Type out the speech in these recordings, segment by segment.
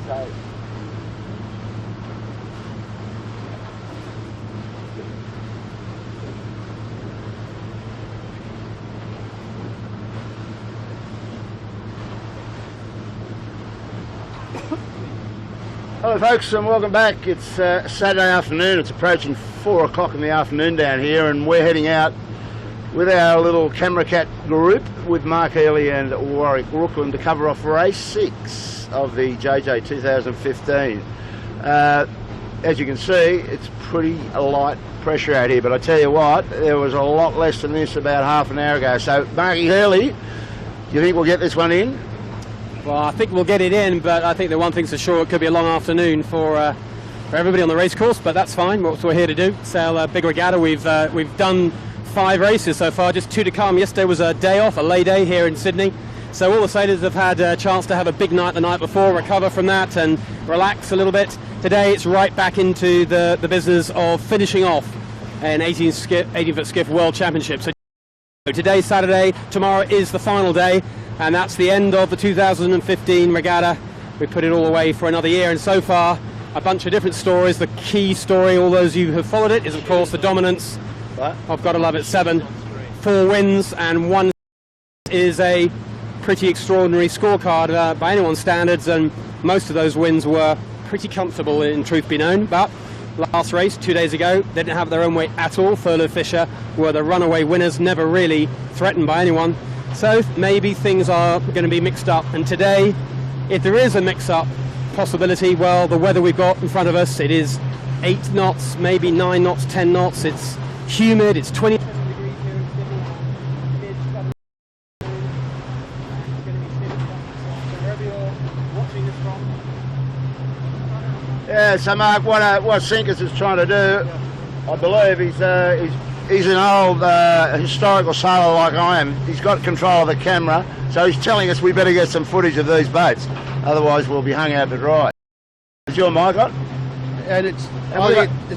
So. Hello folks, and welcome back. It's Saturday afternoon. It's approaching 4 o'clock in the afternoon down here, and we're heading out with our little camera cat group with Mark Healy and Warwick Brooklyn to cover off race 6 of the JJ 2015. As you can see, it's pretty light pressure out here, but I tell you what, there was a lot less than this about half an hour ago. So Marky Healy, do you think we'll get this one in? Well, I think we'll get it in, but I think the one thing's for sure, it could be a long afternoon for everybody on the race course, but that's fine. What we're here to do, sail a big regatta. We've done 5 races so far, just 2 to come. Yesterday was a day off, a lay day here in Sydney. So all the sailors have had a chance to have a big night the night before, recover from that and relax a little bit. Today it's right back into the business of finishing off an 18-foot skiff World Championship. So today's Saturday, tomorrow is the final day, and that's the end of the 2015 regatta. We put it all away for another year, and so far a bunch of different stories. The key story, all those of you who have followed it, is of course the dominance. I've got to love it, 7, 4 wins, and 1 is a pretty extraordinary scorecard by anyone's standards, and most of those wins were pretty comfortable, in truth be known. But last race 2 days ago, they didn't have their own way at all. Thurlow Fisher were the runaway winners, never really threatened by anyone. So maybe things are going to be mixed up, and today, if there is a mix-up possibility, well, the weather we've got in front of us, it is 8 knots, maybe 9 knots, 10 knots. It's humid, it's 20 degrees here in Sydney. Wherever you're watching this from. Yeah, so Mark, what Sinkers is trying to do, I believe he's an old historical sailor like I am. He's got control of the camera, so he's telling us we better get some footage of these boats, otherwise we'll be hung out to dry. Is your mic on? And it's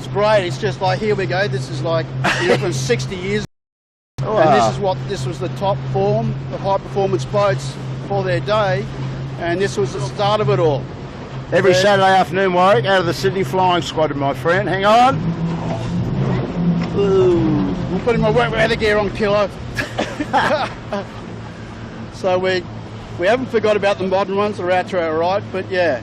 great. It's just like, here we go. This is like from 60 years ago. Wow. And this was the top form, the high performance boats for their day, and this was the start of it all. Every Saturday afternoon, Warwick, out of the Sydney Flying Squadron, my friend. Hang on. Ooh. I'm putting my wet weather gear on, Kilo. So we haven't forgot about the modern ones that are out to our right, but yeah.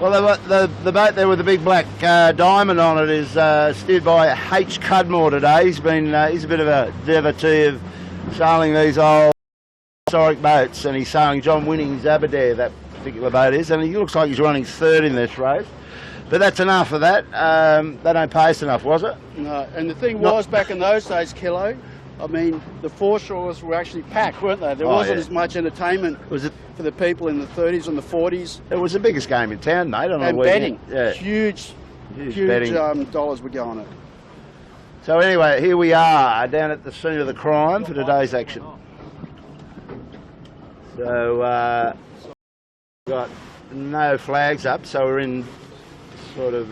Well, the boat there with the big black diamond on it is steered by H. Cudmore today. He's a bit of a devotee of sailing these old historic boats, and he's sailing John Winning's Aberdare, that particular boat is, and he looks like he's running 3rd in this race. But that's enough of that. They don't pay us enough, was it? No, and the thing was, back in those days, Kilo, I mean, the foreshores were actually packed, weren't they? There wasn't as much entertainment for the people in the 30s and the 40s. It was the biggest game in town, mate. On and the betting. Yeah. Huge betting. Dollars were going on. So anyway, here we are down at the scene of the crime for today's action. So got no flags up, so we're in sort of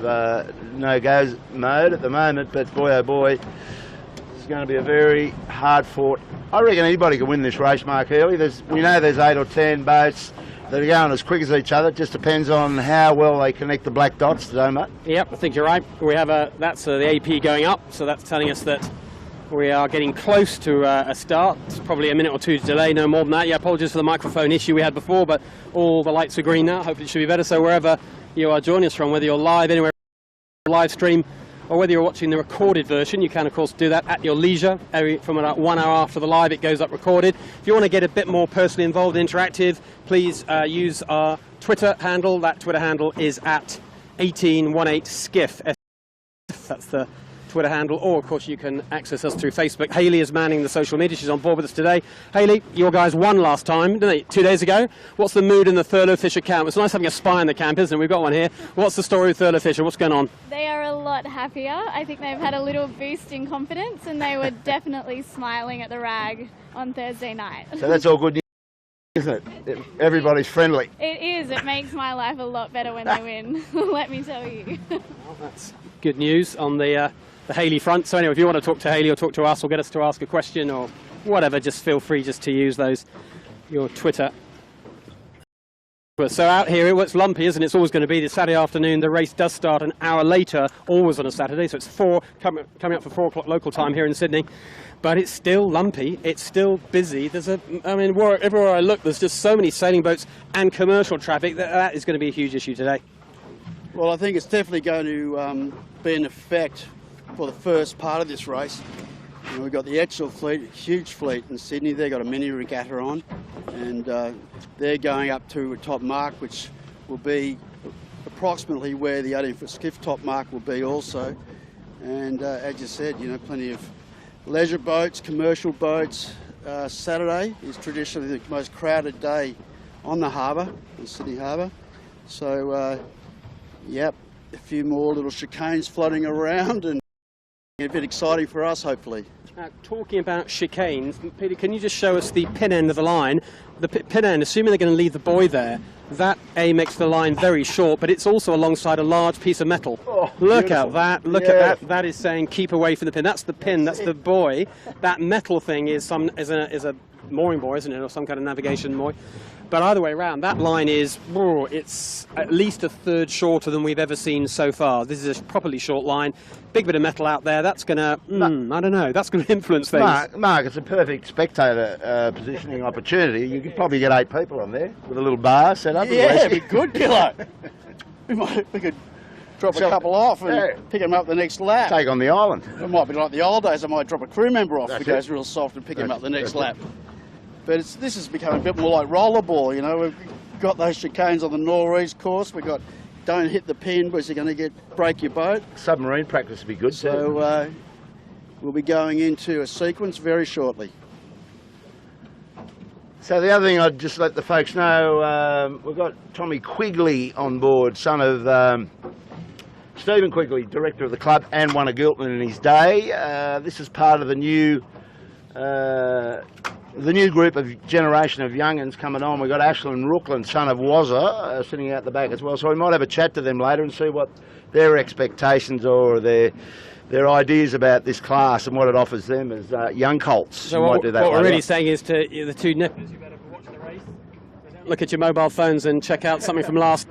no-go mode at the moment, but boy oh boy, it's going to be a very hard-fought. I reckon anybody can win this race, Mark Healy. We know there's 8 or 10 boats that are going as quick as each other. It just depends on how well they connect the black dots today, mate. Yep, I think you're right. We have that's the AP going up, so that's telling us that we are getting close to a start. It's probably a minute or 2 delay, no more than that. Yeah, apologies for the microphone issue we had before, but all the lights are green now. Hopefully it should be better. So wherever you are joining us from, whether you're live anywhere, live stream, or whether you're watching the recorded version, you can of course do that at your leisure. From about 1 hour after the live, it goes up recorded. If you want to get a bit more personally involved and interactive, please use our Twitter handle. That Twitter handle is at 1818skiff. That's the Twitter handle, or of course you can access us through Facebook. Hayley is manning the social media. She's on board with us today. Hayley, your guys won last time, didn't they? 2 days ago. What's the mood in the Thurlow Fisher camp? It's nice having a spy in the camp, isn't it? We've got one here. What's the story with Thurlow Fisher? What's going on? They are a lot happier. I think they've had a little boost in confidence, and they were definitely smiling at the rag on Thursday night. So that's all good news, isn't it? Everybody's friendly. It is. It makes my life a lot better when they win, let me tell you. Well, that's good news on the Hayley front. So anyway, if you want to talk to Hayley or talk to us or get us to ask a question or whatever, just feel free just to use your Twitter So out here, it's lumpy, isn't it? It's always going to be this Saturday afternoon. The race does start an hour later, always on a Saturday. So it's coming up for 4 o'clock local time here in Sydney. But it's still lumpy. It's still busy. Everywhere I look, there's just so many sailing boats and commercial traffic that is going to be a huge issue today. Well, I think it's definitely going to be an effect for the first part of this race. You know, we've got the Etzel fleet, a huge fleet in Sydney. They've got a mini regatta on, and they're going up to a top mark, which will be approximately where the 18-foot skiff top mark will be also. And as you said, you know, plenty of leisure boats, commercial boats. Saturday is traditionally the most crowded day on the harbour, the Sydney Harbour. So, yep, a few more little chicanes floating around and a bit exciting for us, hopefully. Talking about chicanes, Peter, can you just show us the pin end of the line? The pin end, assuming they're going to leave the buoy there, that makes the line very short, but it's also alongside a large piece of metal. Oh, look at that, look at that. That is saying keep away from the pin. That's the pin, that's the buoy. That metal thing is a mooring buoy, isn't it, or some kind of navigation buoy. But either way around, that line is, it's at least a third shorter than we've ever seen so far. This is a properly short line. Big bit of metal out there. That's going to, I don't know, that's going to influence things. Mark, it's a perfect spectator positioning opportunity. You could probably get 8 people on there with a little bar set up. Yeah, it'd be good, Kilo. we could drop a couple off and pick them up the next lap. Take on the island. It might be like the old days. I might drop a crew member off if it goes real soft and pick him up the next lap. But this has become a bit more like rollerball, you know. We've got those chicanes on the Norreys course. We've got don't hit the pin because you're going to break your boat. Submarine practice would be good. So we'll be going into a sequence very shortly. So the other thing I'd just let the folks know, we've got Tommy Quigley on board, son of Stephen Quigley, director of the club and won a Giltinan in his day. This is part of the new group of generation of young'uns coming on. We've got Ashland Rookland, son of Wazza, sitting out the back as well. So we might have a chat to them later and see what their expectations are, or their ideas about this class and what it offers them as young colts. So what we're really saying is to the two nippers, you better watch the race. Look at your mobile phones and check out something from last.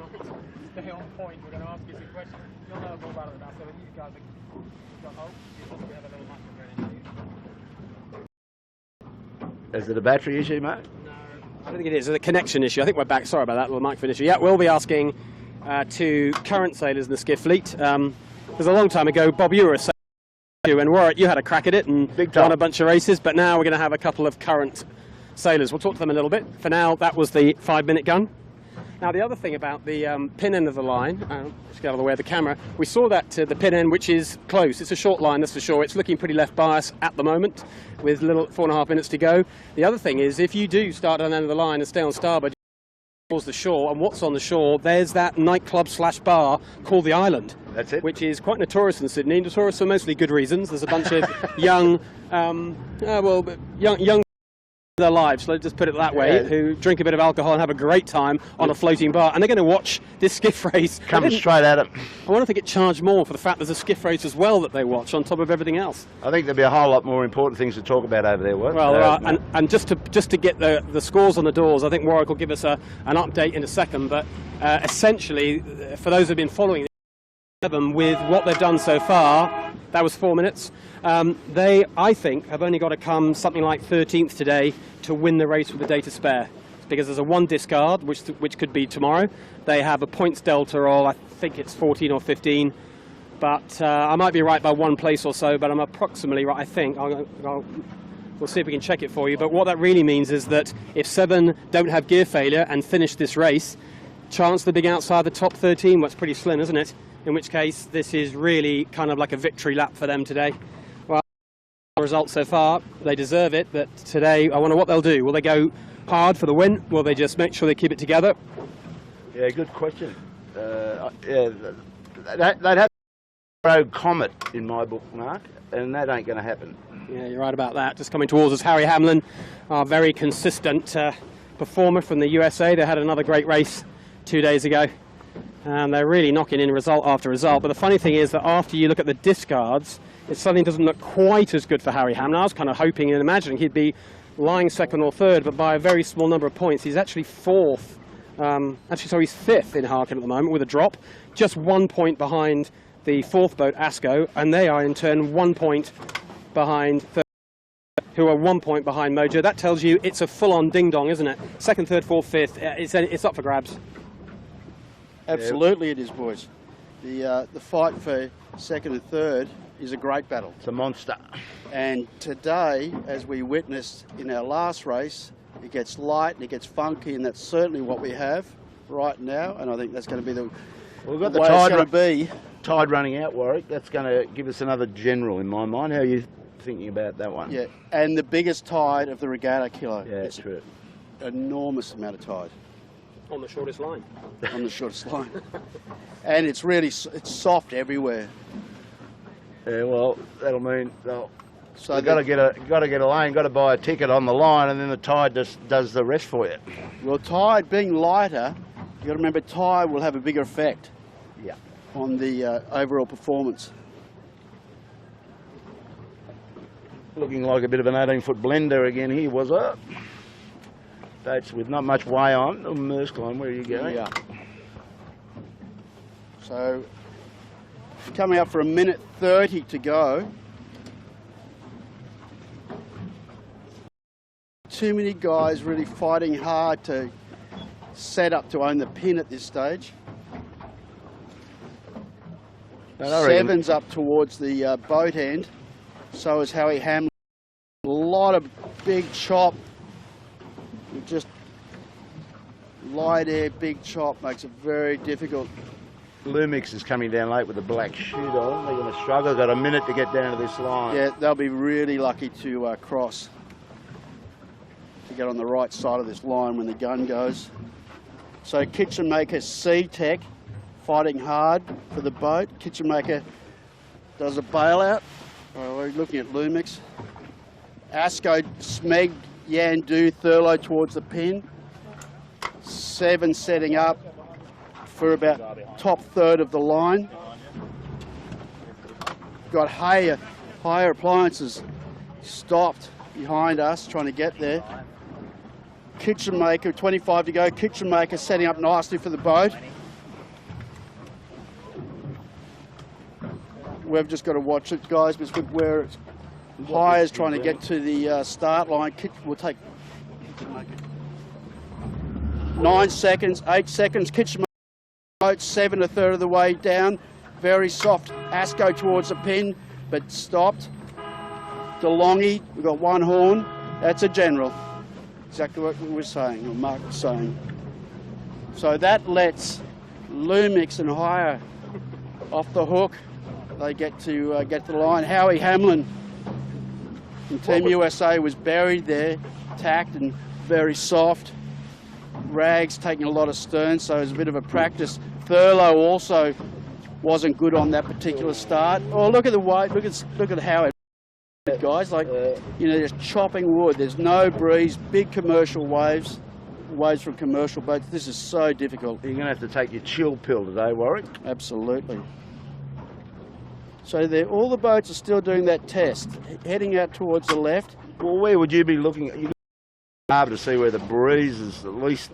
Stay on point. We're going to ask you some questions. You'll know more about it now. So you guys have got hope. We have a little match going into. Is it a battery issue, mate? No, I don't think it is. It's a connection issue. I think we're back. Sorry about that little microphone issue. Yeah, we'll be asking to current sailors in the skiff fleet. Because a long time ago, Bob, you were a sailor, and Warwick, you had a crack at it and won a bunch of races, but now we're going to have a couple of current sailors. We'll talk to them a little bit. For now, that was the 5-minute gun. Now, the other thing about the pin end of the line, just get out of the way of the camera, we saw that the pin end, which is close. It's a short line, that's for sure. It's looking pretty left bias at the moment, with little 4.5 minutes to go. The other thing is, if you do start on the end of the line and stay on starboard, towards the shore, and what's on the shore, there's that nightclub / bar called the Island. That's it. Which is quite notorious in Sydney. Notorious for mostly good reasons. There's a bunch of young their lives, let's just put it that way, who drink a bit of alcohol and have a great time on a floating bar, and they're going to watch this skiff race. Come straight at it. I wonder if they get charged more for the fact there's a skiff race as well that they watch on top of everything else. I think there'll be a whole lot more important things to talk about over there. Well, and just to get the scores on the doors, I think Warwick will give us an update in a second, but essentially, for those who've been following with what they've done so far, that was 4 minutes. They, I think, have only got to come something like 13th today to win the race with a day to spare. It's because there's a 1 discard, which could be tomorrow. They have a points delta of, I think it's 14 or 15. But I might be right by 1 place or so, but I'm approximately right, I think. We'll see if we can check it for you. But what that really means is that if 7 don't have gear failure and finish this race, chance of being outside the top 13, well, it's pretty slim, isn't it? In which case, this is really kind of like a victory lap for them today. Well, the results so far, they deserve it, but today, I wonder what they'll do. Will they go hard for the win? Will they just make sure they keep it together? Yeah, good question. They'd have Rogue Comet in my book, Mark, and that ain't going to happen. Yeah, you're right about that. Just coming towards us, Harry Hamlin, our very consistent performer from the USA. They had another great race 2 days ago. And they're really knocking in result after result. But the funny thing is that after you look at the discards, it suddenly doesn't look quite as good for Harry Hamlin. I was kind of hoping and imagining he'd be lying second or third, but by a very small number of points. He's actually 4th Actually, so he's 5th in Harkin at the moment with a drop, just 1 point behind the 4th boat, Asco, and they are in turn 1 point behind third, who are 1 point behind Mojo. That tells you it's a full-on ding-dong, isn't it? 2nd, 3rd, 4th, 5th, it's up for grabs. Absolutely it is, boys. The fight for 2nd and 3rd is a great battle. It's a monster. And today, as we witnessed in our last race, it gets light and it gets funky, and that's certainly what we have right now, and I think that's going to be the We've got the way it's going to be. tide running out, Warwick. That's going to give us another general in my mind. How are you thinking about that one? Yeah, and the biggest tide of the regatta, Kilo. Yeah, that's true. Enormous amount of tide. On the shortest line. On the shortest line. And it's really, it's soft everywhere. Yeah, well, that'll mean So you've got to get a lane, got to buy a ticket on the line, and then the tide just does the rest for you. Well, tide being lighter, you've got to remember tide will have a bigger effect on the overall performance. Looking like a bit of an 18-foot blender again here, was it? Boats with not much way on. Oh, Merskline, where are you going? Yeah. So, coming up for 1:30 to go. Too many guys really fighting hard to set up to own the pin at this stage. Seven's up towards the boat end. So is Howie Hamlin. A lot of big chop. Just light air, big chop makes it very difficult. Lumix is coming down late with a black chute on. They're going to struggle. Got a minute to get down to this line. Yeah, they'll be really lucky to cross, to get on the right side of this line when the gun goes. So Kitchen Maker C-Tech fighting hard for the boat. Kitchen Maker does a bailout. We're looking at Lumix. Asco, Smeg, Yandu, Thurlow towards the pin. 7 setting up for about top third of the line. Got higher appliances stopped behind us trying to get there. Kitchen Maker, 25 to go. Kitchen Maker setting up nicely for the boat. We've just got to watch it, guys, because where it's high is trying to get to the start line. We'll take 9 seconds, 8 seconds. Kitchen Maker, 7 1/3 of the way down. Very soft. Asco towards the pin, but stopped. DeLonghi, we've got one horn. That's a general. Exactly what we were saying, or Mark was saying. So that lets Lumix and Hire off the hook. They get to the line. Howie Hamlin from Team USA was buried there, tacked and very soft. Rags taking a lot of stern, so it was a bit of a practice. Thurlow also wasn't good on that particular start. Oh, look at the weight. Look at how it, guys. Like, you know, just chopping wood. There's no breeze. Big commercial waves from commercial boats. This is so difficult. You're going to have to take your chill pill today, Warwick. Absolutely. So all the boats are still doing that test, heading out towards the left. Well, where would you be looking at? You'd be able to see where the breeze has at least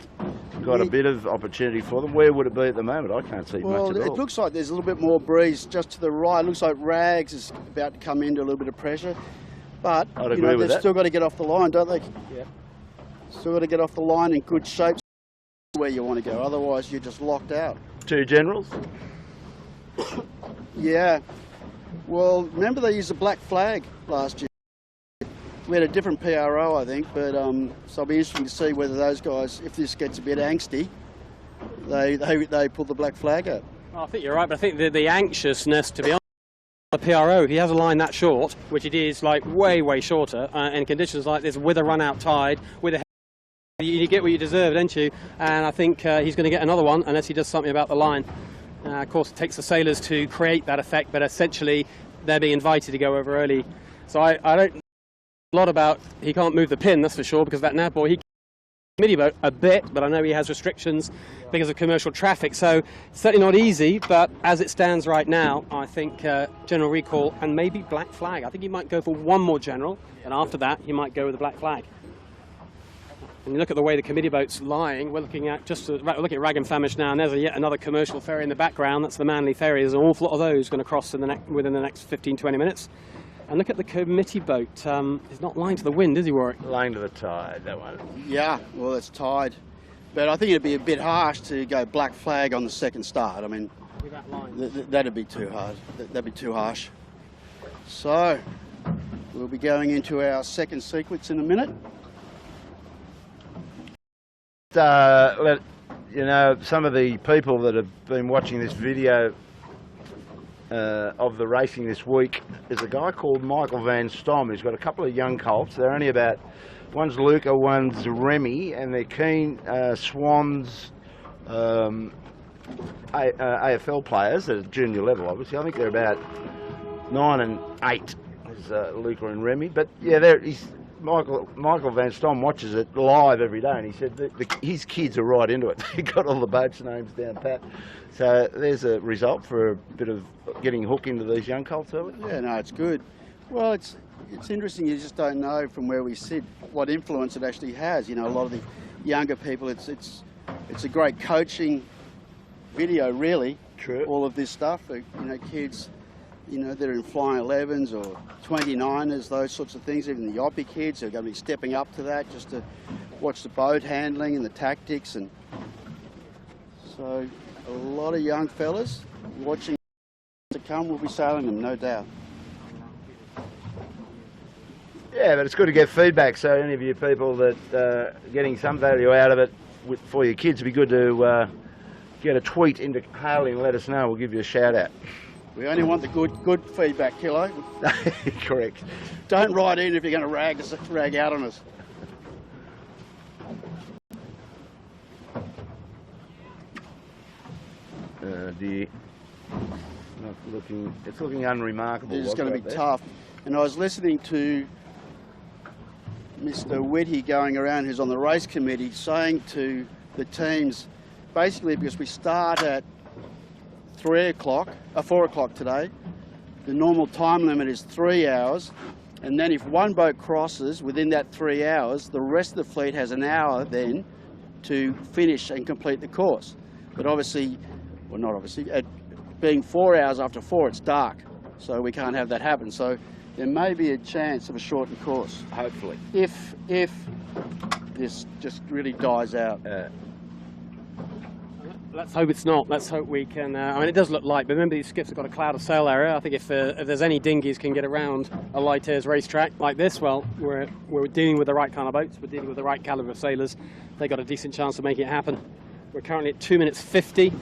got a bit of opportunity for them. Where would it be at the moment? I can't see much at all. Well, it looks like there's a little bit more breeze just to the right. It looks like Rags is about to come into a little bit of pressure. But I'd agree with they've that. still got to get off the line, don't they? Yeah. Still got to get off the line in good shape where you want to go. Otherwise, you're just locked out. 2 generals? Yeah. Well, remember they used a black flag last year. We had a different PRO, I think, but so it'll be interesting to see whether those guys, if this gets a bit angsty, they pull the black flag out. Well, I think you're right, but I think the anxiousness, to be honest, the PRO, he has a line that short, which it is like way shorter, in conditions like this with a run-out tide, with a you get what you deserve, don't you? And I think he's going to get another one unless he does something about the line. Of course, it takes the sailors to create that effect, but essentially they're being invited to go over early. So I don't know a lot about, he can't move the pin, that's for sure, because that nav boy, he can midi boat a bit, but I know he has restrictions because of commercial traffic. So certainly not easy, but as it stands right now, I think general recall and maybe black flag. I think he might go for one more general, and after that he might go with the black flag. And you look at the way the committee boat's lying, we're looking at looking at Rag and Flemish now, and there's yet another commercial ferry in the background. That's the Manly ferry. There's an awful lot of those going to cross within the next 15-20 minutes. And look at the committee boat. He's not lying to the wind, is he, Warwick? Lying to the tide, that one. Yeah, well, it's tide. But I think it'd be a bit harsh to go black flag on the second start. I mean, that'd be too hard. That'd be too harsh. So, we'll be going into our second sequence in a minute. You know, some of the people that have been watching this video of the racing this week is a guy called Michael Van Stom, who's got a couple of young colts. They're only about, one's Luca, one's Remy, and they're keen Swans AFL players at a junior level, obviously. I think they're about 9 and 8 is Luca and Remy. But yeah, Michael Van Stom watches it live every day, and he said that his kids are right into it. He got all the boats' names down pat. So there's a result for a bit of getting hooked into these young colts early. Yeah, no, it's good. Well, it's interesting. You just don't know from where we sit what influence it actually has. You know, a lot of the younger people. It's a great coaching video, really. True. All of this stuff. You know, kids. You know, they're in flying 11s or 29ers, those sorts of things. Even the Yoppie kids are going to be stepping up to that just to watch the boat handling and the tactics. And so a lot of young fellas watching to come. We'll be sailing them, no doubt. Yeah, but it's good to get feedback. So any of you people that are getting some value out of it for your kids, it'd be good to get a tweet into Harley and let us know. We'll give you a shout out. We only want the good feedback, Kilo. Correct. Don't write in if you're going to rag out on us. It's looking unremarkable. It's going to be tough. And I was listening to Mr. Whitty going around, who's on the race committee, saying to the teams, basically because we start at 4 o'clock today, the normal time limit is 3 hours, and then if one boat crosses within that 3 hours, the rest of the fleet has an hour then to finish and complete the course. But obviously, well, not obviously, at being 4 hours after 4, it's dark, so we can't have that happen. So there may be a chance of a shortened course. Hopefully. If this just really dies out. Let's hope it's not. Let's hope we can. I mean, it does look light, but remember these skips have got a cloud of sail area. I think if there's any dinghies can get around a light airs racetrack like this, well, we're dealing with the right kind of boats. We're dealing with the right caliber of sailors. They got a decent chance of making it happen. We're currently at 2 minutes 50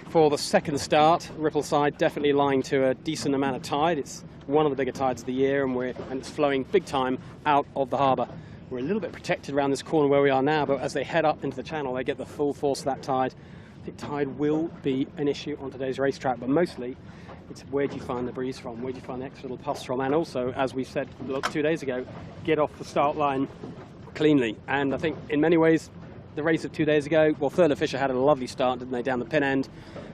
for the second start. Rippleside definitely lying to a decent amount of tide. It's one of the bigger tides of the year, and it's flowing big time out of the harbour. We're a little bit protected around this corner where we are now, but as they head up into the channel, they get the full force of that tide. I think tide will be an issue on today's racetrack, but mostly it's where do you find the breeze from, where do you find the extra little puffs from, and also, as we said 2 days ago, get off the start line cleanly. And I think in many ways the race of 2 days ago, well, Thurlow Fisher had a lovely start, didn't they, down the pin end,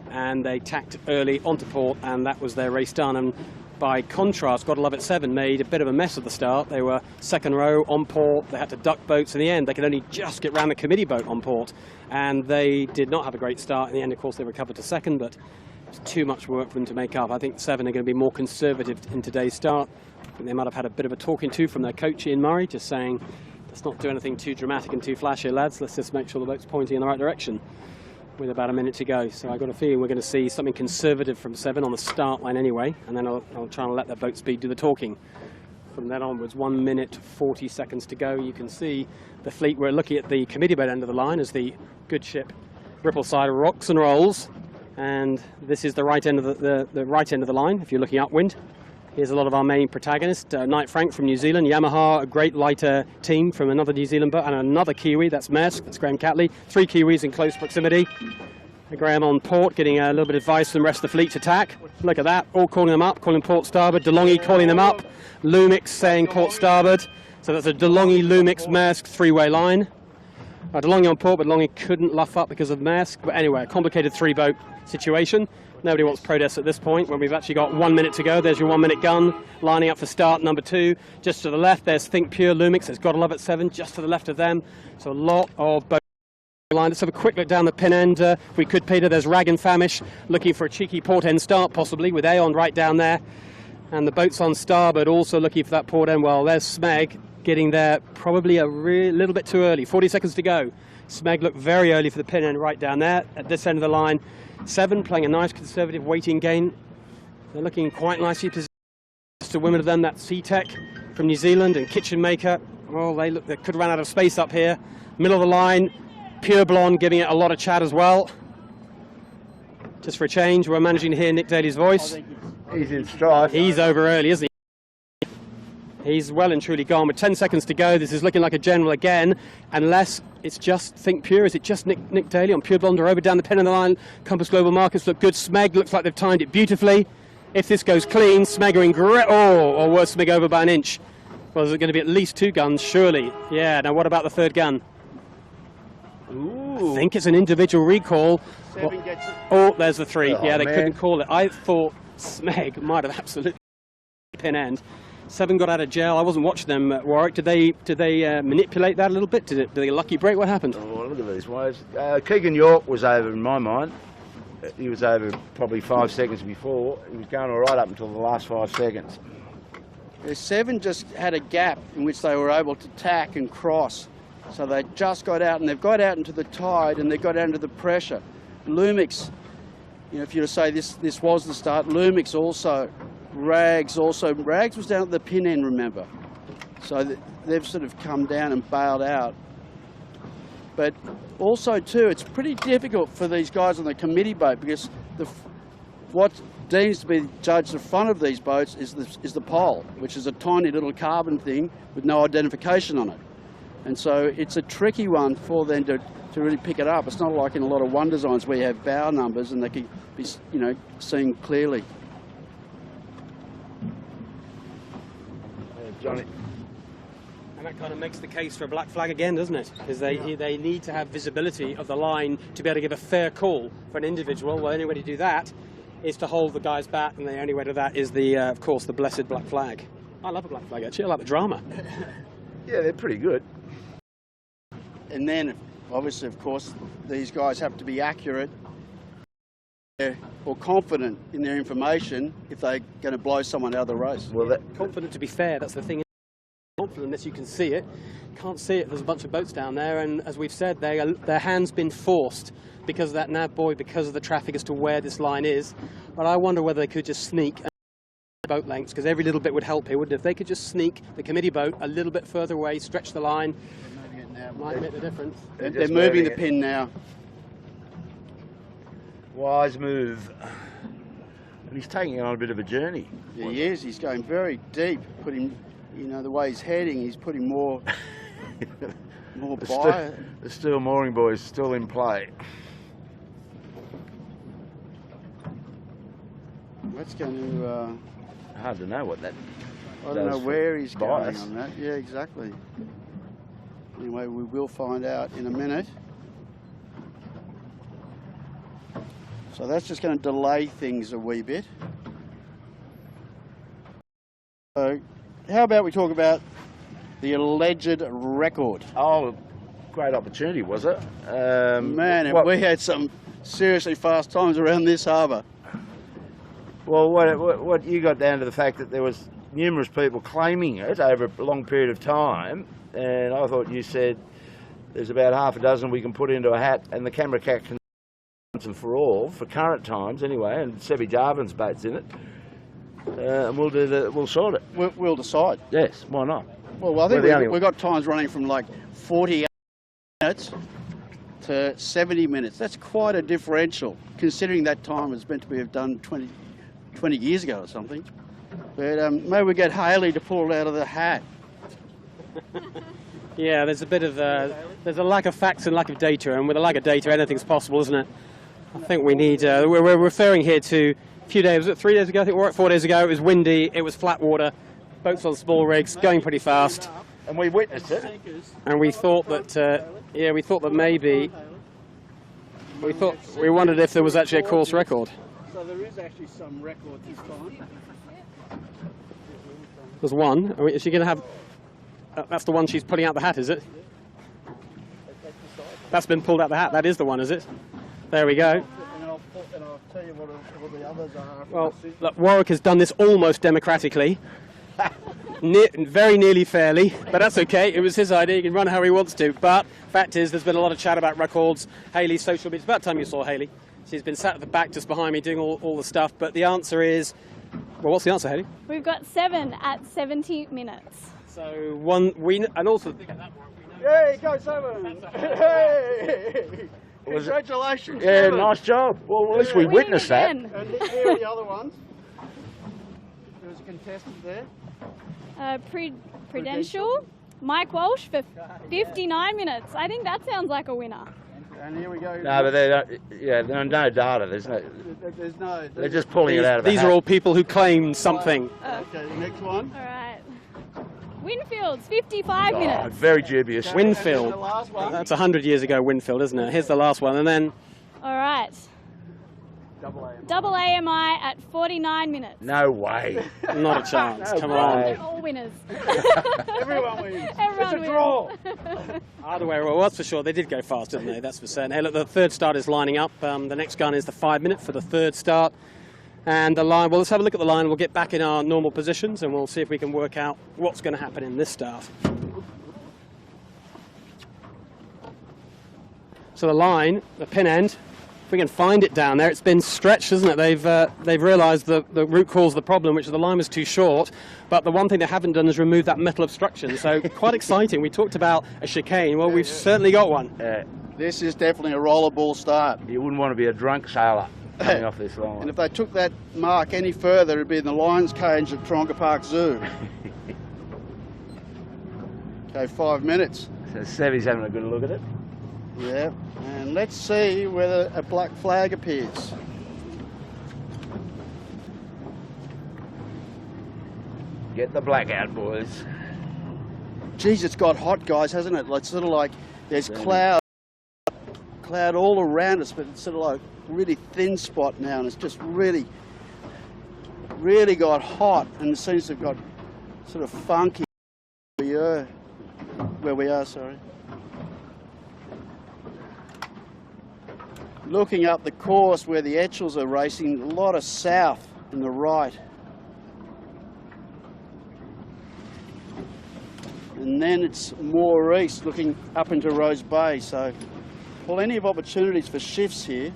and they tacked early onto port, and that was their race done. And by contrast, Gotta Love It 7 made a bit of a mess at the start. They were second row on port. They had to duck boats in the end. They could only just get round the committee boat on port, and they did not have a great start. In the end, of course, they recovered to second, but it's too much work for them to make up. I think 7 are going to be more conservative in today's start. I think they might have had a bit of a talking to from their coach, Ian Murray, just saying, let's not do anything too dramatic and too flashy, lads. Let's just make sure the boat's pointing in the right direction with about a minute to go. So I've got a feeling we're going to see something conservative from 7 on the start line anyway, and then I'll try and let that boat speed do the talking. From then onwards, 1 minute 40 seconds to go. You can see the fleet. We're looking at the committee boat end of the line as the good ship Rippleside rocks and rolls, and this is the right end of the right end of the line. If you're looking upwind, here's a lot of our main protagonists. Knight Frank from New Zealand, Yamaha, a great lighter team from another New Zealand boat, and another Kiwi, that's Maersk, that's Graham Catley. 3 Kiwis in close proximity. Graham on port, getting a little bit of advice from the rest of the fleet to tack. Look at that, all calling them up, calling port starboard. DeLonghi calling them up. Lumix saying port starboard. So that's a DeLonghi, Lumix, Maersk 3-way line. DeLonghi on port, but DeLonghi couldn't luff up because of the mask. But anyway, a complicated 3-boat situation. Nobody wants protest at this point when we've actually got 1 minute to go. There's your 1 minute gun lining up for start number 2. Just to the left, there's Think Pure Lumix. It's got to love at 7, just to the left of them. So a lot of boats. Let's have a quick look down the pin end. If we could, Peter, there's Rag and Famish looking for a cheeky port end start, possibly, with Aon right down there. And the boats on starboard also looking for that port end. Well, there's Smeg getting there probably a little bit too early. 40 seconds to go. Smeg looked very early for the pin end right down there at this end of the line. 7 playing a nice conservative weighting gain. They're looking quite nicely positioned. Just a women of them, that SeaTech from New Zealand and Kitchen Maker. Well, they could run out of space up here. Middle of the line, Pure Blonde giving it a lot of chat as well. Just for a change, we're managing to hear Nick Daly's voice. He's in strife. He's over early, isn't he? He's well and truly gone with 10 seconds to go. This is looking like a general again, unless it's just Think Pure. Is it just Nick Daly on Pure Blonde or over down the pin of the line? Compass Global Markets look good. Smeg looks like they've timed it beautifully. If this goes clean, Smeg are in great, or worse, Smeg over by an inch. Well, there's going to be at least 2 guns, surely. Yeah, now what about the 3rd gun? Ooh. I think it's an individual recall. 7 gets it. Oh, there's the 3. Oh, yeah, they man. couldn't call it. I thought Smeg might have absolutely pin end. 7 got out of jail. I wasn't watching them at Warwick. Did they manipulate that a little bit? Did they lucky break? What happened? Oh, look at these waves. Keegan York was over in my mind. He was over probably 5 seconds before. He was going all right up until the last 5 seconds. The 7 just had a gap in which they were able to tack and cross. So they just got out, and they've got out into the tide, and they got out into the pressure. Lumix, you know, if you were to say this was the start, Lumix also, Rags was down at the pin end, remember. So they've sort of come down and bailed out. But also too, it's pretty difficult for these guys on the committee boat, because what deems to be judged the front of these boats is the pole, which is a tiny little carbon thing with no identification on it. And so it's a tricky one for them to really pick it up. It's not like in a lot of one designs where you have bow numbers and they can be, you know, seen clearly. Johnny. And that kind of makes the case for a black flag again, doesn't it? Because they need to have visibility of the line to be able to give a fair call for an individual. Well, the only way to do that is to hold the guys back, and the only way to that is of course, the blessed black flag. I love a black flag, actually. I like the drama. Yeah, they're pretty good. And then, obviously, of course, these guys have to be accurate or confident in their information if they're going to blow someone out of the race. Well, Confident to be fair, that's the thing. Confident unless you can see it. Can't see it, there's a bunch of boats down there, and as we've said, their hand's been forced because of that nav buoy, because of the traffic as to where this line is. But I wonder whether they could just sneak boat lengths, because every little bit would help here, wouldn't it? If they could just sneak the committee boat a little bit further away, stretch the line, might make the difference. They're moving the pin now. Wise move. And he's taking it on a bit of a journey. Yeah, he is. He's going very deep. Putting, you know, the way he's heading, he's putting more by. The steel mooring buoy is still in play. That's going to... Hard to know what that I don't know where he's going bias. on that. Yeah, exactly. Anyway, we will find out in a minute. So that's just going to delay things a wee bit. So how about we talk about the alleged record? Oh, great opportunity, was it? Man, and we had some seriously fast times around this harbour. Well, what you got down to the fact that there was numerous people claiming it over a long period of time, and I thought you said there's about half a dozen we can put into a hat, and the camera cat can once and for all, for current times anyway, and Sebi Jarvin's boat's in it, and we'll sort it. We'll decide. Yes, why not? Well, I think we've got times running from like 40 minutes to 70 minutes. That's quite a differential, considering that time was meant to be done 20 years ago or something. But maybe we get Haley to pull it out of the hat. Yeah, there's a bit of there's a lack of facts and lack of data, and with a lack of data, anything's possible, isn't it? I think we need. We're referring here to a few days. Was it 3 days ago? I think 4 days ago. It was windy. It was flat water. Boats on small rigs, going pretty fast. And we witnessed it. And we thought that, yeah, we thought that maybe, we wondered if there was actually a course record. So there is actually some record this time. There's one. Is she going to have, that's the one she's pulling out the hat, is it? That's been pulled out the hat. That is the one, is it? There we go. And I'll tell you what the others are. Well, look, Warwick has done this almost democratically. Very nearly fairly, but that's okay. It was his idea. He can run how he wants to. But fact is, there's been a lot of chat about records. Hayley's social media. It's about time you saw Hayley. She's been sat at the back just behind me doing all the stuff. But the answer is, well, what's the answer, Hayley? We've got 7 at 70 minutes. So one, and also. Hey, go 7! Hey! Congratulations! Yeah, 7. nice job. Well, at least we witnessed that. Again. And here are the other ones. There was a contestant there. Prudential, Mike Walsh for 59 minutes. I think that sounds like a winner. And here we go. No, but they don't. Yeah, there's no data. There's no. They're just pulling it out of the These hat. are all people who claim something. Okay, the next one. All right. Winfield's 55 minutes. Very dubious. And the Winfield. last one. That's 100 years ago, Winfield, isn't it? Here's the last one, and then. All right. Double AMI at 49 minutes. No way. Not a chance. No Come way. on. All winners. Everyone wins. Everyone It's a draw. Either way, well, that's for sure. They did go fast, didn't they? That's for certain. Hey, look, the third start is lining up. The next gun is the 5 minute for the third start. And the line, well, let's have a look at the line. We'll get back in our normal positions and we'll see if we can work out what's going to happen in this start. So the line, the pin end, if we can find it down there, it's been stretched, isn't it? They've realised the root cause of the problem, which is the line was too short. But the one thing they haven't done is remove that metal obstruction. So quite exciting. We talked about a chicane. Well, we've certainly got one. This is definitely a rollerball start. You wouldn't want to be a drunk sailor coming off this And line. if they took that mark any further, it'd be in the Lions cage at Taronga Park Zoo. Okay, 5 minutes. So Sevy's having a good look at it. Yeah, and let's see whether a black flag appears. Get the black out, boys. Geez, it's got hot, guys, hasn't it? It's sort of like there's cloud all around us, but it's sort of like a really thin spot now, and it's just really got hot, and it seems to have got sort of funky where we are, sorry. Looking up the course where the Etchells are racing, a lot of south in the right. And then it's more east, looking up into Rose Bay, so plenty of opportunities for shifts here.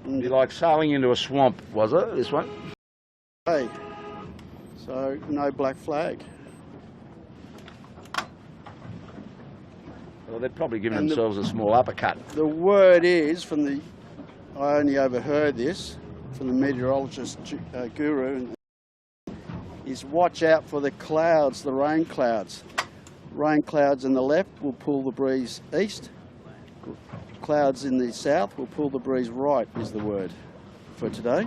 Be like sailing into a swamp, was it, this one? Okay, so no black flag. Well, they're probably giving And themselves a small uppercut. The word is from the, I only overheard this from the meteorologist guru, is watch out for the clouds, the rain clouds. Rain clouds in the left will pull the breeze east. Clouds in the south will pull the breeze right, is the word for today.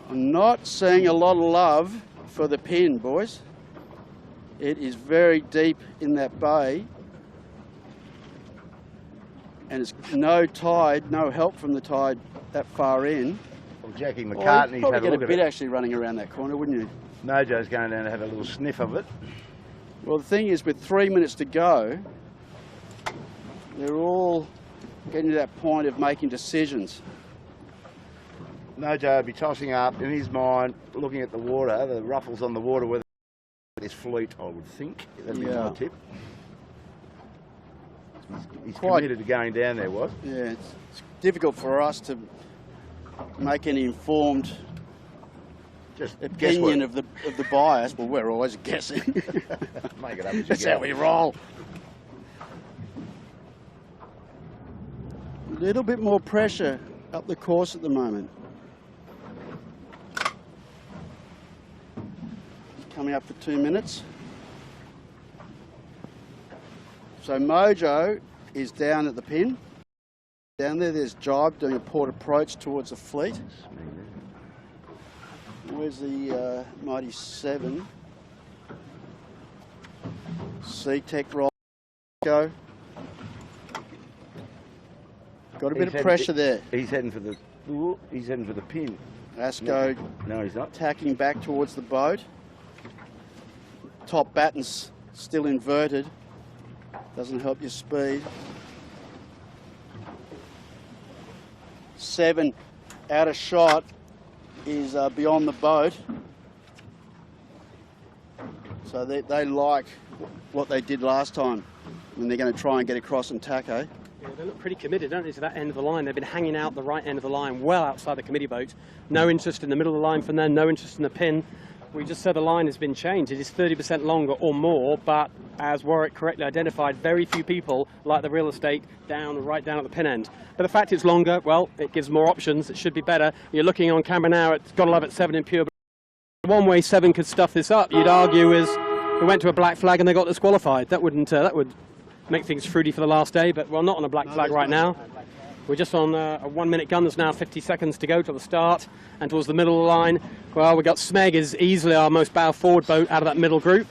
I'm not seeing a lot of love for the pin, boys. It is very deep in that bay, and it's no tide, no help from the tide that far in. Well, Jackie Well, McCartney's you'd had probably a get a look at bit it. actually running around that corner, wouldn't you? Mojo's going down to have a little sniff of it. Well, the thing is, with 3 minutes to go, they're all getting to that point of making decisions. Mojo will be tossing up in his mind, looking at the water, the ruffles on the water with his fleet, I would think. That'd be my Yeah. tip. He's Quite- committed to going down there, was? Yeah, it's difficult for us to make any informed Just opinion of the bias. Well, we're always guessing. Make it up as you That's go. how we roll. A little bit more pressure up the course at the moment. Coming up for 2 minutes. So Mojo is down at the pin. Down there's Jibe doing a port approach towards the fleet. Where's the Mighty 7? C-Tech roll. Go. Got a bit of pressure there. He's heading for the. He's heading for the pin. Asco. No, he's not. Tacking back towards the boat. Top batten's still inverted. Doesn't help your speed. 7 out of shot is beyond the boat. So they like what they did last time when they're going to try and get across and tack, eh? Yeah, they look pretty committed, don't they, to that end of the line. They've been hanging out the right end of the line, well outside the committee boat. No interest in the middle of the line from them, no interest in the pin. We just said the line has been changed. It is 30% longer or more, but as Warwick correctly identified, very few people like the real estate right down at the pin end. But the fact it's longer, well, it gives more options. It should be better. You're looking on camera now, it's got to love at 7 in pure. One way 7 could stuff this up, you'd argue, is we went to a black flag and they got disqualified. That would make things fruity for the last day, but we're not on a black flag right now. We're just on a 1 minute gun. There's now 50 seconds to go till the start, and towards the middle of the line, well, we got Smeg is easily our most bow forward boat out of that middle group,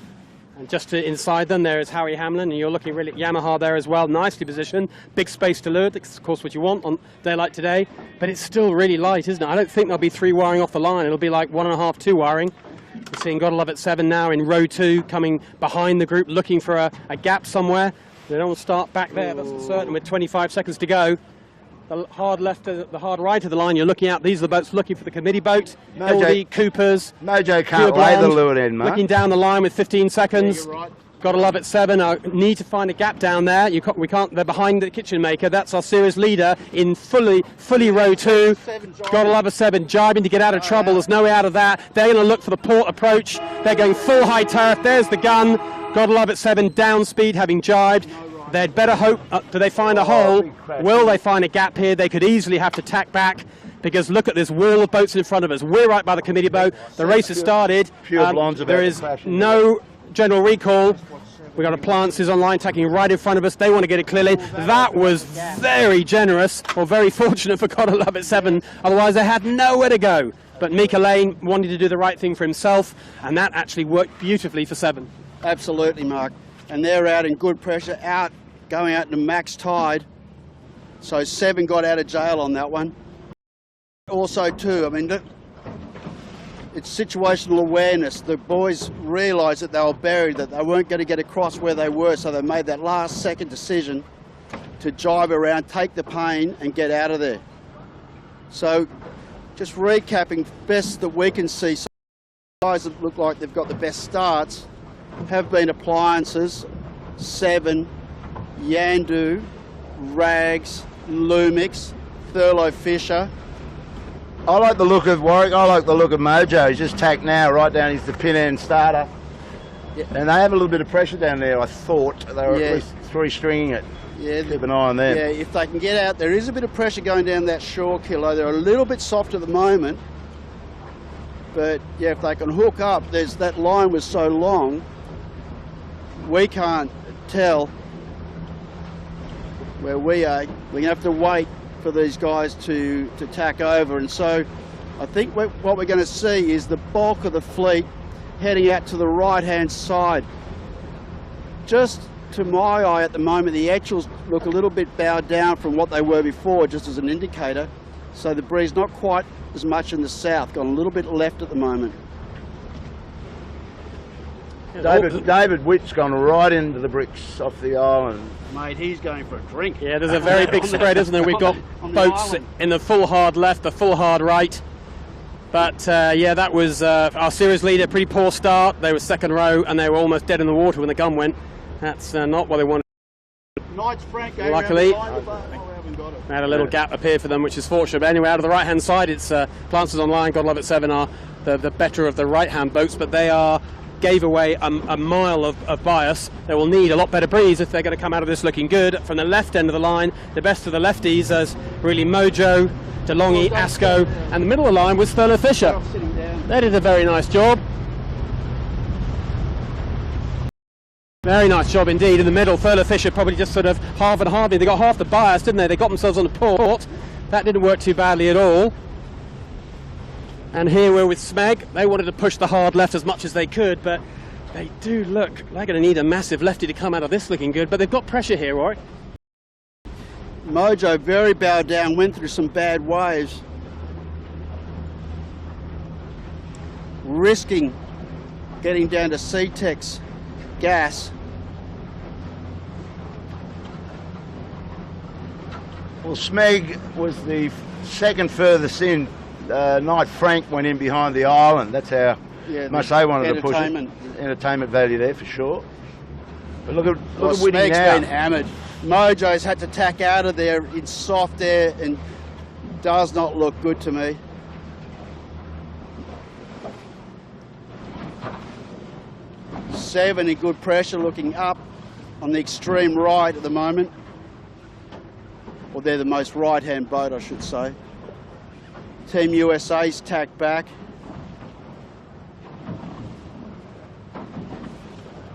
and just inside them there is Harry Hamlin, and you're looking really at Yamaha there as well, nicely positioned, big space to leeward. That's of course what you want on a day like today, but it's still really light, isn't it? I don't think there'll be 3 wiring off the line. It'll be like 1.5, 2 wiring. You're seeing Gotta Love It 7 now in row 2, coming behind the group, looking for a gap somewhere. They don't want to start back there, that's for certain, with 25 seconds to go. The hard left, the hard right of the line you're looking at, these are the boats looking for the committee boat. Hildy, Coopers, Mojo can't lay the leeward end, mate. looking down the line with 15 seconds. Yeah, you're right. Gotta Love It 7, need to find a gap down there. We can't, they're behind the kitchen maker. That's our series leader in fully row 2. Gotta Love It 7, jibing to get out of trouble. There's no way out of that. They're going to look for the port approach. They're going full high turret. There's the gun. Gotta Love It 7, down speed, having jibed. They'd better hope, do they find a hole? Will they find a gap here? They could easily have to tack back, because look at this wall of boats in front of us. We're right by the committee boat. The race has started. There is no general recall. We've got appliances online tacking right in front of us. They want to get it clearly. That was very generous, or very fortunate for Gotta Love It 7. Otherwise, they had nowhere to go. But Mika Lane wanted to do the right thing for himself, and that actually worked beautifully for 7. Absolutely, Mark. And they're out in good pressure, going out to max tide. So 7 got out of jail on that one. Also too, I mean, it's situational awareness. The boys realised that they were buried, that they weren't going to get across where they were, so they made that last second decision to jibe around, take the pain and get out of there. So just recapping, best that we can see, so guys that look like they've got the best starts have been Appliances, 7, Yandu, Rags, Lumix, Thurlow Fisher. I like the look of Warwick. I like the look of Mojo. He's just tacked now right down. He's the pin end starter. Yeah. And they have a little bit of pressure down there, I thought. They were at least 3-stringing it. Yeah, keep an eye on them. Yeah, if they can get out, there is a bit of pressure going down that shore, Kilo. They're a little bit soft at the moment. But yeah, if they can hook up, that line was so long, we can't tell where we are. We're going to have to wait for these guys to tack over. And so I think what we're going to see is the bulk of the fleet heading out to the right-hand side. Just to my eye at the moment, the actuals look a little bit bowed down from what they were before, just as an indicator. So the breeze not quite as much in the south, gone a little bit left at the moment. David Witt's gone right into the bricks off the island. Mate, he's going for a drink. Yeah, there's a very big spread, isn't there? We've got boats in the full hard left, the full hard right. But yeah, that was our series leader, pretty poor start. They were second row and they were almost dead in the water when the gun went. That's not what they wanted. Luckily, we had a little gap appear for them, which is fortunate. But anyway, out of the right-hand side, it's Planters Online, Gotta Love It 7 are the better of the right-hand boats, but they gave away a mile of bias. They will need a lot better breeze if they're going to come out of this looking good. From the left end of the line, the best of the lefties as really Mojo, DeLonghi, Asco, and the middle of the line was Thurlow Fisher. They did a very nice job. Very nice job indeed in the middle. Thurlow Fisher probably just sort of half and half. They got half the bias, didn't they? They got themselves on the port. That didn't work too badly at all. And here we're with Smeg. They wanted to push the hard left as much as they could, but they do look, they're going to need a massive lefty to come out of this looking good, but they've got pressure here, Warwick. Mojo very bowed down, went through some bad waves, risking getting down to C-Tex gas. Well, Smeg was the second furthest in. Knight Frank went in behind the island. That's how much they wanted to push it. Entertainment value there for sure. But look at Whitty now. Been hammered. Mojo's had to tack out of there in soft air and does not look good to me. Seven in good pressure, looking up on the extreme right at the moment. Or they're the most right-hand boat, I should say. Team USA's tacked back.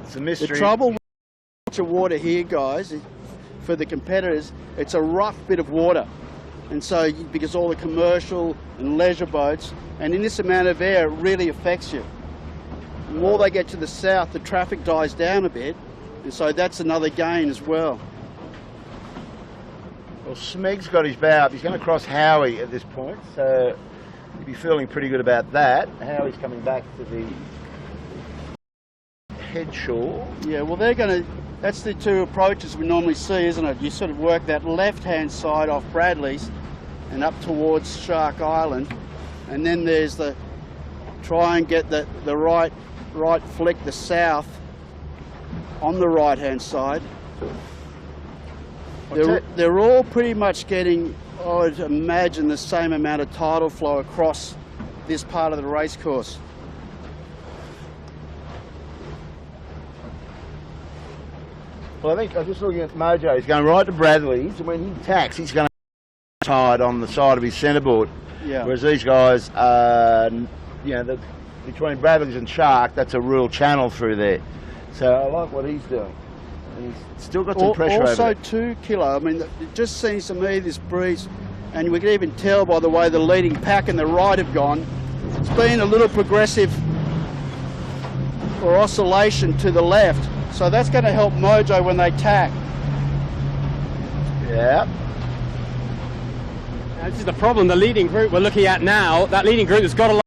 It's a mystery. The trouble with the water here, guys, for the competitors, it's a rough bit of water. And so, because all the commercial and leisure boats, and in this amount of air, it really affects you. The more they get to the south, the traffic dies down a bit, and so that's another gain as well. Well, Smeg's got his bow up. He's going to cross Howie at this point, so he'll be feeling pretty good about that. Howie's coming back to the head shore. Yeah, well, they're going to, that's the two approaches we normally see, isn't it? You sort of work that left-hand side off Bradley's and up towards Shark Island, and then there's the, try and get the right flick, the south, on the right-hand side. They're all pretty much getting, I would imagine, the same amount of tidal flow across this part of the race course. Well, I think I'm just looking at Mojo. He's going right to Bradley's, and when he tacks, he's going to tide on the side of his centreboard. Yeah. Whereas these guys, between Bradley's and Shark, that's a real channel through there. So I like what he's doing. And he's still got some pressure over Also it. 2 kilo. I mean, it just seems to me this breeze, and we can even tell by the way the leading pack and the right have gone, it's been a little progressive or oscillation to the left. So that's going to help Mojo when they tack. Yeah. Now, this is the problem, the leading group we're looking at now, that leading group has got a lot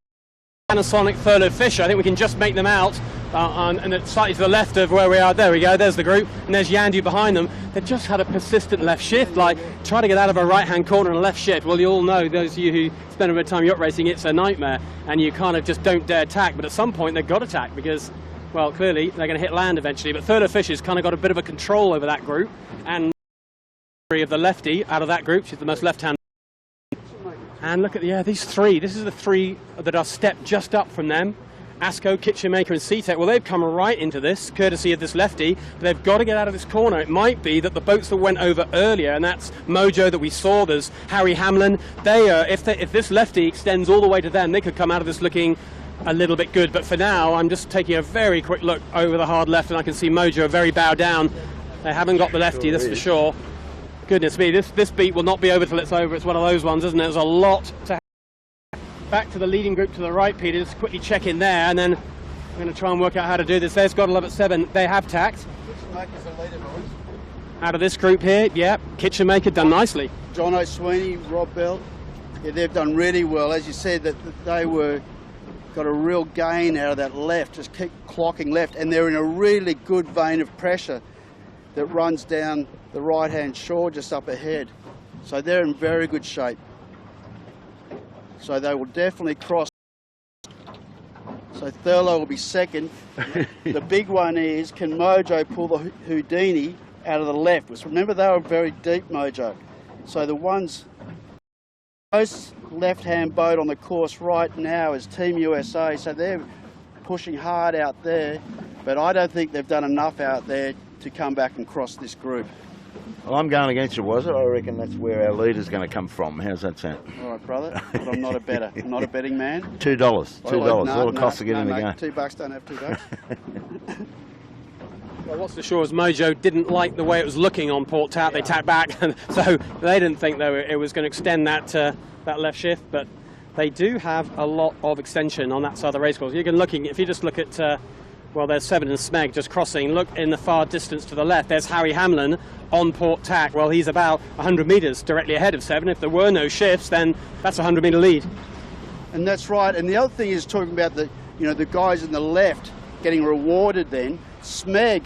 of Panasonic Thurlow Fisher. I think we can just make them out. And it's slightly to the left of where we are. There we go, there's the group, and there's Yandu behind them. They've just had a persistent left shift, like try to get out of a right-hand corner and a left shift. Well, you all know, those of you who spend a bit of time yacht racing, it's a nightmare, and you kind of just don't dare tack, but at some point they've got to tack because, well, clearly they're going to hit land eventually, but Thurlow Fisher's kind of got a bit of a control over that group, and of the lefty out of that group, she's the most left-hand. And look at, these three, this is the three that are stepped just up from them. Asco, Kitchen Maker and C-Tech, well, they've come right into this, courtesy of this lefty, but they've got to get out of this corner. It might be that the boats that went over earlier, and that's Mojo that we saw, there's Harry Hamlin, if this lefty extends all the way to them, they could come out of this looking a little bit good, but for now, I'm just taking a very quick look over the hard left, and I can see Mojo very bowed down. They haven't got the lefty, that's for sure. Goodness me, this beat will not be over till it's over. It's one of those ones, isn't it? There's a lot to back to the leading group to the right, Peter. Just quickly check in there, and then I'm going to try and work out how to do this. There's Got to Love at 7. They have tacked. Kitchen Maker's a leader, boys. Out of this group here, Kitchen Maker done nicely. John O'Sweeney, Rob Bell, they've done really well. As you said, that they got a real gain out of that left, just keep clocking left, and they're in a really good vein of pressure that runs down the right-hand shore just up ahead. So they're in very good shape. So they will definitely cross. So Thurlow will be second. The big one is, can Mojo pull the Houdini out of the left? Because remember, they were very deep, Mojo. So the ones most left-hand boat on the course right now is Team USA. So they're pushing hard out there, but I don't think they've done enough out there to come back and cross this group. Well, I'm going against you, was it? I reckon that's where our leader's going to come from. How's that sound? All right, brother, but I'm not a bettor. I'm not a betting man. $2. $2. All the costs of getting the game. $2 don't have $2. Well, what's for sure is Mojo didn't like the way it was looking on Port Tap. They tacked back, so they didn't think though it was going to extend that left shift. But they do have a lot of extension on that side of the racecourse. You can if you just look at, well, there's Seven and Smeg just crossing. Look in the far distance to the left. There's Harry Hamlin on Port Tack. Well, he's about 100 metres directly ahead of Seven. If there were no shifts, then that's a 100-metre lead. And that's right. And the other thing is talking about the guys in the left getting rewarded. Then Smeg,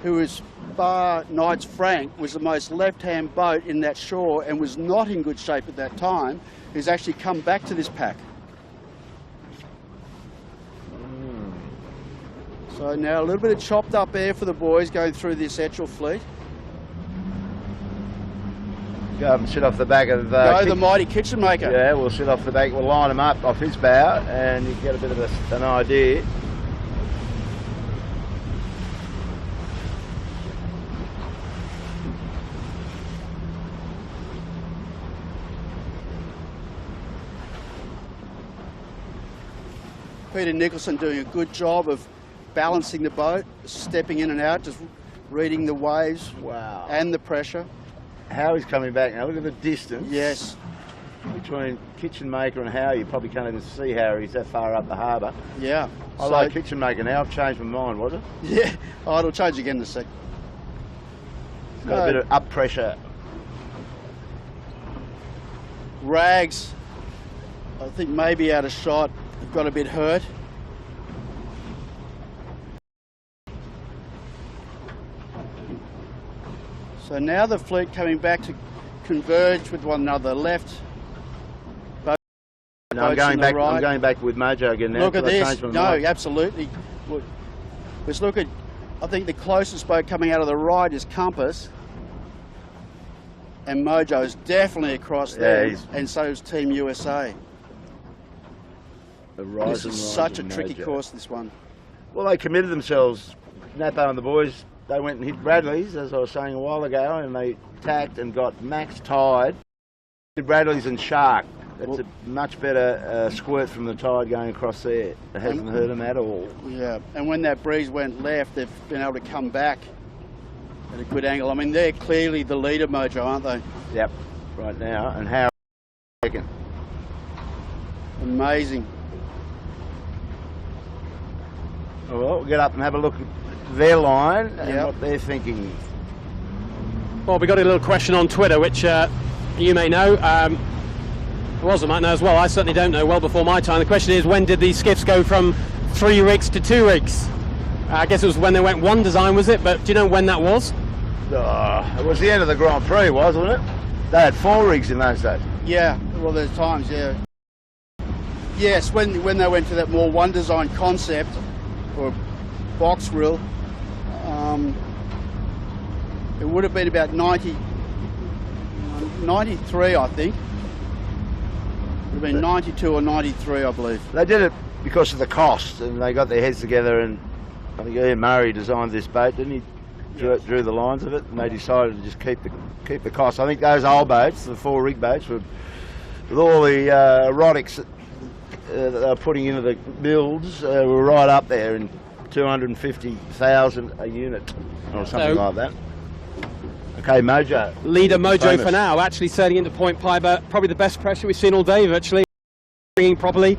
who was bar Knights Frank, was the most left-hand boat in that shore and was not in good shape at that time, has actually come back to this pack. So now a little bit of chopped up air for the boys going through this Etchell fleet. Go up and sit off the back of the mighty kitchen maker. Yeah, we'll sit off the back. We'll line him up off his bow, and you get a bit of an idea. Peter Nicholson doing a good job of balancing the boat, stepping in and out, just reading the waves. Wow. And the pressure. Howie's coming back now. Look at the distance. Yes. Between Kitchen Maker and Howie, you probably can't even see Howie. He's that far up the harbour. Yeah. I like Kitchen Maker now. I've changed my mind, was it? Yeah. Oh, it'll change again in a sec. It's got a bit of up pressure. Rags, I think maybe out of shot. Got a bit hurt. So now the fleet coming back to converge with one another. Left. No, I'm going back. Right. I'm going back with Mojo again now. Look at this. No, absolutely. Let's look at. I think the closest boat coming out of the right is Compass, and Mojo's definitely across there, and so is Team USA. This is such a tricky course, this one. Well, they committed themselves. Napo and the boys, they went and hit Bradley's, as I was saying a while ago, and they tacked and got max tide. Bradley's and Shark. That's a much better squirt from the tide going across there. It hasn't hurt them at all. Yeah, and when that breeze went left, they've been able to come back at a good angle. I mean, they're clearly the leader, Mojo, aren't they? Yep, right now. And how second. Amazing. Well, we'll get up and have a look at their line and what they're thinking. Well, we got a little question on Twitter, which you may know. Rosa might know as well. I certainly don't know well before my time. The question is, when did these skiffs go from 3 rigs to 2 rigs? I guess it was when they went one design, was it? But do you know when that was? It was the end of the Grand Prix, wasn't it? They had 4 rigs in those days. Yeah, well, there's times, yeah. Yes, when they went to that more one design concept, or box reel, it would have been about 93, I think. It would have been 92 or 93, I believe. They did it because of the cost, and they got their heads together, and I think Ian Murray designed this boat, didn't he? Drew the lines of it, and they decided to just keep the cost. I think those old boats, the 4 rig boats, with all the erotics that they were putting into the builds, were right up there in 250,000 a unit or something like that. Okay, Mojo. Leader Mojo for now, actually sailing into Point Piper, probably the best pressure we've seen all day virtually. Bringing properly,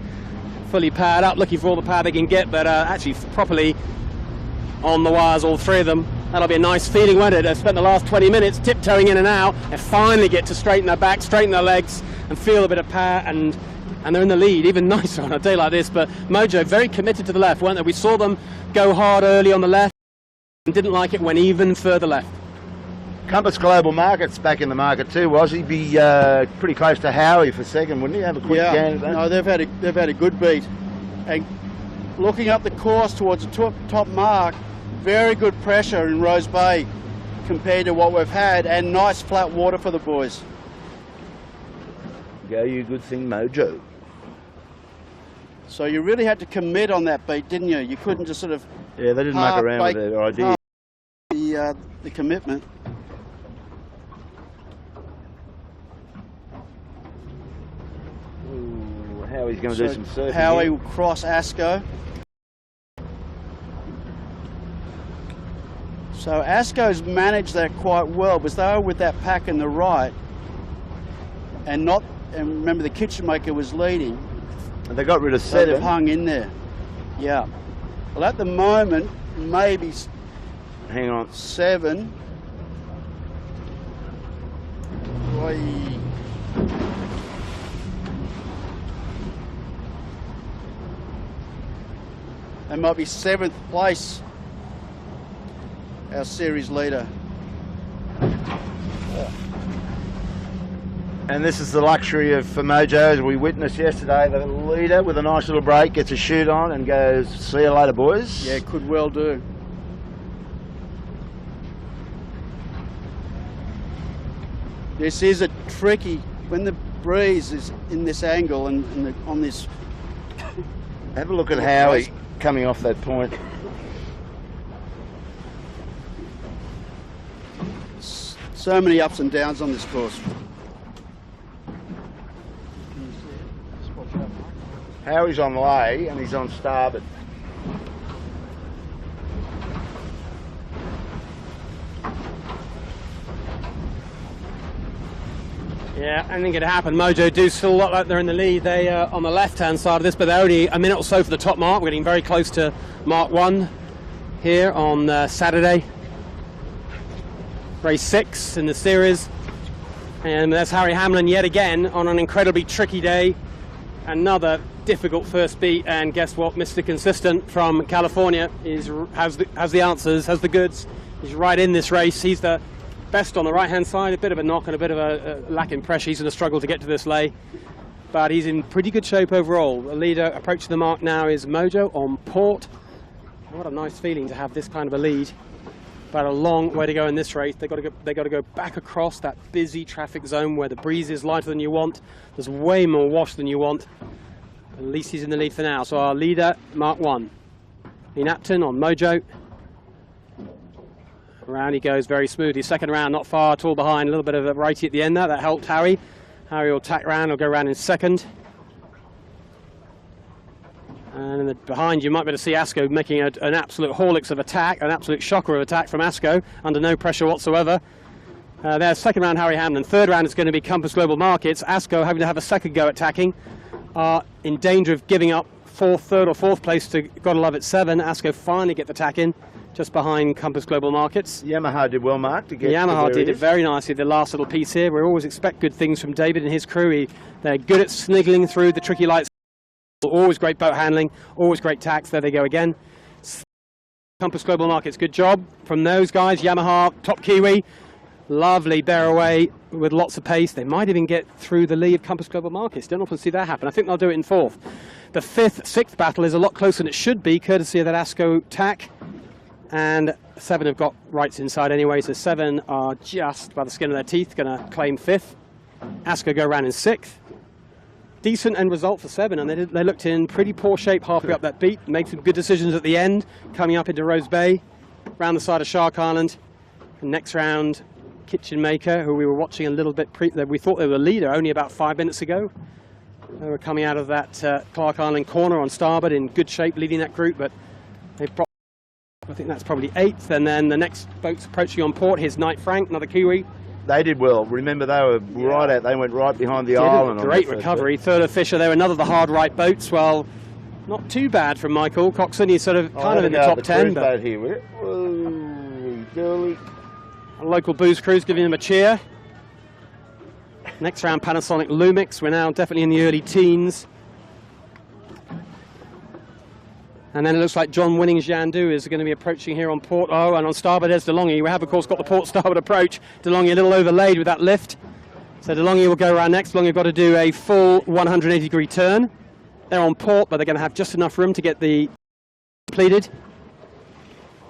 fully powered up, looking for all the power they can get, but actually properly on the wires, all 3 of them. That'll be a nice feeling, won't it? They've spent the last 20 minutes tiptoeing in and out, and finally get to straighten their back, straighten their legs, and feel a bit of power, and they're in the lead. Even nicer on a day like this, but Mojo very committed to the left, weren't they? We saw them go hard early on the left, and didn't like it when even further left. Compass Global Markets back in the market too, was he? Be pretty close to Howie for second, wouldn't he? Have a quick scan of that? No, they've had a good beat. And looking up the course towards the top mark, very good pressure in Rose Bay compared to what we've had, and nice flat water for the boys. Go you good thing, Mojo. So you really had to commit on that beat, didn't you? You couldn't just sort of... Yeah, they didn't muck around with their idea. The commitment. Ooh, Howie's going to do some surfing. Howie will cross Asco. So Asco's managed that quite well, because they were with that pack in the right, and remember the kitchen maker was leading. And they got rid of So they've 7. hung in there. Yeah. Well, at the moment, maybe Hang on. 7. Oi. They might be 7th place, our series leader. And this is the luxury of for Mojo, as we witnessed yesterday. The leader with a nice little break gets a shoot on and goes, see you later, boys. Yeah, could well do. This is a tricky, when the breeze is in this angle and on this. Have a look at Howie coming off that point. So many ups and downs on this course. Howie's on lay and he's on starboard. Yeah, anything could happen. Mojo do still look like they're in the lead. They are on the left-hand side of this, but they're only a minute or so for the top mark. We're getting very close to Mark 1 here on Saturday. Race 6 in the series. And that's Harry Hamlin yet again on an incredibly tricky day. Another difficult first beat, and guess what? Mr. Consistent from California has the answers, has the goods. He's right in this race. He's the best on the right-hand side. A bit of a knock and a bit of a lack in pressure. He's going to struggle to get to this lay, but he's in pretty good shape overall. The leader approaching the mark now is Mojo on port. What a nice feeling to have this kind of a lead. But a long way to go in this race. They've got to go back across that busy traffic zone where the breeze is lighter than you want. There's way more wash than you want. At least he's in the lead for now. So our leader, Mark 1. Ian Apton on Mojo. Around he goes very smoothly. Second round, not far at all behind. A little bit of a righty at the end there. That helped Harry. Harry will tack round. He'll go round in second. And in the behind you might be able to see Asco making an absolute Horlicks of attack, an absolute shocker of attack from Asco, under no pressure whatsoever. There's second round Harry Hamlin. Third round is going to be Compass Global Markets. Asco, having to have a second go at tacking, are in danger of giving up third or fourth place to Gotta Love at 7. Asco finally get the tack in, just behind Compass Global Markets. Yamaha did well, Mark, to get Yamaha did it very nicely, the last little piece here. We always expect good things from David and his crew. They're good at sniggling through the tricky lights. Always great boat handling, always great tacks. There they go again. Compass Global Markets, good job from those guys. Yamaha, top Kiwi, lovely bear away with lots of pace. They might even get through the lead of Compass Global Markets. Don't often see that happen. I think they'll do it in fourth. The fifth, sixth battle is a lot closer than it should be, courtesy of that Asco tack. And 7 have got rights inside anyway, so 7 are just by the skin of their teeth going to claim fifth. Asco go round in sixth. Decent end result for 7, and they looked in pretty poor shape halfway up that beat. Made some good decisions at the end, coming up into Rose Bay, round the side of Shark Island. And next round, Kitchen Maker, who we were watching a little bit, we thought they were the leader only about 5 minutes ago. They were coming out of that Clark Island corner on starboard in good shape, leading that group, but I think that's probably 8th. And then the next boat's approaching on port. Here's Knight Frank, another Kiwi. They did well. Remember, they were right out. They went right behind the island. Great recovery. Third of Fisher there. Another of the hard right boats. Well, not too bad from Michael Coxon. He's sort of kind of in the top 10. But here, will it? Oh, girly. A local booze crew's giving him a cheer. Next round, Panasonic Lumix. We're now definitely in the early teens. And then it looks like John Winnings Jandu is going to be approaching here on port. Oh, and on starboard there's DeLonghi. We have, of course, got the port starboard approach. DeLonghi a little overlaid with that lift. So DeLonghi will go around next. DeLonghi have got to do a full 180-degree turn. They're on port, but they're going to have just enough room to get the completed.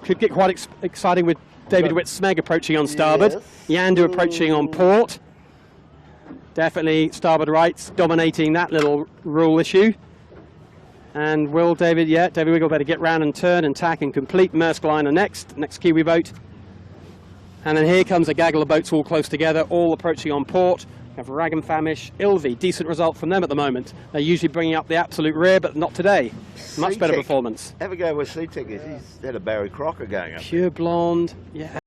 Could get quite exciting with David Witt-Smeg approaching on starboard. Yes. Yandu approaching on port. Definitely starboard rights dominating that little rule issue. And will David Wiggle better get round and turn and tack and complete. Maersk Liner next Kiwi boat. And then here comes a gaggle of boats all close together, all approaching on port. We have Rag and Famish, Ilvi, decent result from them at the moment. They're usually bringing up the absolute rear, but not today. Much better performance. Have a go where Seatech is. He's had a Barry Crocker going up. Pure Blonde, yeah.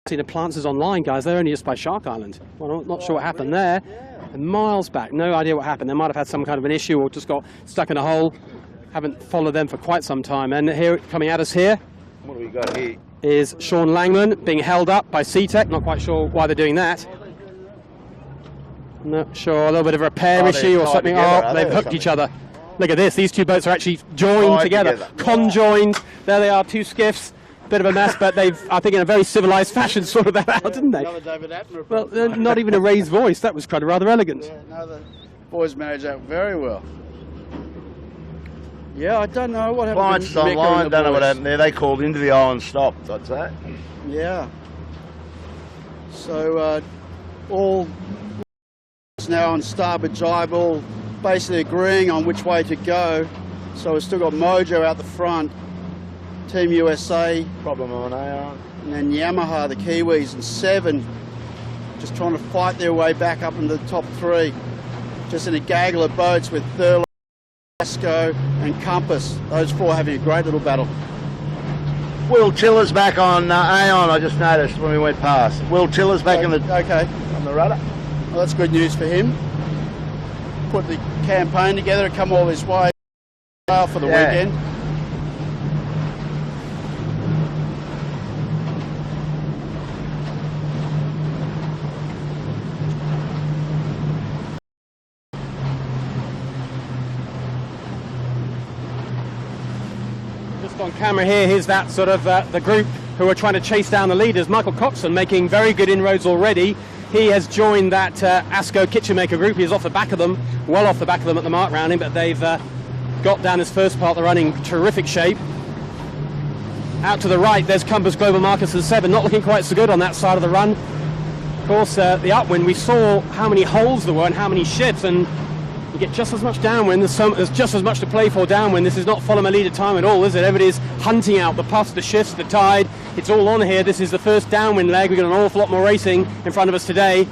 Seen the Planters online, guys. They're only just by Shark Island. Well, not sure what happened there. And miles back, no idea what happened. They might have had some kind of an issue or just got stuck in a hole. Haven't followed them for quite some time. And here, coming at us here, What do we got here? is Sean Langman being held up by Seatech. Not quite sure why they're doing that. Not sure, a little bit of a repair issue or something. Together, They've hooked each other. Look at this, these two boats are actually joined together. Conjoined. There they are, two skiffs. Bit of a mess, but they've, I think in a very civilised fashion, sorted that out, didn't they? Another David Attenborough. Well, not even a raised voice. That was kind of rather elegant. Yeah, no, the boys managed that very well. Yeah, I don't know what happened. Clients online, don't know what happened there. They called into the aisle and stopped, I'd say. Yeah. So all now on starboard jibe, all basically agreeing on which way to go. So we've still got Mojo out the front, Team USA, Problem on Aon. and then Yamaha, the Kiwis, and 7 just trying to fight their way back up into the top 3. Just in a gaggle of boats with Thurlow, Vasco and Compass. Those 4 having a great little battle. Will Tiller's back on Aon, I just noticed when we went past. Will Tiller's back in the on the rudder. Well, that's good news for him. Put the campaign together and come all this way for the weekend. Just on camera here, here's that sort of the group who are trying to chase down the leaders. Michael Coxon making very good inroads already. He has joined that ASCO Kitchenmaker group. He's off the back of them, well off the back of them at the mark rounding, but they've got down this first part of the run in terrific shape. Out to the right, there's Compass Global Markets and 7, not looking quite so good on that side of the run. Of course, the upwind, we saw how many holes there were and how many ships, and you get just as much downwind. There's just as much to play for downwind. This is not follow my leader time at all, is it? Everybody's hunting out the puffs, the shifts, the tide. It's all on here. This is the first downwind leg. We've got an awful lot more racing in front of us today.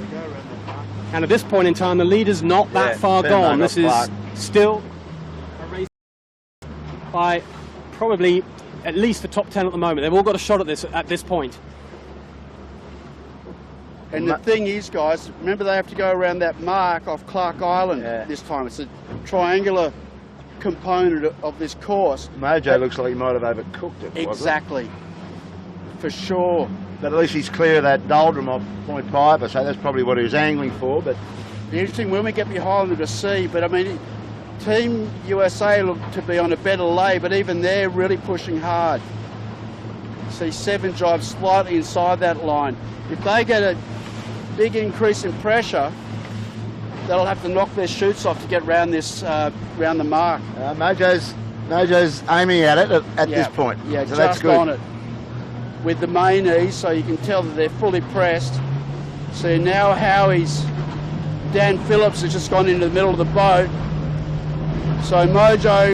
And at this point in time, the leader's not that far gone. This is still a race by probably at least the top 10 at the moment. They've all got a shot at this point. And the thing is, guys, remember they have to go around that mark off Clark Island this time. It's a triangular component of this course. Mojo looks like he might have overcooked it. Exactly. For sure. But at least he's clear of that doldrum off Point Piper, so that's probably what he was angling for. But Be interesting when we get behind them to see, but I mean, Team USA look to be on a better lay, but even they're really pushing hard. See 7 drives slightly inside that line. If they get a big increase in pressure, they'll have to knock their chutes off to get round this, round the mark. Mojo's aiming at it at this point. Yeah, so just that's good. on it. With the main ease, so you can tell that they're fully pressed. So now Howie's, Dan Phillips has just gone into the middle of the boat. So Mojo,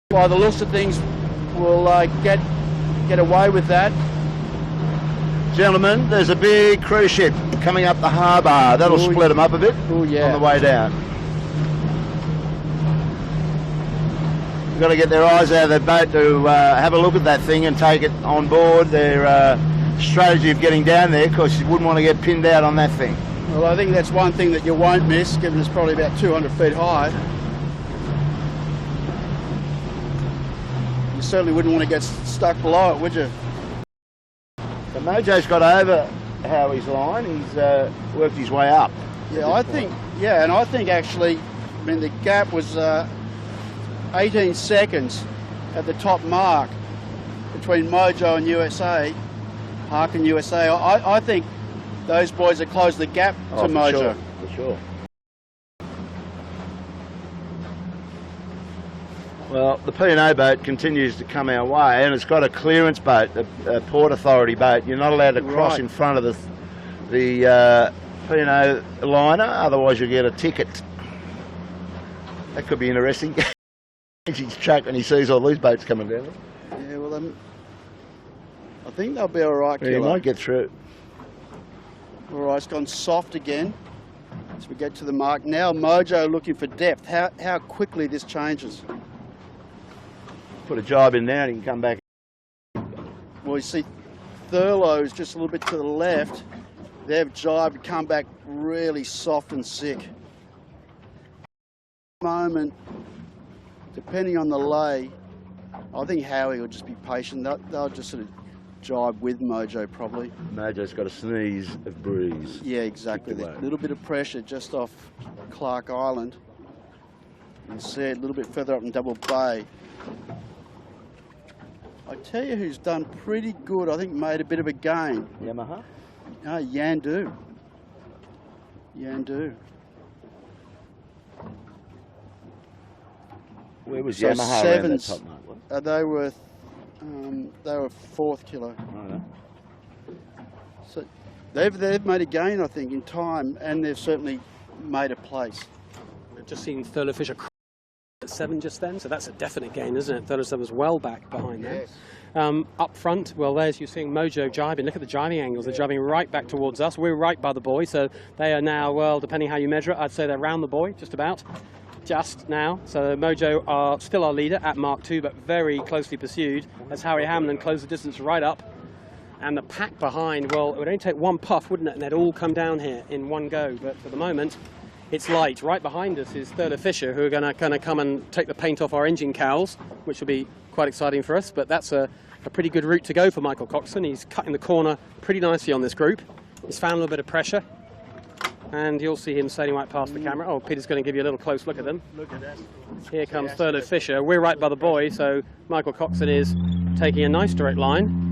by the looks of things, will get away with that. Gentlemen, there's a big cruise ship coming up the harbour. That'll split them up a bit on the way down. We've got to get their eyes out of their boat to have a look at that thing and take it on board. Their strategy of getting down there, because you wouldn't want to get pinned out on that thing. Well, I think that's one thing that you won't miss, given it's probably about 200 feet high. You certainly wouldn't want to get stuck below it, would you? So Mojo's got over Howie's line. He's worked his way up. Yeah, I think actually, I mean, the gap was 18 seconds at the top mark between Mojo and USA, Park and USA. I think those boys have closed the gap to Mojo. For sure. Well, the P&O boat continues to come our way, and it's got a clearance boat, a Port Authority boat. You're not allowed to cross in front of the P&O liner, otherwise you'll get a ticket. That could be interesting. He's chucked and he sees all these boats coming down. Yeah, well, I think they'll be all right, Yeah, he might get through. All right, it's gone soft again. As we get to the mark now, Mojo looking for depth. How quickly this changes. Put a jibe in now and he can come back. Well, you see Thurlow's just a little bit to the left. They've jibed to come back really soft and sick. Moment, depending on the lay, I think Howie will just be patient. They'll just sort of jibe with Mojo probably. Mojo's got a sneeze of breeze. Yeah, exactly. A little bit of pressure just off Clark Island. You can see it a little bit further up in Double Bay. I tell you who's done pretty good, I think made a bit of a gain. Yamaha? Ah, Yandu. Where was So Yamaha sevens, around that top mark? they were 4th kilo. I know. So they've made a gain, I think, in time, and they've certainly made a place. We've just seen Thurlow Fisher at 7 just then, so that's a definite gain, isn't it? Thurlow 7 was well back behind them. Yes. Up front, well, there's you're seeing Mojo jibing. Look at the jibing angles. They're jibing right back towards us. We're right by the buoy, so they are now, well, depending how you measure it, I'd say they're round the buoy, just about. Just now. So Mojo are still our leader at Mark 2, but very closely pursued as Howie Hamlin closed the distance right up. And the pack behind, well, it would only take one puff, wouldn't it? And they'd all come down here in one go. But for the moment, it's light. Right behind us is Thurlow Fisher, who are going to kind of come and take the paint off our engine cowls, which will be quite exciting for us. But that's a pretty good route to go for Michael Coxon. He's cutting the corner pretty nicely on this group. He's found a little bit of pressure. And you'll see him sailing right past the camera. Oh, Peter's going to give you a little close look at them. Look at that. Here comes Thurlow Fisher. We're right by the buoy, so Michael Coxon is taking a nice direct line.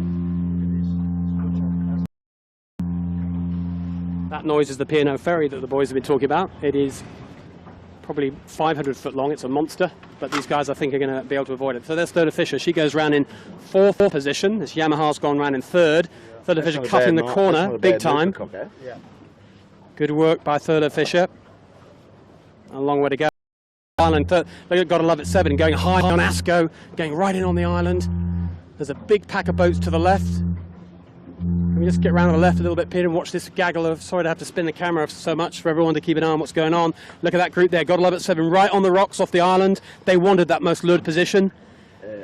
That noise is the P&O ferry that the boys have been talking about. It is probably 500 foot long. It's a monster, but these guys I think are going to be able to avoid it. So there's Thurlow Fisher. She goes round in 4th position. This Yamaha's gone round in 3rd. Thurlow Fisher cutting the corner big time. Yeah. Good work by Thurlow Fisher. A long way to go. Island, they've got to love it 7, going high on Asco, going right in on the island. There's a big pack of boats to the left. Can we just get round to the left a little bit, Peter, and watch this gaggle of, sorry to have to spin the camera so much for everyone to keep an eye on what's going on. Look at that group there, got to love it 7, right on the rocks off the island. They wanted that most lured position.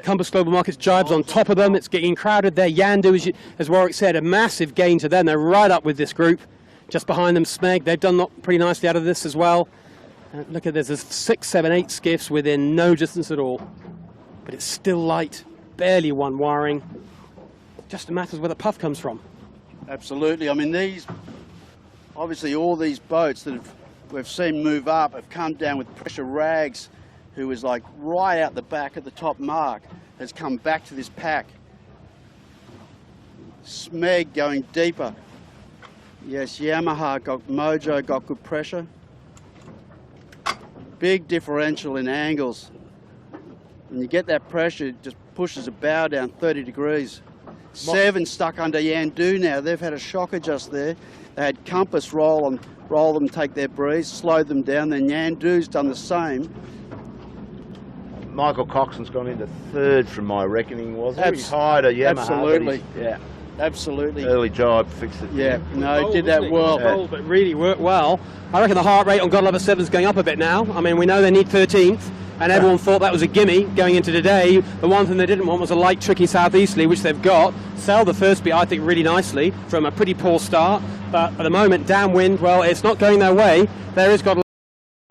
Compass Global Markets jibes on top of them. It's getting crowded there. Yandu, as Warwick said, a massive gain to them. They're right up with this group. Just behind them, Smeg, they've done pretty nicely out of this as well. Look at this, there's 6, 7, 8 skiffs within no distance at all. But it's still light, barely one wiring. Just matters where the puff comes from. Absolutely. I mean, obviously all these boats that we've seen move up have come down with pressure. Rags, who was like right out the back at the top mark, has come back to this pack. Smeg going deeper. Yes, Yamaha Mojo got good pressure. Big differential in angles. When you get that pressure, it just pushes the bow down 30 degrees. 7 stuck under Yandu now. They've had a shock adjust there. They had Compass roll them, take their breeze, slowed them down. Then Yandu's done the same. Michael Coxon's gone into 3rd from my reckoning, wasn't he? He's hired a Yamaha. Absolutely. Yeah. Absolutely. Early jibe fixed it. Yeah, no, he did that well. Yeah. But really worked well. I reckon the heart rate on God Lover 7 is going up a bit now. I mean, we know they need 13th, and everyone thought that was a gimme going into today. The one thing they didn't want was a light, tricky southeasterly, which they've got. Sailed the first beat, I think, really nicely from a pretty poor start. But at the moment, downwind, well, it's not going their way. There is God Lover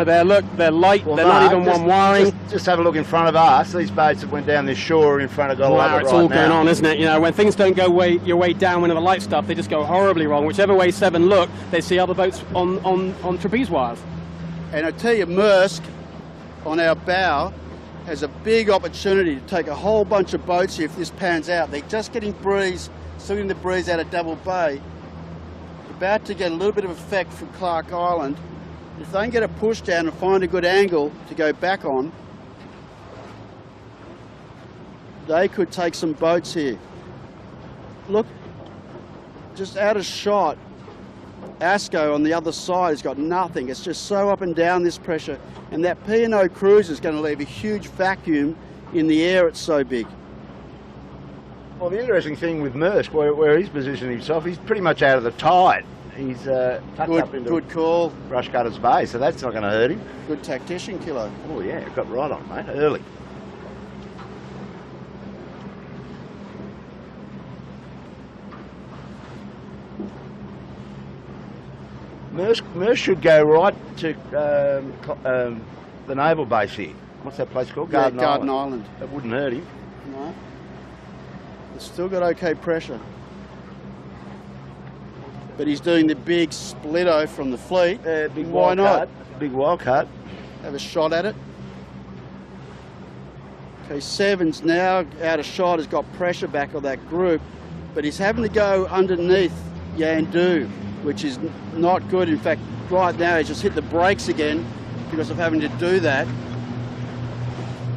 there. Look, they're light. Well, they're not even one wiring. Just have a look in front of us. These boats that went down this shore are in front of God Lover it's all going on, isn't it? You know, when things don't go your way down with the light stuff, they just go horribly wrong. Whichever way 7 look, they see other boats on trapeze wires. And I tell you, Maersk on our bow has a big opportunity to take a whole bunch of boats here if this pans out. They're just getting breeze, still getting the breeze out of Double Bay. About to get a little bit of effect from Clark Island. If they can get a push down and find a good angle to go back on, they could take some boats here. Look, just out of shot, Asco on the other side has got nothing. It's just so up and down this pressure. And that P&O cruiser is going to leave a huge vacuum in the air, it's so big. Well, the interesting thing with Maersk, where he's positioned himself, he's pretty much out of the tide. He's tucked up into Good call. Brush Cutters Bay, so that's not going to hurt him. Good tactician, Kilo. Oh yeah, got right on, mate, early. Merce should go right to the naval base here. What's that place called? Garden Island. That wouldn't hurt him. No. He's still got okay pressure. But he's doing the big splitto from the fleet. Big Why not? Big wild cut. Have a shot at it. Okay, Seven's now out of shot, has got pressure back on that group, but he's having to go underneath Yandu, which is not good. In fact, right now he's just hit the brakes again because of having to do that.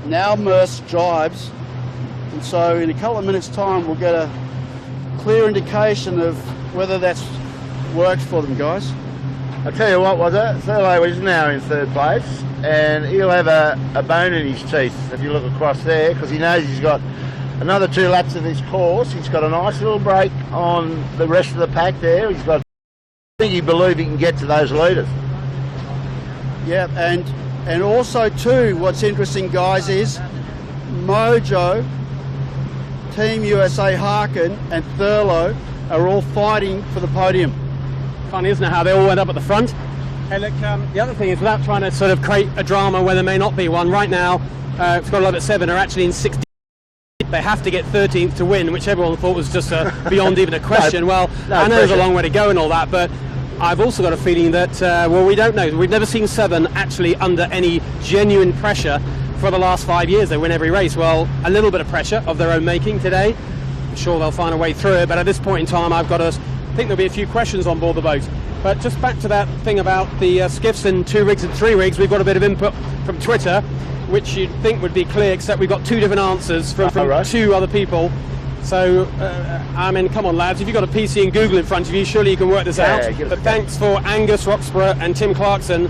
Now Merce jives, and so in a couple of minutes' time we'll get a clear indication of whether that's worked for them, guys. I'll tell you what, was it? Thurlow is now in third place, and he'll have a bone in his teeth if you look across there, because he knows he's got another 2 laps of this course. He's got a nice little break on the rest of the pack there. He's got, I think he believes he can get to those leaders. Yeah, and also too, what's interesting, guys, is Mojo, Team USA Harkin and Thurlow are all fighting for the podium. Funny, isn't it, how they all went up at the front? Hey, look, the other thing is, without trying to sort of create a drama where there may not be one, right now, Scott Love at 7 are actually in 16th. They have to get 13th to win, which everyone thought was just beyond even a question. I know there's a long way to go and all that, but I've also got a feeling that, well, we don't know. We've never seen Southern actually under any genuine pressure for the last 5 years. They win every race. Well, a little bit of pressure of their own making today. I'm sure they'll find a way through it, but at this point in time, I think there'll be a few questions on board the boat. But just back to that thing about the skiffs and 2 rigs and 3 rigs, we've got a bit of input from Twitter, which you'd think would be clear, except we've got 2 different answers from 2 other people. So, I mean, come on, lads, if you've got a PC and Google in front of you, surely you can work this out. But thanks for Angus Roxburgh and Tim Clarkson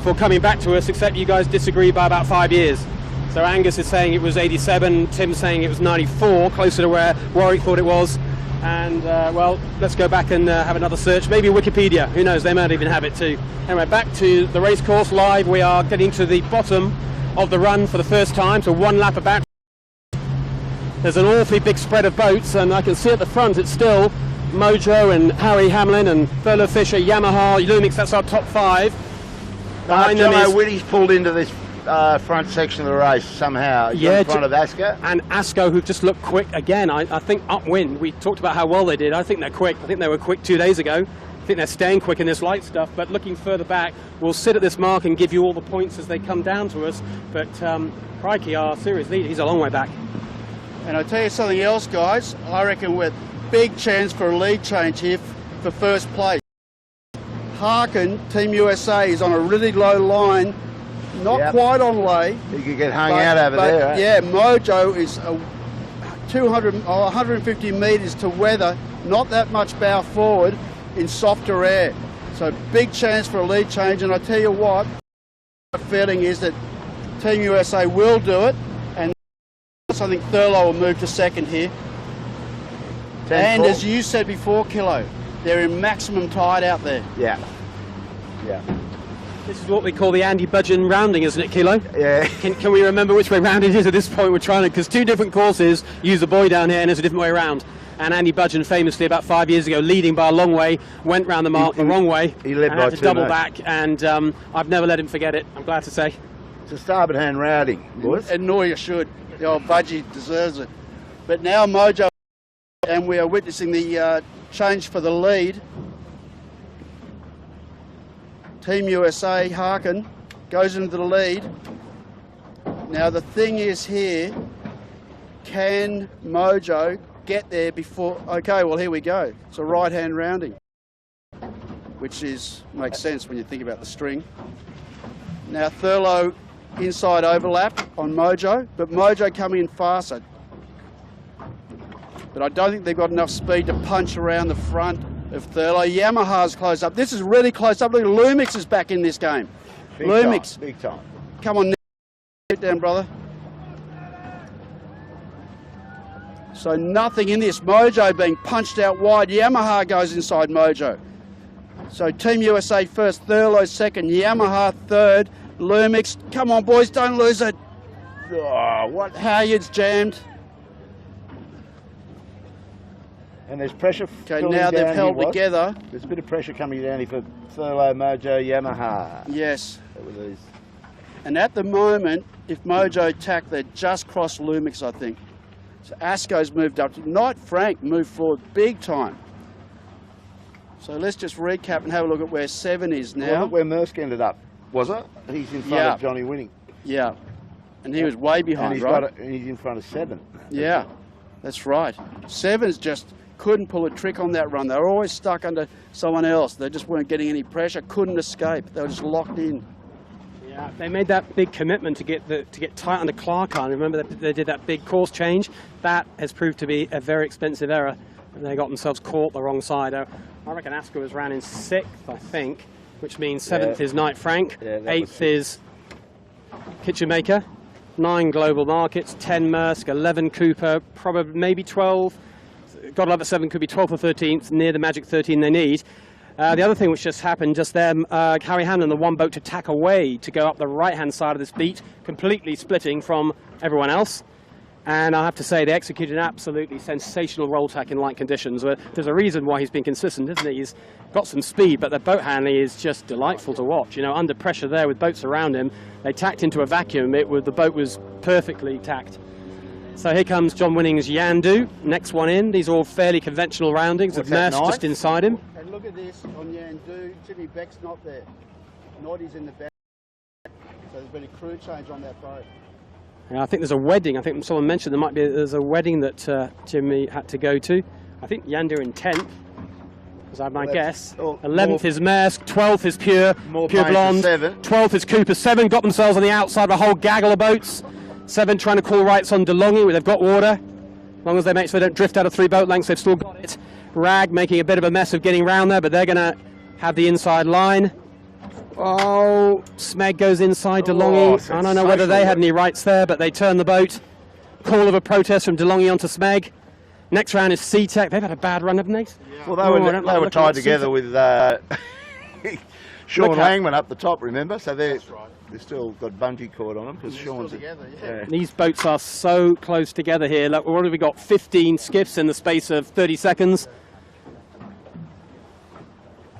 for coming back to us, except you guys disagree by about 5 years. So Angus is saying it was 87, Tim's saying it was 94, closer to where Warwick thought it was. And, well, let's go back and have another search. Maybe Wikipedia, who knows, they might even have it too. Anyway, back to the race course live. We are getting to the bottom of the run for the first time, so 1 lap about. There's an awfully big spread of boats, and I can see at the front it's still Mojo and Harry Hamlin and Thurlow Fisher, Yamaha, Lumix, that's our top 5. Behind them is Whitty's pulled into this front section of the race somehow. In front of Asco. And Asco, who just looked quick again. I think upwind, we talked about how well they did. I think they're quick. I think they were quick 2 days ago. I think they're staying quick in this light stuff, but looking further back, we'll sit at this mark and give you all the points as they come down to us. But crikey, our series leader, he's a long way back. And I'll tell you something else, guys. I reckon we're big chance for a lead change here for first place. Harkin, Team USA, is on a really low line, not quite on lay. He could get hung out over there, right? Yeah, Mojo is 150 metres to weather, not that much bow forward in softer air. So big chance for a lead change, and I tell you what, my feeling is that Team USA will do it, and I think Thurlow will move to second here. And as you said before, Kilo, they're in maximum tide out there. Yeah. This is what we call the Andy Budgeon rounding, isn't it, Kilo? Yeah. Can we remember which way round it is at this point? We're trying to, because 2 different courses use the buoy down here and there's a different way around. And Andy Budgeon famously about 5 years ago, leading by a long way, went round the mark the wrong way. He led by had to 2 double knots. Back, and I've never let him forget it, I'm glad to say. It's a starboard hand rounding, boys. And nor you should. The old Budgie deserves it. But now Mojo, and we are witnessing the change for the lead. Team USA, Harkin, goes into the lead. Now the thing is here, can Mojo get there before... Okay, well here we go. It's a right-hand rounding, which makes sense when you think about the string. Now Thurlow inside overlap on Mojo, but Mojo coming in faster. But I don't think they've got enough speed to punch around the front of Thurlow. Yamaha's close up. This is really close up. Look, Lumix is back in this game. Lumix. Big time. Come on, get down, brother. So nothing in this. Mojo being punched out wide. Yamaha goes inside Mojo. So Team USA first, Thurlow second, Yamaha third, Lumix. Come on, boys, don't lose it. Oh, what? Halyard's jammed. And there's pressure. Okay, now they've held together. There's a bit of pressure coming down here for Thurlow, Mojo, Yamaha. Yes. With these. And at the moment, if Mojo tack, they're just crossed Lumix, I think. So Asco's moved up. Knight Frank moved forward big time. So let's just recap and have a look at where 7 is now. Well, look where Mursk ended up, was it? He's in front of Johnny Winning. Yeah. And he was way behind, and right? He's in front of 7. Yeah, that's right. 7's just couldn't pull a trick on that run. They were always stuck under someone else. They just weren't getting any pressure, couldn't escape. They were just locked in. Yeah, they made that big commitment to get tight under Clark on. Remember that they did that big course change? That has proved to be a very expensive error. And they got themselves caught the wrong side. I reckon Asco was ran in 6th, I think, which means 7th is Knight Frank, 8th is Kitchenmaker, 9 Global Markets, 10 Maersk, 11 Cooper, probably maybe 12. God love it, 7 could be 12th or 13th, near the magic 13 they need. The other thing which just happened just there, Harry Hamlin, the one boat to tack away to go up the right-hand side of this beat, completely splitting from everyone else. And I have to say, they executed an absolutely sensational roll tack in light conditions. There's a reason why he's been consistent, isn't he? He's got some speed, but the boat handling is just delightful to watch. You know, under pressure there with boats around him, they tacked into a vacuum. The boat was perfectly tacked. So here comes John Winning's Yandu. Next one in. These are all fairly conventional roundings with Maersk just inside him. And look at this on Yandu. Jimmy Beck's not there. Noddy's in the back. So there's been a crew change on that boat. I think there's a wedding. I think someone mentioned there's a wedding that Jimmy had to go to. I think Yandu in 10th, is my guess. 11th is Maersk, 12th is Pure Blonde, 12th is Cooper. 7 got themselves on the outside of a whole gaggle of boats. 7 trying to call rights on DeLonghi, where they've got water. As long as they make sure they don't drift out of 3 boat lengths, they've still got it. Rag making a bit of a mess of getting round there, but they're going to have the inside line. Oh, Smeg goes inside DeLonghi. I don't know whether they had any rights there, but they turned the boat. Call of a protest from DeLonghi onto Smeg. Next round is C-Tech. They've had a bad run, haven't they? Yeah. Well, they were tied together with Sean Langman up the top, remember? So they've still got bungee cord on them because Sean's together. These boats are so close together here. Look, what have we got? 15 skiffs in the space of 30 seconds.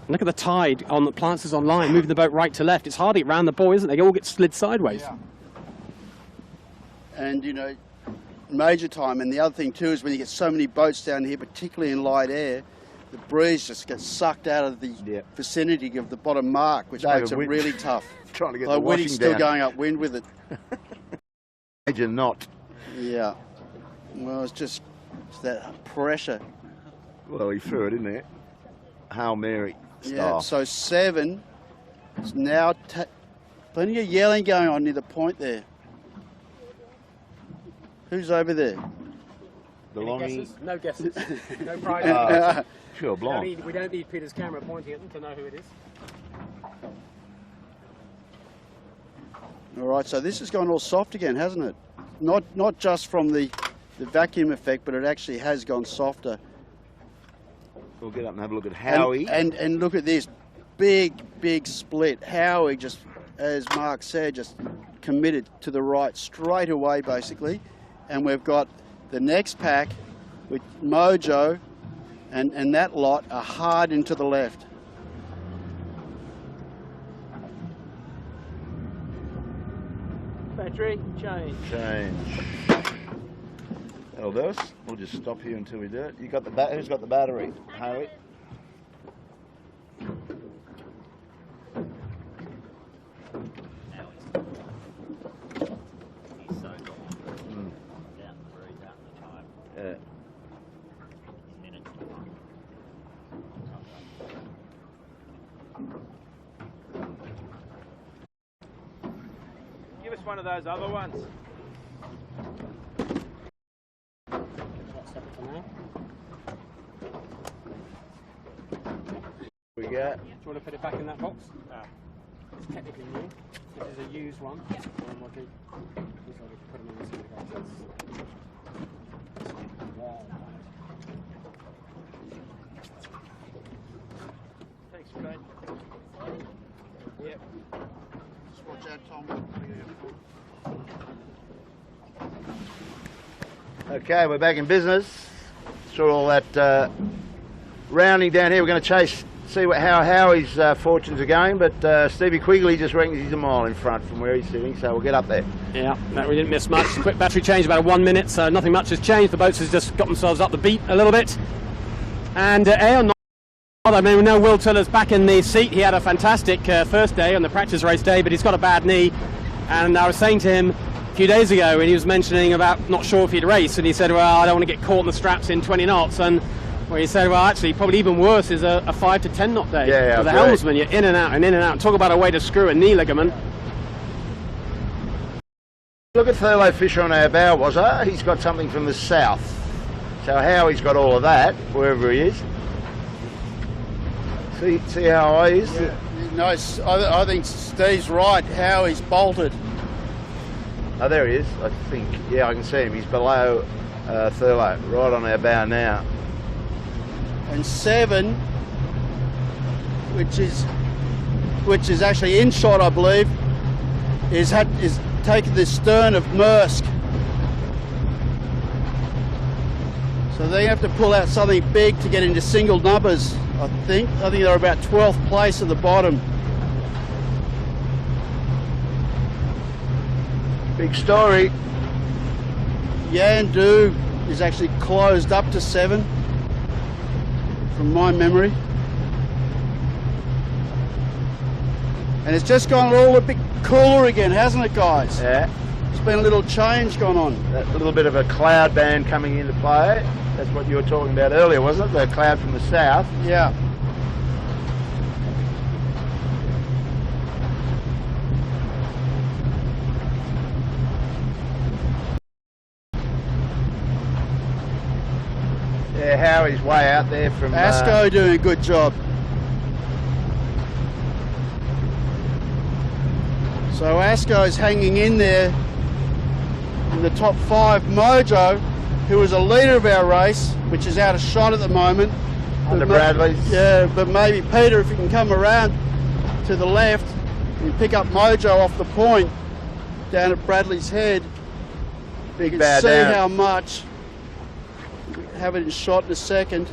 Look at the tide on the plants online, moving the boat right to left. It's hardly around the buoy, isn't it? They all get slid sideways. Yeah. And, you know, major time. And the other thing, too, is when you get so many boats down here, particularly in light air, the breeze just gets sucked out of the vicinity of the bottom mark, which makes it really tough. Trying to get the washing still down. Going upwind with it. Imagine not. Yeah. Well, it's that pressure. Well, he threw it in there. Hail Mary style. Yeah, so 7 is now plenty of yelling going on near the point there. Who's over there? DeLonghi. No guesses. No pride. Sure, blonde. We don't need Peter's camera pointing at them to know who it is. All right, so this has gone all soft again, hasn't it? Not just from the vacuum effect, but it actually has gone softer. We'll get up and have a look at Howie. And look at this big split. Howie just, as Mark said, just committed to the right straight away, basically. And we've got the next pack with Mojo and that lot are hard into the left. Battery, change. That'll do us. We'll just stop here until we do it. Who's got the battery? Howie. Give us one of those other ones. We got. Do you want to put it back in that box? It's technically new. This is a used one. We'll do. Put them in this Thanks, Kite. Yep. Just watch out, Tom. Okay, we're back in business. Saw all that rounding down here. We're going to see how Howie's fortunes are going, but Stevie Quigley just reckons he's a mile in front from where he's sitting, so we'll get up there. Yeah, we didn't miss much. Quick battery change, about 1 minute, so nothing much has changed. The boats has just got themselves up the beat a little bit. And Aon, I mean, we know Will Tiller's back in the seat. He had a fantastic first day on the practice race day, but he's got a bad knee. And I was saying to him a few days ago when he was mentioning about not sure if he'd race, and he said, well, I don't want to get caught in the straps in 20 knots. And well, he said, well, actually, probably even worse is a 5 to 10 knot day. Yeah, for the helmsman, you're in and out and in and out. Talk about a way to screw a knee ligament. Look at Thurlow Fisher on our bow, was it? He's got something from the south. So Howie's got all of that, wherever he is. See how high he is? Yeah. No, I think Steve's right. Howie's bolted. Oh, there he is, I think. Yeah, I can see him. He's below Thurlow, right on our bow now. And 7, which is actually in shot, I believe, is taking the stern of Maersk. So they have to pull out something big to get into single numbers, I think. I think they're about 12th place at the bottom. Big story. Yandu is actually closed up to 7, from my memory. And it's just gone a little bit cooler again, hasn't it, guys? Yeah. There's been a little change going on. That little bit of a cloud band coming into play. That's what you were talking about earlier, wasn't it? The cloud from the south. Yeah. Yeah, Howie's way out there from... Asco doing a good job. So Asco's hanging in there in the top 5. Mojo, who was a leader of our race, which is out of shot at the moment. Under Bradley's. Yeah, but maybe Peter, if he can come around to the left and pick up Mojo off the point down at Bradley's head, you can see down. how much. Have it in shot in a second.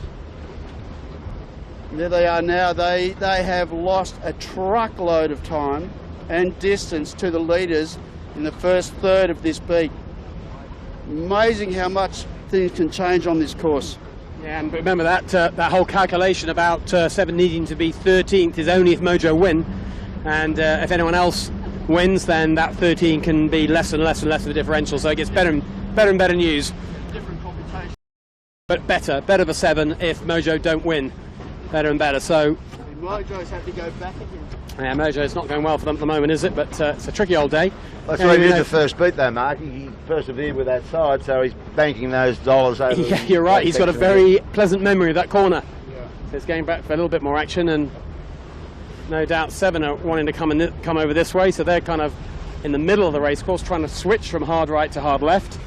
And there they are now. They have lost a truckload of time and distance to the leaders in the first third of this beat. Amazing how much things can change on this course. Yeah, and remember that whole calculation about 7 needing to be 13th is only if Mojo win, and if anyone else wins, then that 13 can be less and less and less of a differential. So it gets better and better news. Different computation. But better the 7 if Mojo don't win. Better and better. So Mojo's had to go back again. yeah, Mojo's not going well for them at the moment, is it? But it's a tricky old day. That's why he did the first beat though, Mark. He persevered with that side, so he's banking those dollars over. Yeah, you're right. He's got a very pleasant memory of that corner. Yeah. So it's going back for a little bit more action, and no doubt 7 are wanting to come over this way, so they're kind of in the middle of the race course, trying to switch from hard right to hard left.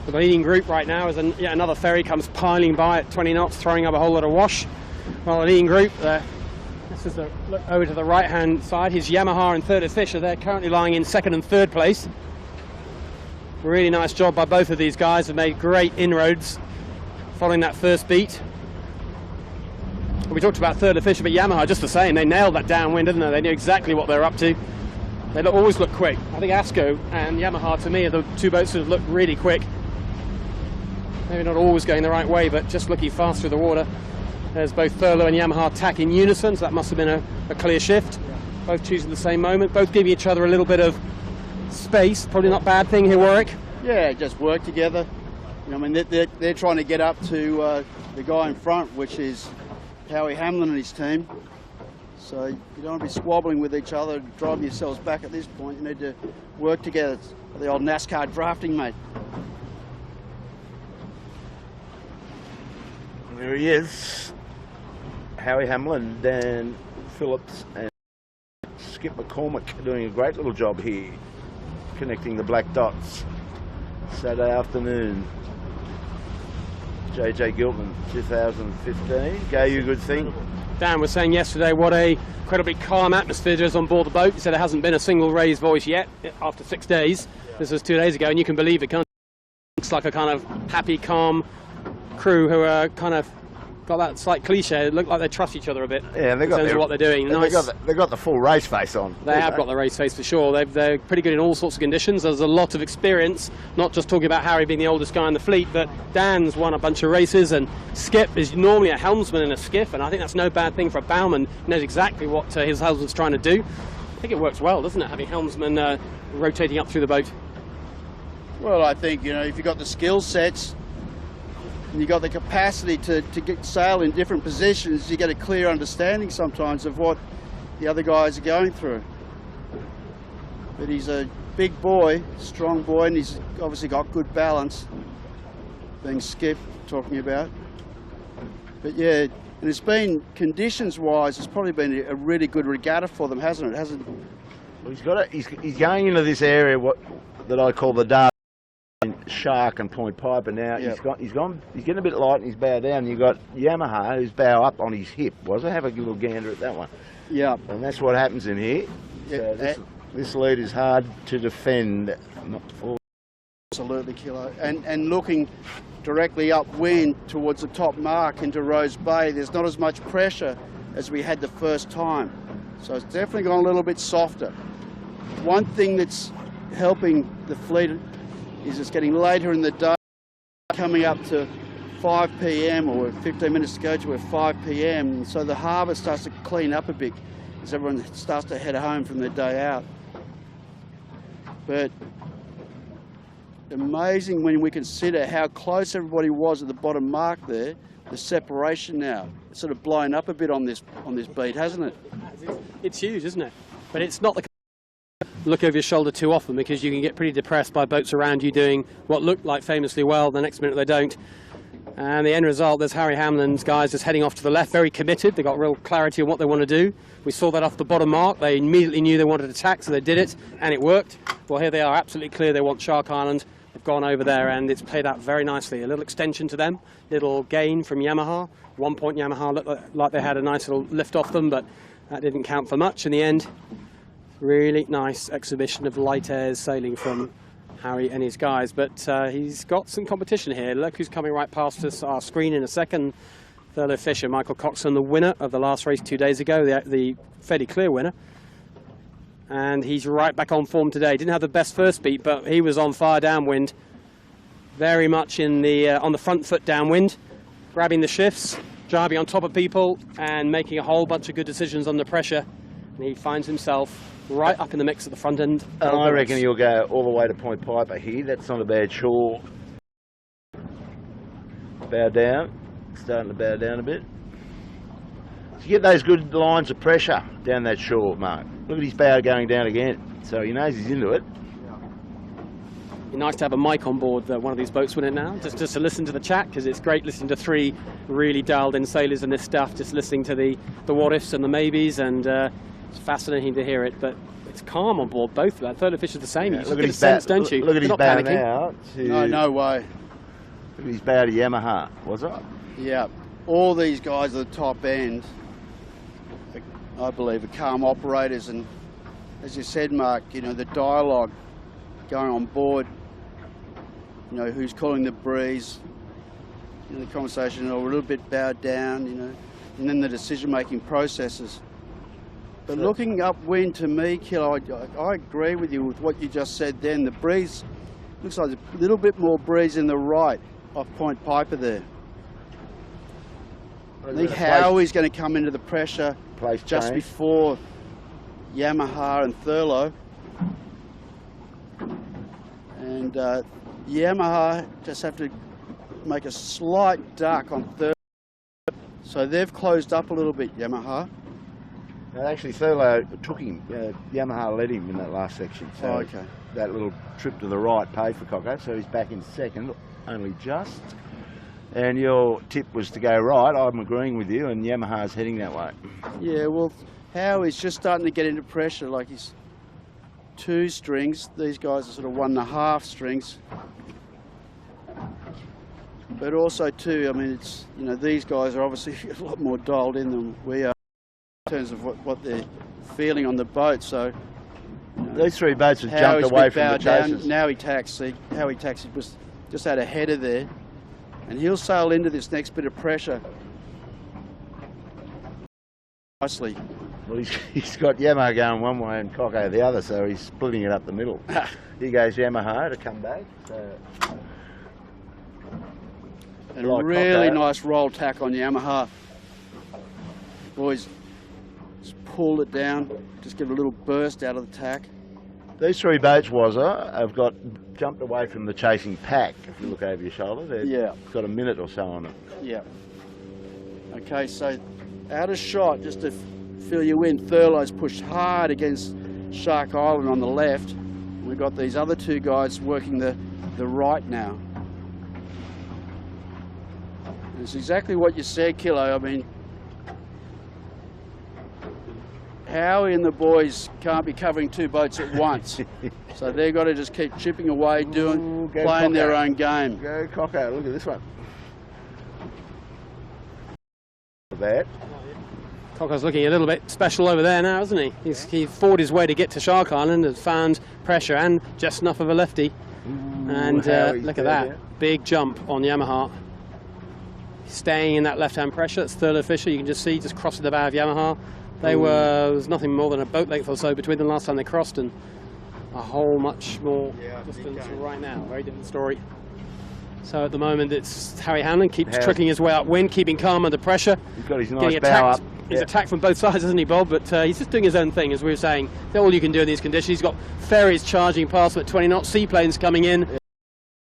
The leading group right now is yet another ferry comes piling by at 20 knots, throwing up a whole lot of wash. Well, the leading group, this is the look over to the right-hand side. His Yamaha and Thurlow Fisher, they're currently lying in 2nd and 3rd place. Really nice job by both of these guys. Have made great inroads following that first beat. We talked about Thurlow Fisher, but Yamaha just the same. They nailed that downwind, didn't they? They knew exactly what they're up to. They always look quick. I think Asco and Yamaha, to me, are the two boats that look really quick. Maybe not always going the right way, but just looking fast through the water. There's both Thurlow and Yamaha tack in unison, so that must have been a clear shift. Both choosing the same moment, both giving each other a little bit of space. Probably not a bad thing here, Warwick. Yeah, just work together. I mean, they're trying to get up to the guy in front, which is Howie Hamlin and his team. So you don't want to be squabbling with each other and driving yourselves back at this point. You need to work together. It's the old NASCAR drafting, mate. There he is. Howie Hamlin, Dan Phillips and Skip McCormick doing a great little job here, connecting the black dots. Saturday afternoon. JJ Giltinan 2015. Go you good thing. Dan was saying yesterday what a incredibly calm atmosphere there is on board the boat. He said there hasn't been a single raised voice yet after 6 days. This was 2 days ago, and you can believe it. It looks like a kind of happy, calm crew who are kind of got that slight cliche. It look like they trust each other a bit. Yeah, they got in terms of what they're doing. Nice. They got the full race face on. They have got the race face for sure. They're pretty good in all sorts of conditions. There's a lot of experience, not just talking about Harry being the oldest guy in the fleet, but Dan's won a bunch of races, and Skip is normally a helmsman in a skiff, and I think that's no bad thing for a bowman. He knows exactly what his helmsman's trying to do. I think it works well, doesn't it, having helmsman rotating up through the boat? Well, I think, you know, if you've got the skill sets and you've got the capacity to get sail in different positions, you get a clear understanding sometimes of what the other guys are going through. But he's a big boy, strong boy, and he's obviously got good balance, being Skip talking about. But yeah, and it's been, conditions-wise, it's probably been a really good regatta for them, hasn't it? Well, he's going into this area that I call the dark Shark and Point Piper now. Yep. He's getting a bit light in his bow down. You've got Yamaha who's bow up on his hip. Was it? Have a little gander at that one. Yeah. And that's what happens in here. Yeah. So this lead is hard to defend. Not to fall. Absolutely, Kilo. And looking directly upwind towards the top mark into Rose Bay, there's not as much pressure as we had the first time. So it's definitely gone a little bit softer. One thing that's helping the fleet is it's getting later in the day, coming up to 5 p.m. or 15 minutes to go to 5 p.m. So the harbour starts to clean up a bit as everyone starts to head home from their day out. But amazing when we consider how close everybody was at the bottom mark there, the separation now. It's sort of blown up a bit on this beat, hasn't it? It's huge, isn't it? But it's not the look over your shoulder too often, because you can get pretty depressed by boats around you doing what looked like famously well, the next minute they don't. And the end result, there's Harry Hamlin's guys just heading off to the left, very committed. They got real clarity on what they want to do. We saw that off the bottom mark. They immediately knew they wanted to attack, so they did it, and it worked. Well, here they are, absolutely clear they want Shark Island. They've gone over there, and it's played out very nicely. A little extension to them, little gain from Yamaha. 1 point Yamaha looked like they had a nice little lift off them, but that didn't count for much in the end. Really nice exhibition of light airs sailing from Harry and his guys, but he's got some competition here. Look who's coming right past us, our screen in a second. Thurlow Fisher, Michael Coxon, the winner of the last race 2 days ago, the fairly clear winner. And he's right back on form today. Didn't have the best first beat, but he was on fire downwind. Very much in the on the front foot downwind, grabbing the shifts, driving on top of people, and making a whole bunch of good decisions under pressure. And he finds himself right up in the mix at the front end. And I reckon he'll go all the way to Point Piper here. That's not a bad shore. Bow down. Starting to bow down a bit. So you get those good lines of pressure down that shore, Mark. Look at his bow going down again. So he knows he's into it. It'd be nice to have a mic on board one of these boats, wouldn't it now? Just to listen to the chat, because it's great listening to 3 really dialed in sailors and this stuff, just listening to the what ifs and the maybes, and it's fascinating to hear it, but it's calm on board both of them. Thurlow Fisher's the same. Yeah, You just get a sense, don't you? Look at his They're bow not panicking. now. No way. Look at his bow to Yamaha, was it? Yeah. All these guys at the top end, I believe, are calm operators, and as you said, Mark, you know, the dialogue going on board, you know, who's calling the breeze, you know, the conversation, or a little bit bowed down, you know, and then the decision-making processes. But looking upwind, to me, Kilo, I agree with you with what you just said then. The breeze looks like a little bit more breeze in the right off Point Piper there. I think Howie's going to come into the pressure just before Yamaha and Thurlow. And Yamaha just have to make a slight duck on Thurlow. So they've closed up a little bit, Yamaha. Actually, Thurlow took him. Yamaha led him in that last section. So okay. That little trip to the right paid for Coco, so he's back in second, only just. And your tip was to go right. I'm agreeing with you, and Yamaha's heading that way. Yeah, well, Howie's just starting to get into pressure, like he's 2 strings. These guys are sort of 1.5 strings. But also too, I mean, it's, you know, these guys are obviously a lot more dialed in than we are in terms of what they're feeling on the boat. So you know, these three boats have jumped away from the chasers. Now he tacks. See how he tacks. He was just had a header there, and he'll sail into this next bit of pressure nicely. Well, he's got Yamaha going one way and Coco the other, so he's splitting it up the middle. Here goes Yamaha to come back. So. And a really nice roll tack on Yamaha. Boys, just pull it down, just give it a little burst out of the tack. These three boats, have got jumped away from the chasing pack. If you look over your shoulder, they've got a minute or so on it. Yeah. Okay, so out of shot, just to fill you in, Thurlow's pushed hard against Shark Island on the left. We've got these other two guys working the right now. It's exactly what you said, Kilo. I mean, Howie and the boys can't be covering two boats at once. So they've got to just keep chipping away, playing their own game. Go Coco, look at this one. That. Coco's looking a little bit special over there now, isn't he? He fought his way to get to Shark Island, has found pressure and just enough of a lefty. And look at that, big jump on Yamaha. Staying in that left-hand pressure. That's Thurlow Fisher. You can just see, just crossing the bow of Yamaha. There was nothing more than a boat length or so between them last time they crossed, and a whole much more distance right now. Very different story. So at the moment, it's Harry Hamlin keeps trickling his way upwind, keeping calm under pressure. He's got his nice bow up. He's attacked from both sides, isn't he, Bob? But he's just doing his own thing, as we were saying. That's all you can do in these conditions. He's got ferries charging past him at 20 knots, seaplanes coming in,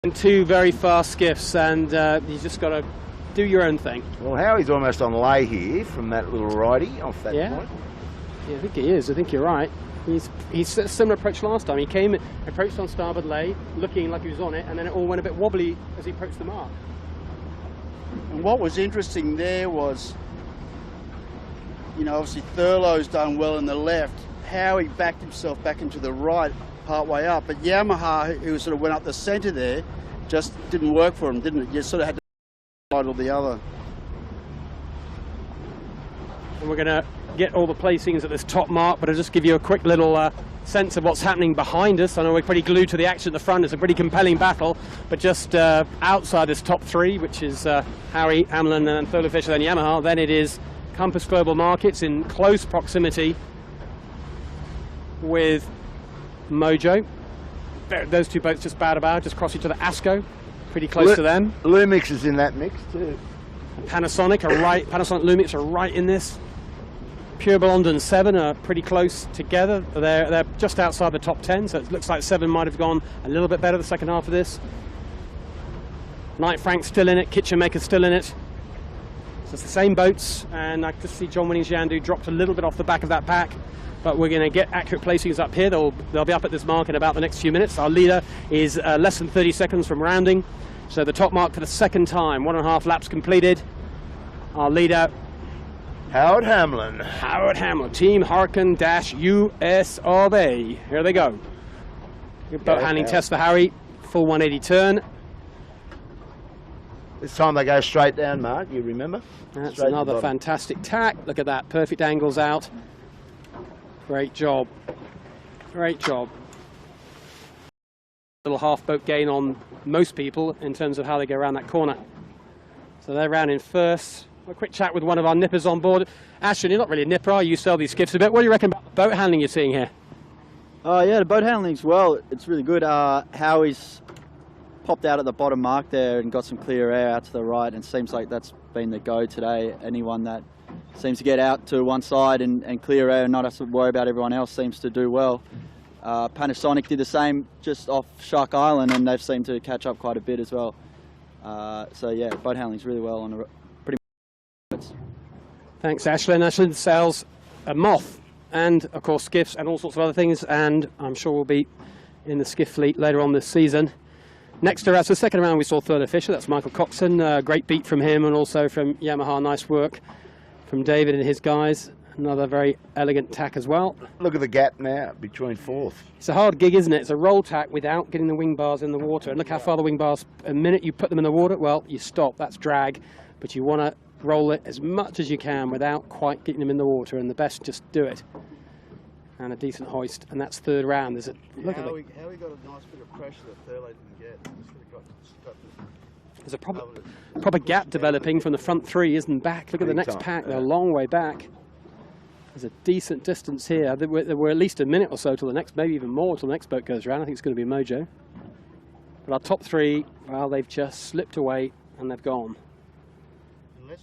and two very fast skiffs, and he's just got to do your own thing. Well, Howie's almost on lay here from that little righty off that point. Yeah, I think he is. I think you're right. He's a similar approach last time. He came, approached on starboard lay, looking like he was on it, and then it all went a bit wobbly as he approached the mark. And what was interesting there was, you know, obviously Thurlow's done well in the left. Howie backed himself back into the right part way up, but Yamaha, who sort of went up the centre there, just didn't work for him, didn't it? You sort of had to side or the other. And we're going to get all the placings at this top mark, but I'll just give you a quick little sense of what's happening behind us. I know we're pretty glued to the action at the front. It's a pretty compelling battle, but just outside this top three, which is Harry, Hamlin and Thurlow Fisher, then Yamaha, then it is Compass Global Markets in close proximity with Mojo. Those two boats just bow to bow, just cross each other. Asco, pretty close to them. Lumix is in that mix too. Panasonic Lumix are right in this. Pure Blonde and Seven are pretty close together. They're just outside the top 10, so it looks like Seven might have gone a little bit better the second half of this. Knight Frank's still in it, Kitchen Maker's still in it. So it's the same boats, and I just see John Winning's Yandu dropped a little bit off the back of that pack, but we're going to get accurate placings up here. They'll be up at this mark in about the next few minutes. Our leader is less than 30 seconds from rounding, so the top mark for the second time, 1.5 laps completed. Our leader, Howard Hamlin. Team Harkin-US of A. Here they go. Good boat handling test for Harry, full 180 turn. This time they go straight down, Mark, you remember? That's Straight another fantastic tack. Look at that, perfect angles out. Great job. Great job. Little half boat gain on most people in terms of how they go around that corner. So they're round in first. A quick chat with one of our nippers on board. Ashton, you're not really a nipper, are you? You sell these skiffs a bit. What do you reckon about the boat handling you're seeing here? Yeah, the boat handling's well. It's really good. Howie's popped out at the bottom mark there and got some clear air out to the right, and it seems like that's been the go today. Anyone that seems to get out to one side and clear air and not have to worry about everyone else seems to do well. Panasonic did the same just off Shark Island, and they've seemed to catch up quite a bit as well. So yeah, boat handling's really well on a pretty much. Thanks, Ashlyn. Ashlyn sells a Moth and, of course, skiffs and all sorts of other things, and I'm sure we'll be in the skiff fleet later on this season. Next to us, the second round, we saw Thurlow Fisher. That's Michael Coxon. Great beat from him, and also from Yamaha. Nice work from David and his guys. Another very elegant tack as well. Look at the gap now between fourth. It's a hard gig, isn't it? It's a roll tack without getting the wing bars in the water. And look how far the wing bars, a minute you put them in the water, well, you stop. That's drag. But you want to roll it as much as you can without quite getting them in the water. And the best, just do it. And a decent hoist. And that's third round. There's a look at it. How we got a nice bit of pressure that Thurley didn't get. There's a proper gap developing from the front three, isn't back. Look at the next pack. They're a long way back. There's a decent distance here. There were at least a minute or so till the next, maybe even more till the next boat goes around. I think it's going to be Mojo. But our top three, well, they've just slipped away and they've gone. And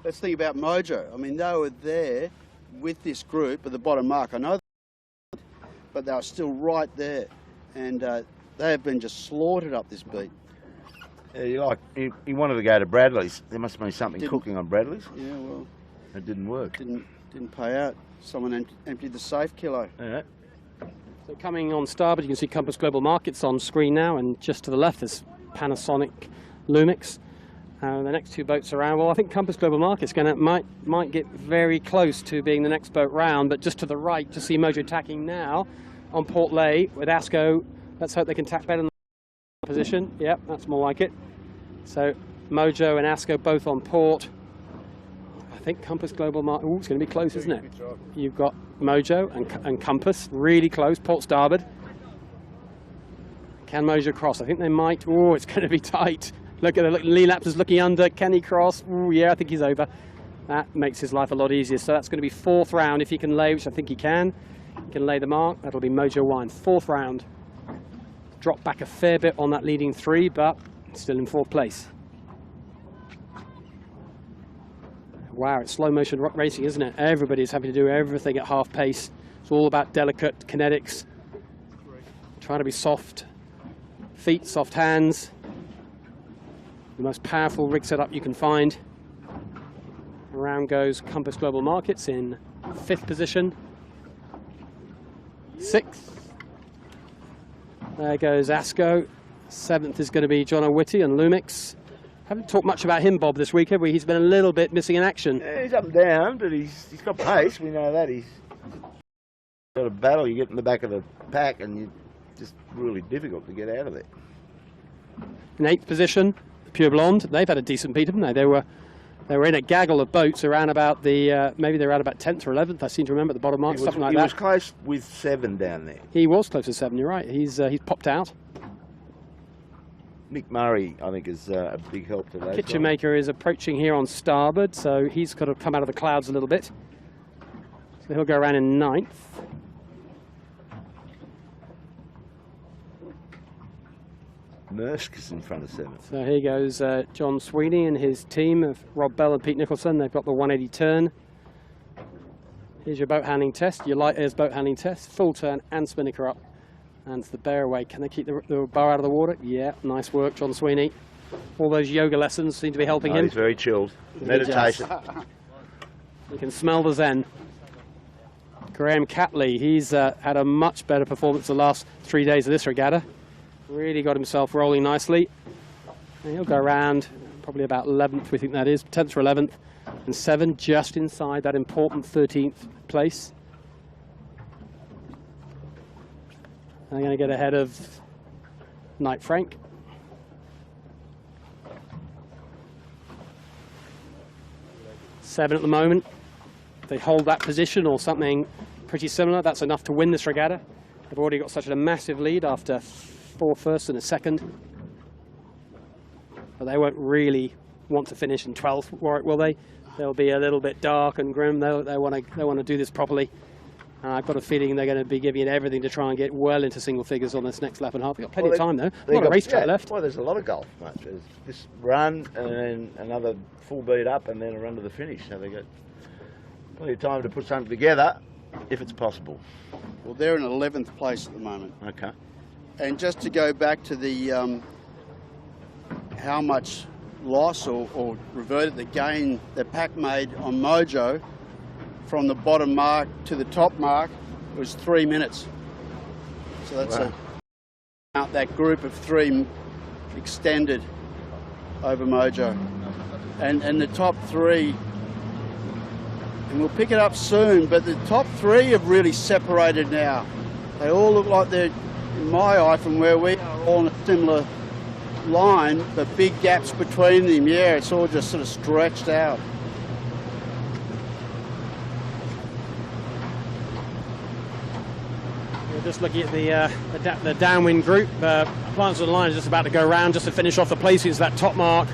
let's think about Mojo. I mean, they were there with this group at the bottom mark. I know, but they were still right there, and they have been just slaughtered up this beat. Yeah, he wanted to go to Bradley's. There must have been something cooking on Bradley's. Yeah, well, it didn't work. Didn't pay out. Someone emptied the safe kilo. Yeah. So coming on starboard, you can see Compass Global Markets on screen now, and just to the left is Panasonic Lumix. The next two boats around. Well, I think Compass Global Markets might get very close to being the next boat round, but just to the right, to see Mojo tacking now on Port Lay with Asco. Let's hope they can tack better than the position. Yep, that's more like it. So Mojo and Asco both on port. I think Compass Global Market. Oh, it's going to be close, isn't it? You've got Mojo and Compass really close. Port starboard. Can Mojo cross? I think they might. Oh, it's going to be tight. Look at the Lee Lapter's looking under. Can he cross? Oh, yeah, I think he's over. That makes his life a lot easier. So that's going to be fourth round if he can lay, which I think he can. He can lay the mark. That'll be Mojo 1. Fourth round. Dropped back a fair bit on that leading three, but still in fourth place. Wow, it's slow motion rock racing, isn't it? Everybody's having to do everything at half pace. It's all about delicate kinetics. Trying to be soft feet, soft hands. The most powerful rig setup you can find. Around goes Compass Global Markets in 5th position. 6th. There goes Asco. 7th is going to be John O'Witty and Lumix. Haven't talked much about him, Bob, this week, have we? He's been a little bit missing in action. Yeah, he's up and down, but he's got pace. We know that. He's got a battle. You get in the back of the pack and you're just really difficult to get out of there. In 8th position, Pure Blonde. They've had a decent beat, haven't they? They were in a gaggle of boats around about the maybe they're around about 10th or 11th. I seem to remember at the bottom mark, something like that. He was close with 7 down there. He was close to 7. You're right. He's popped out. Nick Murray, I think, is a big help to that. Picture Maker is approaching here on starboard, so he's got to come out of the clouds a little bit. So he'll go around in 9th. Mersk is in front of 7th. So here goes John Sweeney and his team of Rob Bell and Pete Nicholson. They've got the 180 turn. Here's your boat handling test, your light airs boat handling test, full turn and spinnaker up. And the bear away. Can they keep the bar out of the water? Yeah, nice work, John Sweeney. All those yoga lessons seem to be helping him. He's very chilled. Meditation. You can smell the zen. Graham Catley, he's had a much better performance the last 3 days of this regatta. Really got himself rolling nicely. And he'll go around probably about 11th, we think that is, 10th or 11th. And 7 just inside that important 13th place. They're going to get ahead of Knight Frank. Seven at the moment. If they hold that position or something pretty similar, that's enough to win this regatta. They've already got such a massive lead after 4 firsts and a second. But they won't really want to finish in 12th, will they? They'll be a little bit dark and grim. They want to do this properly. I've got a feeling they're going to be giving it everything to try and get well into single figures on this next lap and a half. They've got plenty of time, though. A lot of racetrack left. Well, there's a lot of golf, mate. There's this run and then another full beat up and then a run to the finish. So they've got plenty of time to put something together, if it's possible. Well, they're in 11th place at the moment. Okay. And just to go back to the how much loss or reverted the gain that Pack made on Mojo, from the bottom mark to the top mark, it was 3 minutes. So that's that group of 3 extended over Mojo. And the top 3 and we'll pick it up soon, but the top three have really separated now. They all look like they're, in my eye, from where we are, all in a similar line, but big gaps between them. Yeah, it's all just sort of stretched out. We're just looking at the downwind group. Appliances Online is just about to go around just to finish off the placings. That top mark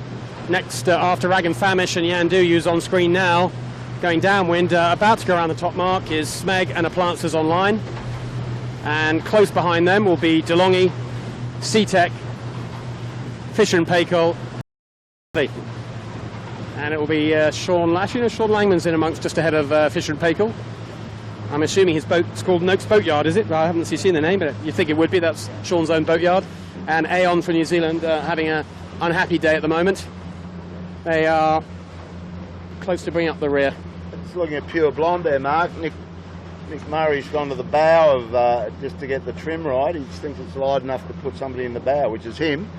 next after Rag and Famish and Yandu is on screen now. Going downwind, about to go around the top mark is Smeg and Appliances Online. And close behind them will be DeLonghi, Sea-Tech, Fisher and Paykel, and it will be Sean. Actually, no, Sean Langman's in amongst just ahead of Fisher and Paykel. I'm assuming his boat's called Noakes Boatyard, is it? I haven't seen the name, but you think it would be. That's Sean's own boatyard. And Aon from New Zealand having an unhappy day at the moment. They are close to bringing up the rear. Just looking at Pure Blonde there, Mark. Nick Murray's gone to the bow of just to get the trim right. He just thinks it's light enough to put somebody in the bow, which is him.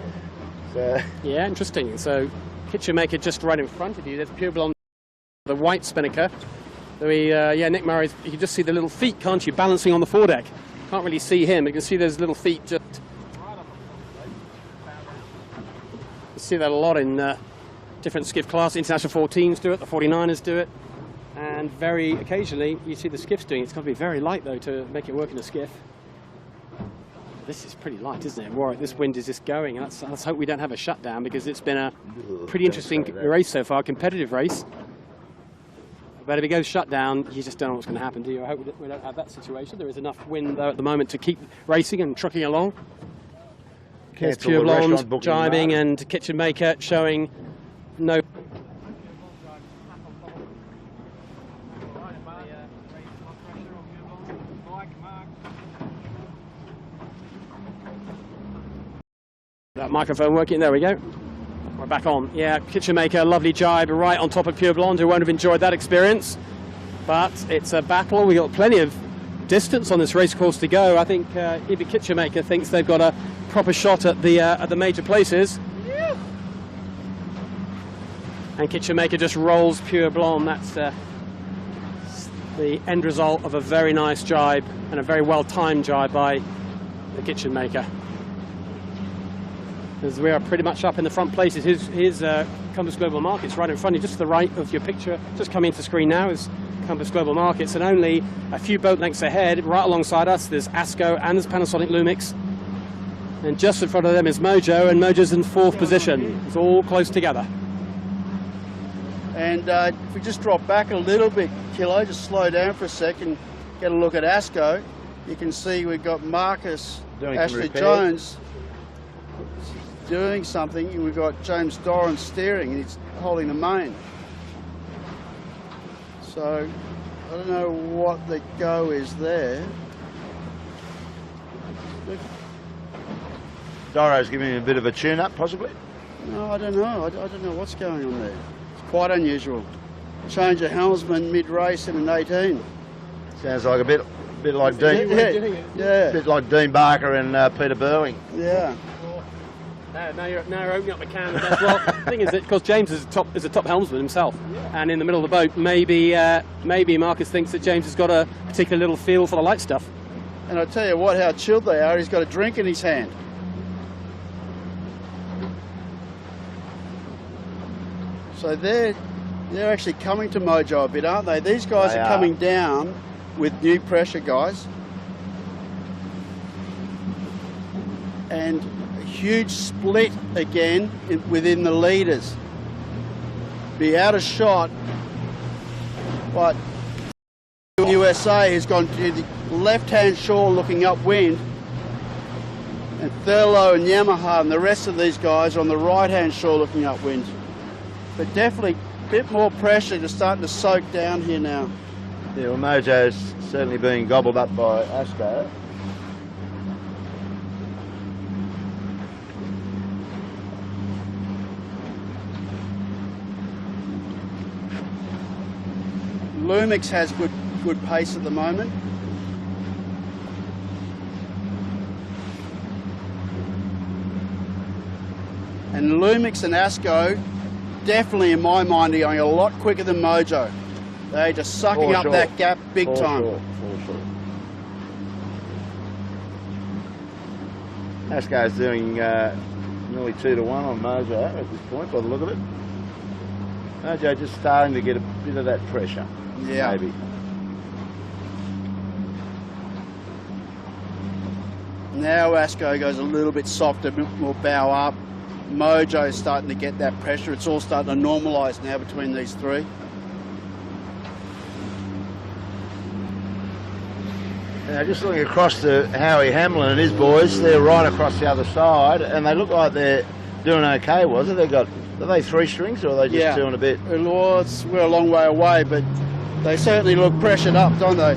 So yeah, interesting. So Kitchen Maker just right in front of you. There's Pure Blonde, the white spinnaker. Nick Murray's. You can just see the little feet, can't you, balancing on the foredeck. Can't really see him. You can see those little feet just. You see that a lot in different skiff classes. International 14s do it. The 49ers do it. And very occasionally you see the skiffs doing it. It's got to be very light though to make it work in a skiff. This is pretty light, isn't it? Warwick, this wind is just going. Let's hope we don't have a shutdown, because it's been a pretty interesting race so far, competitive race. But if it goes shut down, you just don't know what's going to happen, do you? I hope we don't have that situation. There is enough wind though at the moment to keep racing and trucking along. There's Pure Blonde jibing and Kitchen Maker showing no. That microphone working, there we go. We're back on. Yeah, Kitchen Maker, lovely jibe right on top of Pure Blonde, who won't have enjoyed that experience. But it's a battle. We've got plenty of distance on this race course to go. I think even Kitchen Maker thinks they've got a proper shot at the major places. Yeah. And Kitchen Maker just rolls Pure Blonde. That's the end result of a very nice jibe and a very well-timed jibe by the Kitchen Maker. As we are pretty much up in the front places. Here's Compass Global Markets right in front of you, just to the right of your picture. Just coming into screen now is Compass Global Markets, and only a few boat lengths ahead, right alongside us, there's ASCO and there's Panasonic Lumix. And just in front of them is Mojo, and Mojo's in fourth position. It's all close together. And if we just drop back a little bit, Kilo, just slow down for a second, get a look at ASCO. You can see we've got Marcus Ashley Jones doing something, and we've got James Doran steering, and he's holding the main. So I don't know what the go is there. Doro's giving him a bit of a tune-up, possibly? No, I don't know. I don't know what's going on there. It's quite unusual. Change of helmsman mid-race in an 18. Sounds like a bit like Dean. Yeah. A bit like Dean Barker and Peter Burling. Yeah. Now you're opening up the can. Well, the thing is that because James is a top helmsman himself, and in the middle of the boat, maybe Marcus thinks that James has got a particular little feel for the light stuff. And I tell you what, how chilled they are. He's got a drink in his hand. So they're actually coming to Mojo a bit, aren't they? These guys are coming down with new pressure, guys. And a huge split again within the leaders. Be out of shot, but USA has gone to the left-hand shore looking upwind, and Thurlow and Yamaha and the rest of these guys are on the right-hand shore looking upwind. But definitely a bit more pressure just starting to soak down here now. Yeah, well, Mojo's certainly being gobbled up by ASCO. Lumix has good pace at the moment. And Lumix and ASCO definitely, in my mind, are going a lot quicker than Mojo. They're just sucking up that gap big time. For sure. Asco's doing nearly 2-1 on Mojo at this point, by the look of it. Mojo just starting to get a bit of that pressure. Yeah. Maybe. Now Asco goes a little bit softer, a bit more bow up. Mojo's starting to get that pressure. It's all starting to normalise now between these three. Now, just looking across to Howie Hamlin and his boys, they're right across the other side, and they look like they're doing okay, was it? Are they 3 strings, or are they just 2 and a bit? Well, we're a long way away, but they certainly look pressured up, don't they?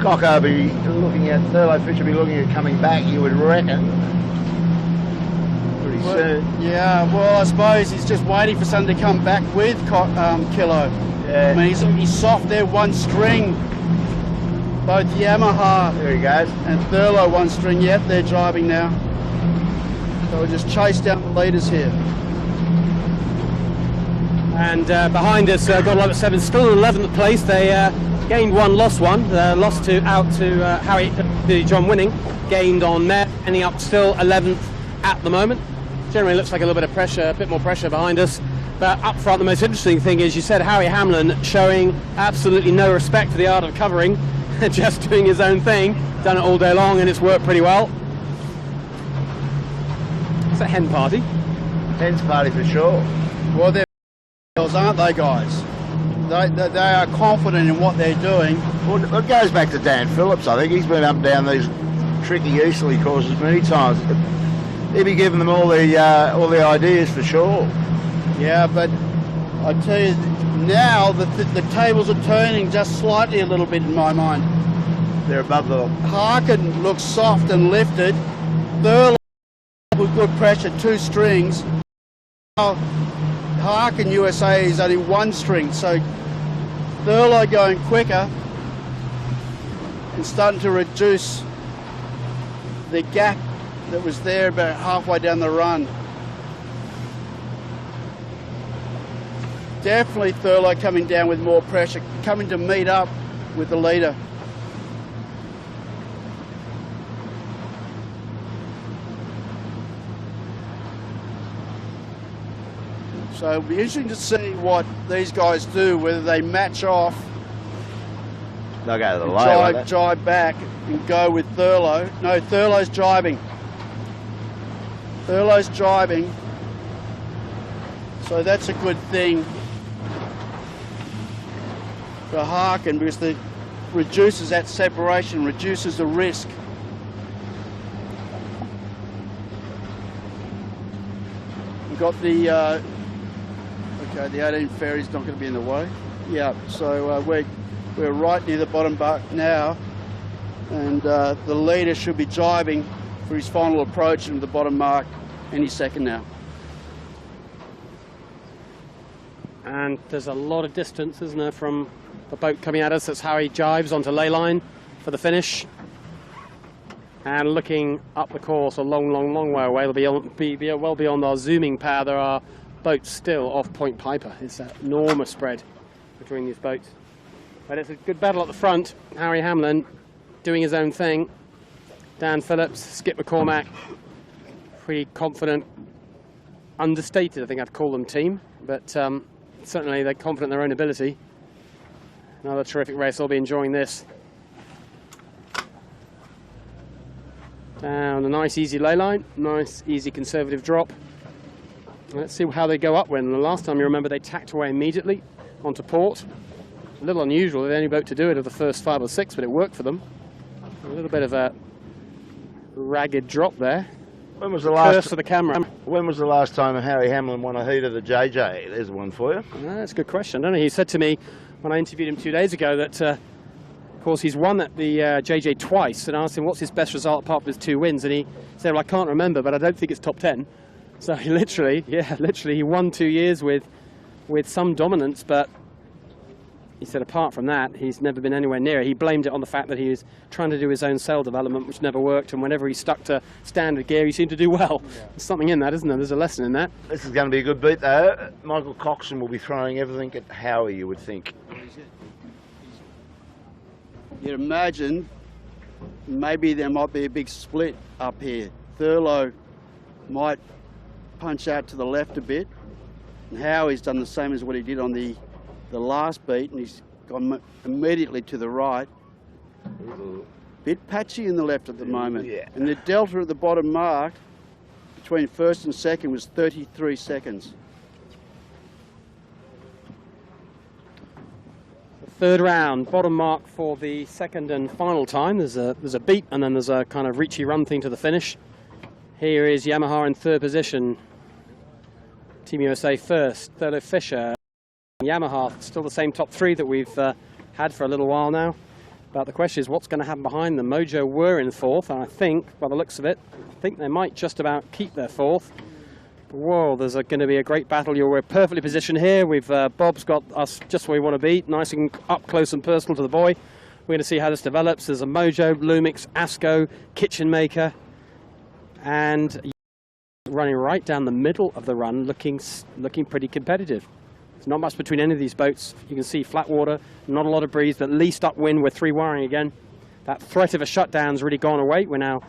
Cocko will be looking at, Thurlow Fish will be looking at coming back, you would reckon, pretty soon. Yeah, well, I suppose he's just waiting for something to come back with Kilo. Yeah. I mean, he's soft there, 1 string. Both Yamaha There he goes. and Thurlow 1 string. Yep, they're driving now. So we'll just chase down the leaders here. And behind us, got Love at 7, still in 11th place. They gained 1, lost 1. Lost out to Harry, John Winning. Gained on Matt, ending up still 11th at the moment. Generally looks like a little bit of pressure, a bit more pressure behind us. But up front, the most interesting thing is, you said Howie Hamlin showing absolutely no respect for the art of covering, just doing his own thing, done it all day long, and it's worked pretty well. It's a hen party. Hen's party for sure. Well, they're aren't they, guys? They are confident in what they're doing. Well, it goes back to Dan Phillips. I think he's been up and down these tricky easterly courses many times. He'll be giving them all the ideas for sure. Yeah, but I tell you, now the tables are turning just slightly a little bit in my mind. They're above the... Harkin looks soft and lifted. Thurlow with good pressure, 2 strings. Now, Harkin USA is only 1 string, so Thurlow going quicker and starting to reduce the gap that was there about halfway down the run. Definitely Thurlow coming down with more pressure, coming to meet up with the leader. So it'll be interesting to see what these guys do, whether they match off, They'll go to the low. drive back and go with Thurlow. No, Thurlow's driving. Thurlow's driving. So that's a good thing for Harkin, because it reduces that separation, reduces the risk. We've got the okay, the 18 ferry's not going to be in the way. Yeah, so we're right near the bottom buck now, and the leader should be driving for his final approach into the bottom mark any second now. And there's a lot of distance, isn't there, from the boat coming at us. That's how he jives onto ley line for the finish. And looking up the course a long, long, long way away, they'll be well beyond our zooming power. There are boats still off Point Piper. It's an enormous spread between these boats. But it's a good battle at the front. Harry Hamlin doing his own thing. Dan Phillips, Skip McCormack, pretty confident, understated, I think I'd call them team, but certainly they're confident in their own ability. Another terrific race. I'll be enjoying this. Down a nice easy ley line, nice easy conservative drop. Let's see how they go upwind. The last time, you remember, they tacked away immediately onto port. A little unusual, they're the only boat to do it of the first 5 or 6, but it worked for them. A little bit of a ragged drop there. When was the last? Curse for the camera. When was the last time Harry Hamlin won a heat of the JJ? There's one for you. That's a good question. I don't know. He said to me when I interviewed him 2 days ago that, of course, he's won at the JJ twice, and I asked him what's his best result apart from his 2 wins, and he said, well, I can't remember, but I don't think it's top 10. So he literally, he won 2 years with some dominance, but he said apart from that, he's never been anywhere near it. He blamed it on the fact that he was trying to do his own cell development, which never worked, and whenever he stuck to standard gear, he seemed to do well. Yeah. There's something in that, isn't there? There's a lesson in that. This is going to be a good beat, though. Michael Coxon will be throwing everything at Howie, you would think. You'd imagine maybe there might be a big split up here. Thurlow might punch out to the left a bit, and Howie's done the same as what he did on the last beat, and he's gone immediately to the right. Bit patchy in the left at the moment. Yeah. And the delta at the bottom mark between first and second was 33 seconds. Third round, bottom mark for the second and final time. There's a beat, and then there's a kind of reachy run thing to the finish. Here is Yamaha in third position. Team USA first. Thurlow Fisher. Yamaha, still the same top three that we've had for a little while now. But the question is, what's going to happen behind them? Mojo were in fourth, and I think, by the looks of it, I think they might just about keep their fourth. Whoa, there's going to be a great battle. We're perfectly positioned here. We've Bob's got us just where we want to be, nice and up close and personal to the boy. We're going to see how this develops. There's a Mojo, Lumix, Asco, Kitchen Maker, and running right down the middle of the run, looking pretty competitive. There's not much between any of these boats. You can see flat water, not a lot of breeze, but at least upwind. We're three wiring again. That threat of a shutdown's really gone away. We're now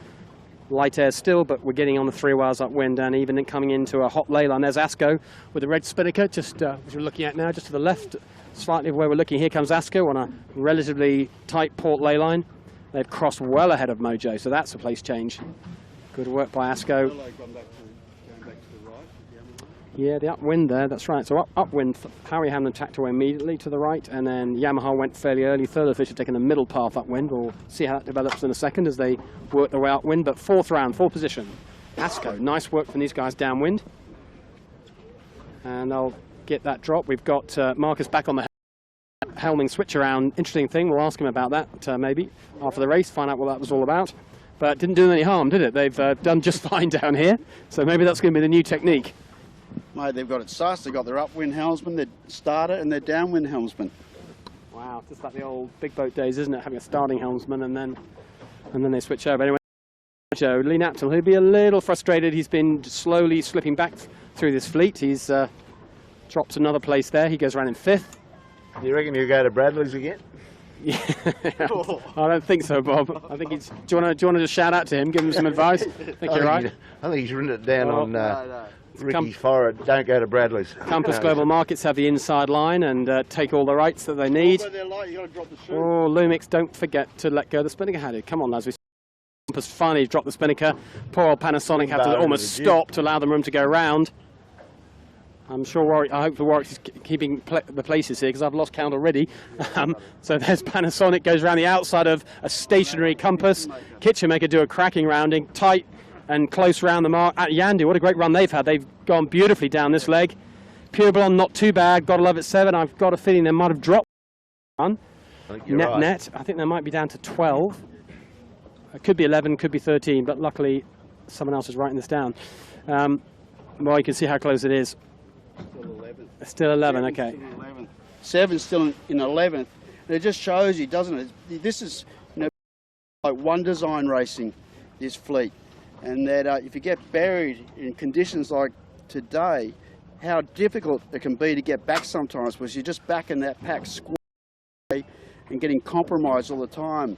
light air still, but we're getting on the 3 hours upwind, and even coming into a hot ley line. There's Asco with the red spinnaker, just which we're looking at now, just to the left, slightly of where we're looking. Here comes Asco on a relatively tight port ley line. They've crossed well ahead of Mojo, so that's a place change. Good work by Asco. Yeah, the upwind there, that's right. So upwind, Howie Hamlin tacked away immediately to the right, and then Yamaha went fairly early. Thurlow Fisher taking the middle path upwind. We'll see how that develops in a second as they work their way upwind. But fourth round, fourth position. Asco, nice work from these guys downwind. And I'll get that drop. We've got Marcus back on the helming switch around. Interesting thing, we'll ask him about that maybe after the race, find out what that was all about. But it didn't do them any harm, did it? They've done just fine down here. So maybe that's going to be the new technique. Mate, they've got it sus, they've got their upwind helmsman, their starter, and their downwind helmsman. Wow, just like the old big boat days, isn't it? Having a starting helmsman and then they switch over. Anyway, Joe, Lee Napton, he'll be a little frustrated. He's been slowly slipping back through this fleet. He's dropped another place there. He goes around in fifth. You reckon you'll go to Bradley's again? Yeah, I don't think so, Bob. I think he's. Do you want to just shout out to him, give him some advice? I think you're right. I think he's written it down on Ricky's forehead. Don't go to Bradley's. Compass Global Markets have the inside line and take all the rights that they need. Oh, Lumix, don't forget to let go of the spinnaker headed. Come on, lads. Compass finally dropped the spinnaker. Poor old Panasonic had to almost stop to allow them room to go round. I'm sure Warwick, I hope the Warwick is keeping the places here because I've lost count already. So there's Panasonic, goes around the outside of a stationary Compass. Kitchen Maker do a cracking rounding, tight and close round the mark. At Yandu, what a great run they've had. They've gone beautifully down this leg. Pure Blonde, not too bad. Gotta love it, 7. I've got a feeling they might have dropped one. Net. I think they might be down to 12. It could be 11, could be 13, but luckily someone else is writing this down. Well, you can see how close it is. Still 11. Still 11, okay. Still 11. 7's still in 11th. And it just shows you, doesn't it? This is, like one design racing, this fleet. And that if you get buried in conditions like today, how difficult it can be to get back sometimes, because you're just back in that pack square and getting compromised all the time.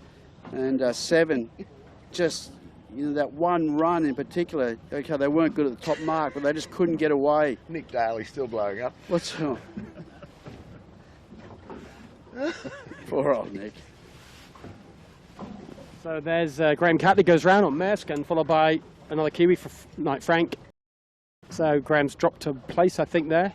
And 7, just, that one run in particular, okay, they weren't good at the top mark, but they just couldn't get away. Nick Daly's still blowing up. What's wrong? Poor old Nick. So there's Graham Catley goes round on Maersk and followed by another Kiwi for Knight Frank. So Graham's dropped a place, I think, there.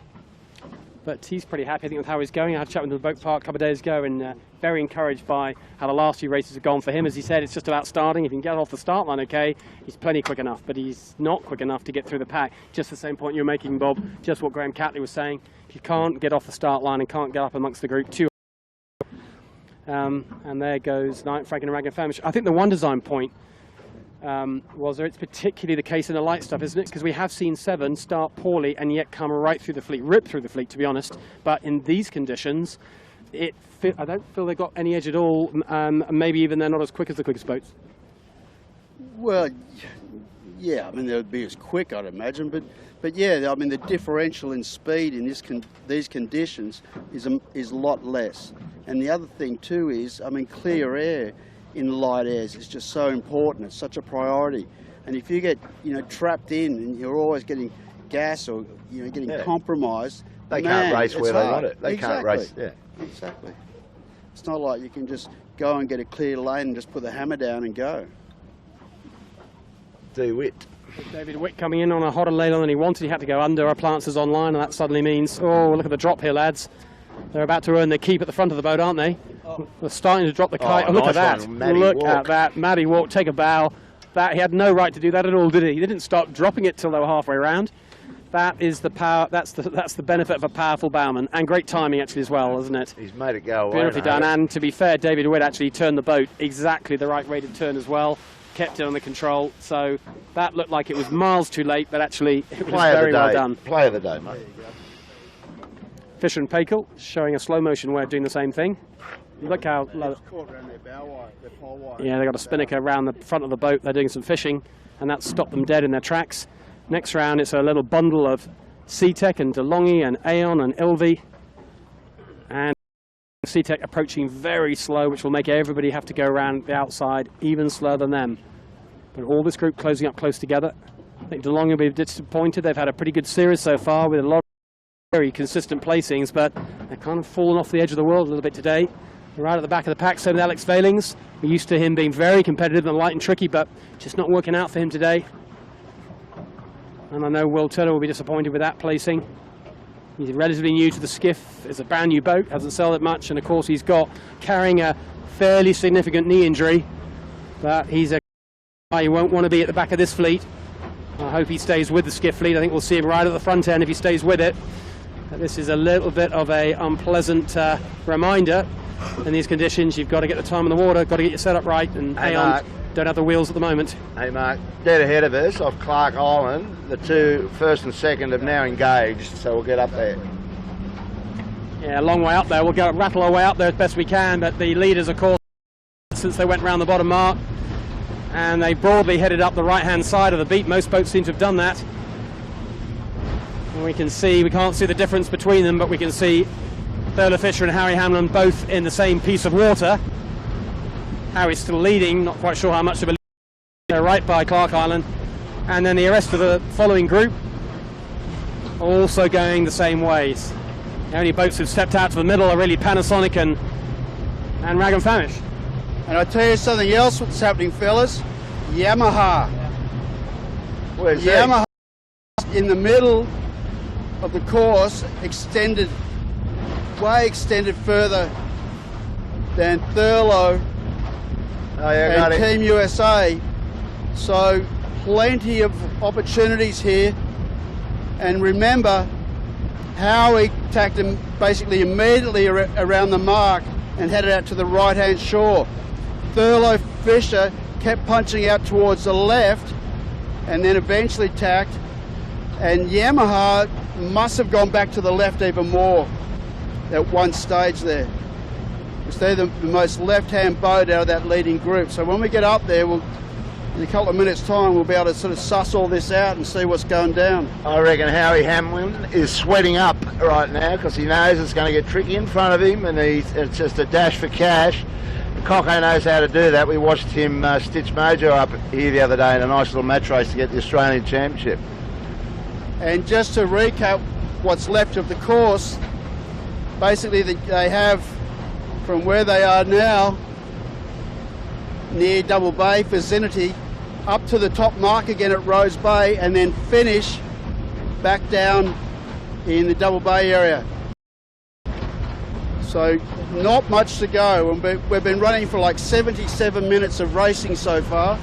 But he's pretty happy, I think, with how he's going. I had a chat with him at the boat park a couple of days ago and very encouraged by how the last few races have gone for him. As he said, it's just about starting. If he can get off the start line, okay, he's plenty quick enough, but he's not quick enough to get through the pack. Just the same point you're making, Bob, just what Graham Catley was saying. If you can't get off the start line and can't get up amongst the group, too. And there goes Knight Frank and Rag and Famish. I think the one design point was there. It's particularly the case in the light stuff, isn't it? Because we have seen 7 start poorly and yet come right through the fleet, rip through the fleet, to be honest. But in these conditions, I don't feel they've got any edge at all. Maybe even they're not as quick as the quickest boats. Well, yeah, I mean, they'll be as quick, I'd imagine, but yeah, I mean, the differential in speed in these conditions is a lot less. And the other thing too is, I mean, clear air in light airs is just so important. It's such a priority. And if you get, trapped in and you're always getting gas or, getting compromised, they can't race where they want it. They can't race. Yeah. Exactly. It's not like you can just go and get a clear lane and just put the hammer down and go. DeWitt. David Witt coming in on a hotter lane than he wanted. He had to go under. Our Plances online, and that suddenly means, oh, look at the drop here, lads. They're about to earn their keep at the front of the boat, aren't they? They're starting to drop the kite. Look nice at that. Look at that. Matty walk, take a bow. He had no right to do that at all, did he? He didn't start dropping it till they were halfway around. That is the power. That's the benefit of a powerful bowman, and great timing actually as well, isn't it? He's made it go away. Beautifully done. And to be fair, David Witt actually turned the boat exactly the right rated turn as well. Kept it under control. So that looked like it was miles too late, but actually it was very well done. Play of the day, mate. Fisher and Pakel showing a slow motion way of doing the same thing. Look how low. Yeah, they got a spinnaker around the front of the boat. They're doing some fishing, and that stopped them dead in their tracks. Next round, it's a little bundle of SeaTech and DeLonghi and Aeon and Ilvi. And SeaTech approaching very slow, which will make everybody have to go around the outside even slower than them. But all this group closing up close together. I think DeLonghi will be disappointed. They've had a pretty good series so far with a lot of very consistent placings, but they're kind of fallen off the edge of the world a little bit today. Right at the back of the pack, so with Alex Valings. We're used to him being very competitive and light and tricky, but just not working out for him today. And I know Will Turner will be disappointed with that placing. He's relatively new to the skiff. It's a brand new boat, hasn't sailed it much, and of course he's carrying a fairly significant knee injury. But he's a guy who won't want to be at the back of this fleet. I hope he stays with the skiff fleet. I think we'll see him right at the front end if he stays with it. But this is a little bit of a unpleasant reminder. In these conditions, you've got to get the time in the water, got to get your setup right, and Aeon don't have the wheels at the moment. Hey Mark, dead ahead of us off Clark Island. The two, first and second, have now engaged, so we'll get up there. Yeah, a long way up there. We'll rattle our way up there as best we can, but the leaders, of course, since they went round the bottom mark, and they broadly headed up the right-hand side of the beat. Most boats seem to have done that. And we can't see the difference between them, but we can see Thurler Fisher and Harry Hamlin both in the same piece of water. Harry's still leading, not quite sure how much of a lead. They're right by Clark Island. And then the rest of the following group are also going the same ways. The only boats who've stepped out to the middle are really Panasonic and Rag and Famish. And I'll tell you something else that's happening, fellas. Yamaha. Where's Yamaha in the middle of the course way extended further than Thurlow and Team USA. So plenty of opportunities here. And remember, Howie tacked him basically immediately around the mark and headed out to the right-hand shore. Thurlow Fisher kept punching out towards the left and then eventually tacked. And Yamaha must have gone back to the left even more at one stage there. Because they're the most left-hand boat out of that leading group. So when we get up there, in a couple of minutes' time, we'll be able to sort of suss all this out and see what's going down. I reckon Howie Hamlin is sweating up right now because he knows it's going to get tricky in front of him, and it's just a dash for cash. Coco knows how to do that. We watched him stitch Mojo up here the other day in a nice little match race to get the Australian Championship. And just to recap what's left of the course, basically they have from where they are now near Double Bay for Zenity up to the top mark again at Rose Bay and then finish back down in the Double Bay area. So not much to go, and we've been running for like 77 minutes of racing so far,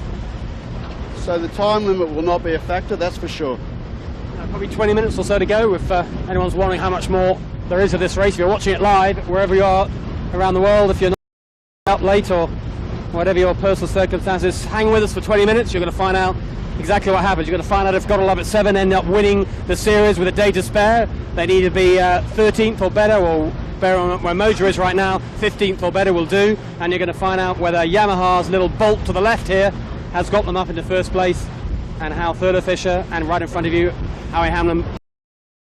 so the time limit will not be a factor, that's for sure. Probably 20 minutes or so to go. If anyone's wondering how much more there is of this race, if you're watching it live, wherever you are around the world, if you're not out late or whatever your personal circumstances, hang with us for 20 minutes. You're going to find out exactly what happens. You're going to find out if Gotta Love It 7 end up winning the series with a day to spare. They need to be 13th or better, or bear on where Mojo is right now. 15th or better will do, and you're going to find out whether Yamaha's little bolt to the left here has got them up into first place, and how Thurlow Fisher, and right in front of you, Howie Hamlin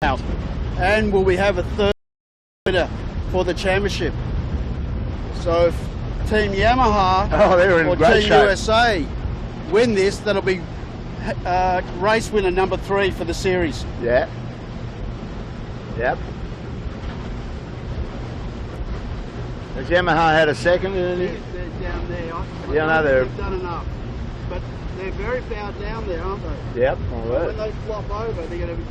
out. And will we have a third winner for the championship? So if Team Yamaha they're in or great Team shape. USA win this, that'll be race winner number 3 for the series. Yeah. Yep. Has Yamaha had a second? They're down there. Yeah, no, they've done enough. But they're very far down there, aren't they? Yep. When they flop over, they're going to be...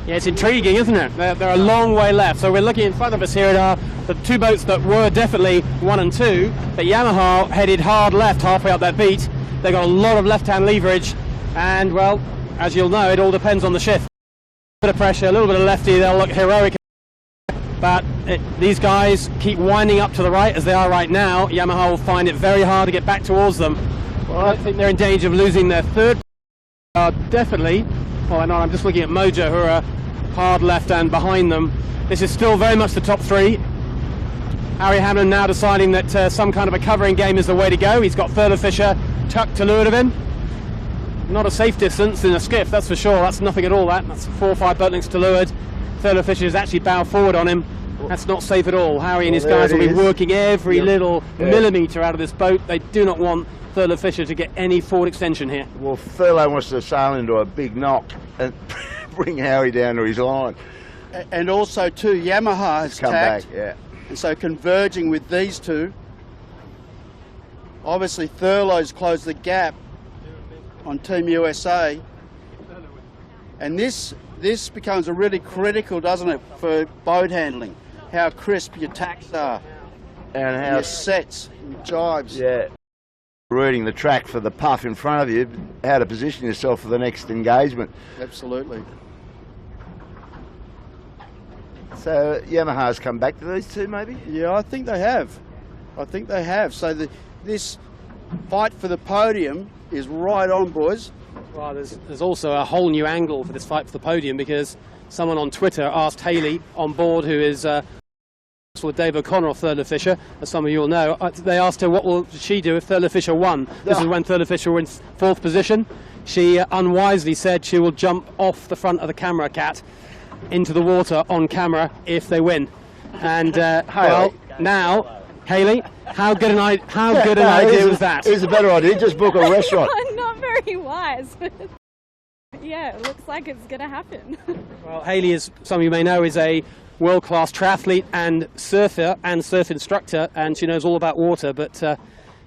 Yeah, it's intriguing, isn't it? They're a long way left. So we're looking in front of us here at the two boats that were definitely 1 and 2. But Yamaha headed hard left halfway up that beat. They got a lot of left-hand leverage, and well, as you'll know, it all depends on the shift. A bit of pressure, a little bit of lefty, they'll look heroic. But these guys keep winding up to the right as they are right now. Yamaha will find it very hard to get back towards them. Well, I don't think they're in danger of losing their third. Definitely. Well, no, I'm just looking at Mojo, who are hard left and behind them. This is still very much the top 3. Harry Hamlin now deciding that some kind of a covering game is the way to go. He's got Thurlow Fisher tucked to leeward of him. Not a safe distance in a skiff, that's for sure. That's nothing at all. That's 4 or 5 boat lengths to leeward. Thurlow Fisher is actually bow forward on him. That's not safe at all. Harry and his guys will be working every little millimetre out of this boat. They do not want Thurlow Fisher to get any forward extension here. Well, Thurlow wants to sail into a big knock and bring Howie down to his line. And also, too, Yamaha has Come tacked. back, yeah. And so converging with these two, obviously Thurlow's closed the gap on Team USA. And this becomes a really critical, doesn't it, for boat handling? How crisp your tacks are, And how your sets, your jibes. Yeah. Reading the track for the puff in front of you, how to position yourself for the next engagement. Absolutely. So Yamaha's come back to these two, maybe? Yeah, I think they have. So this fight for the podium is right on, boys. Well, there's also a whole new angle for this fight for the podium, because someone on Twitter asked Hayley on board, who is with Dave O'Connor of Thurlow Fisher, as some of you will know. They asked her what will she do if Thurlow Fisher won. This is when Thurlow Fisher wins 4th position. She unwisely said she will jump off the front of the camera cat into the water on camera if they win. And well, now, Hayley, how good an idea was that? Here's a better idea, just book a restaurant. Not very wise, but yeah, it looks like it's going to happen. Well, Hayley, as some of you may know, is a world-class triathlete and surfer and surf instructor, and she knows all about water, but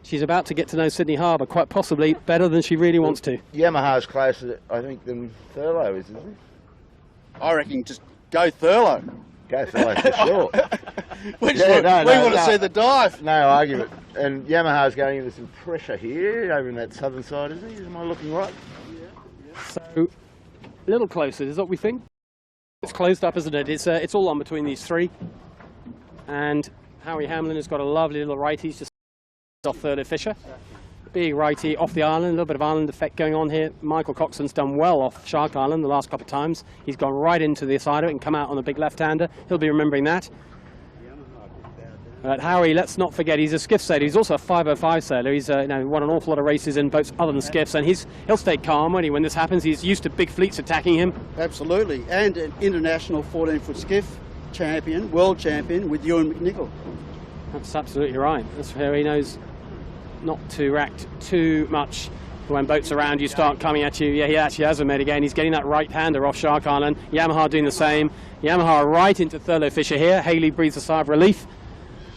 she's about to get to know Sydney Harbour, quite possibly better than she really wants to. Yamaha's closer, I think, than Thurlow is, isn't it? I reckon just go Thurlow. Go Thurlow for sure. We want to see the dive. No argument. And Yamaha's going into some pressure here, over in that southern side, isn't he? Am I looking right? So, a little closer, is what we think. It's closed up, isn't it? It's all on between these 3. And Howie Hamlin has got a lovely little righty just off Thurlow Fisher. Big righty off the island, a little bit of island effect going on here. Michael Coxon's done well off Shark Island the last couple of times. He's gone right into the side of it and come out on a big left-hander. He'll be remembering that. But Howie, let's not forget, he's a skiff sailor. He's also a 505 sailor. He's won an awful lot of races in boats other than skiffs, and he'll stay calm when this happens. He's used to big fleets attacking him. Absolutely, and an international 14-foot skiff champion, world champion with Ewan McNichol. That's absolutely right. That's where he knows not to react too much when boats around you start coming at you. Yeah, he actually has a mate again. He's getting that right-hander off Shark Island. Yamaha doing the same. Yamaha right into Thurlow Fisher here. Hayley breathes a sigh of relief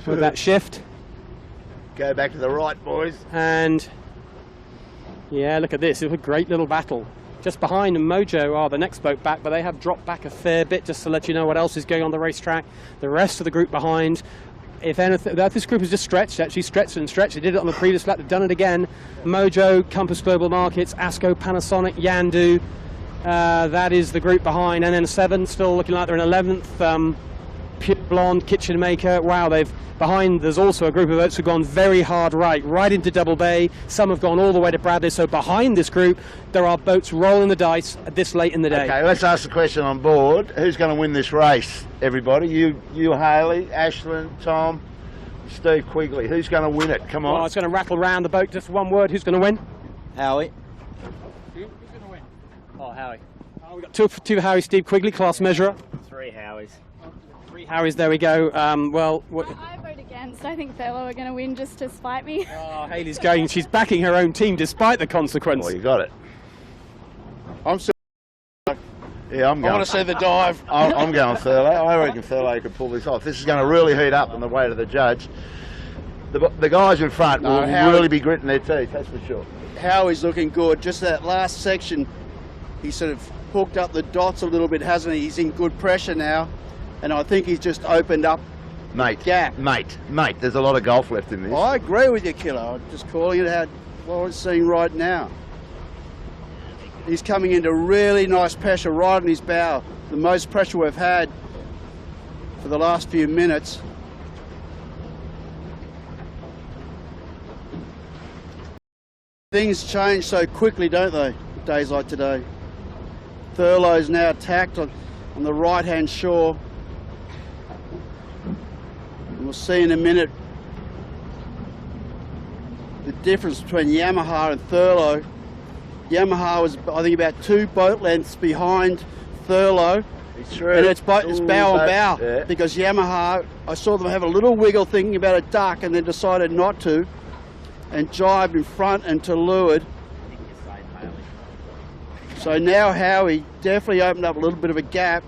with that shift. Go back to the right, boys. And yeah, look at this. It's a great little battle. Just behind Mojo are the next boat back, but they have dropped back a fair bit just to let you know what else is going on the racetrack. The rest of the group behind, if anything, this group is just stretched, actually stretched and stretched. They did it on the previous lap, they've done it again. Mojo, Compass Global Markets, ASCO, Panasonic, Yandu. That is the group behind. And then 7 still looking like they're in 11th. Pure Blonde, Kitchen Maker. Wow, there's also a group of boats who've gone very hard right into Double Bay. Some have gone all the way to Bradley. So behind this group, there are boats rolling the dice this late in the day. Okay, let's ask the question on board. Who's going to win this race, everybody? You, Haley, Ashlyn, Tom, Steve Quigley. Who's going to win it? Come on. Well, it's going to rattle around the boat. Just one word. Who's going to win? Howie. Who's going to win? Oh, Howie. We've got two Howie, Steve Quigley, class measurer. 3 Howies. 3 Howies, there we go. I vote against. I think Thurlow are going to win just to spite me. Oh, Haley's going. She's backing her own team despite the consequence. Well, you got it. I'm still. Yeah, I'm going. I want to see the dive. I'm going Thurlow. I reckon Thurlow could pull this off. This is going to really heat up on the way to the judge. The guys in front will really be gritting their teeth, that's for sure. Howie's looking good. Just that last section, he sort of hooked up the dots a little bit, hasn't he? He's in good pressure now, and I think he's just opened up gap. Mate, there's a lot of golf left in this. I agree with you, Killer. I'm just calling it out what it's seeing right now. He's coming into really nice pressure right on his bow, the most pressure we've had for the last few minutes. Things change so quickly, don't they, days like today. Thurlow's now attacked on the right-hand shore. And we'll see in a minute the difference between Yamaha and Thurlow. Yamaha was, I think, about 2 boat lengths behind Thurlow. It's true. And it's bow on bow. Yeah. Because Yamaha, I saw them have a little wiggle thinking about a duck and then decided not to, and jibed in front and to leeward. So now Howie definitely opened up a little bit of a gap.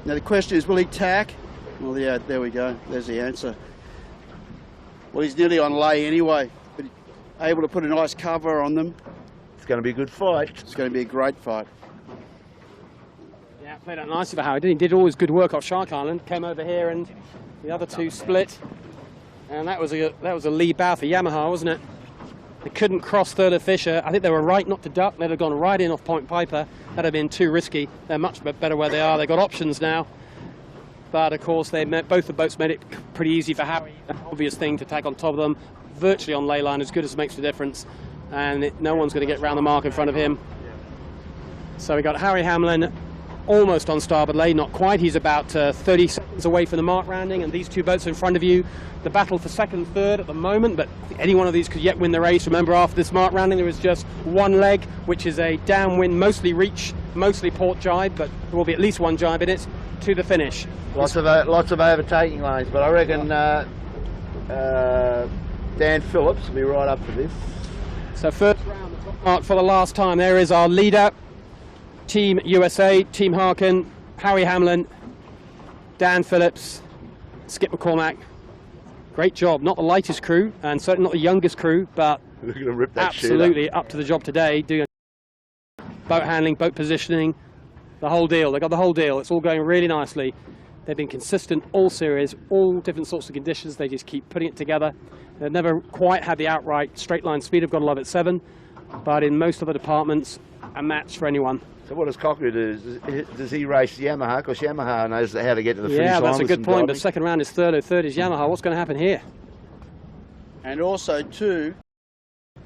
Now the question is, will he tack? Well, yeah, there we go. There's the answer. Well, he's nearly on lay anyway, but able to put a nice cover on them. It's going to be a good fight. It's going to be a great fight. Yeah, played out nicely for Howie. He did always good work off Shark Island. Came over here and the other two split. And that was a lead bow for Yamaha, wasn't it? They couldn't cross Thurlow Fisher. I think they were right not to duck. They'd have gone right in off Point Piper. That'd have been too risky. They're much better where they are. They've got options now. But of course, both the boats made it pretty easy for Howie. An obvious thing to tag on top of them. Virtually on ley line, as good as it makes the difference. And no one's going to get round the mark in front of him. So we got Harry Hamlin almost on starboard lay, not quite. He's about 30 seconds away from the mark rounding, and these two boats in front of you. The battle for second and third at the moment, but any one of these could yet win the race. Remember, after this mark rounding, there is just one leg, which is a downwind, mostly reach, mostly port jibe, but there will be at least one jibe in it to the finish. Lots of overtaking lanes, but I reckon Dan Phillips will be right up for this. So first round, the top mark for the last time. There is our leader, Team USA, Team Harkin, Harry Hamlin, Dan Phillips, Skip McCormack. Great job. Not the lightest crew, and certainly not the youngest crew, but Look at them rip that absolutely up to the job today. Doing boat handling, boat positioning, the whole deal. They got the whole deal. It's all going really nicely. They've been consistent all series, all different sorts of conditions. They just keep putting it together. They've never quite had the outright straight line speed of Gotta Love It 7, but in most of the departments, a match for anyone. So what does Cochrane do? Does he race Yamaha? Because Yamaha knows how to get to the finish line. Yeah, that's a with good some point, diving. but second round is Thurlow, third is Yamaha. What's going to happen here? And also, too,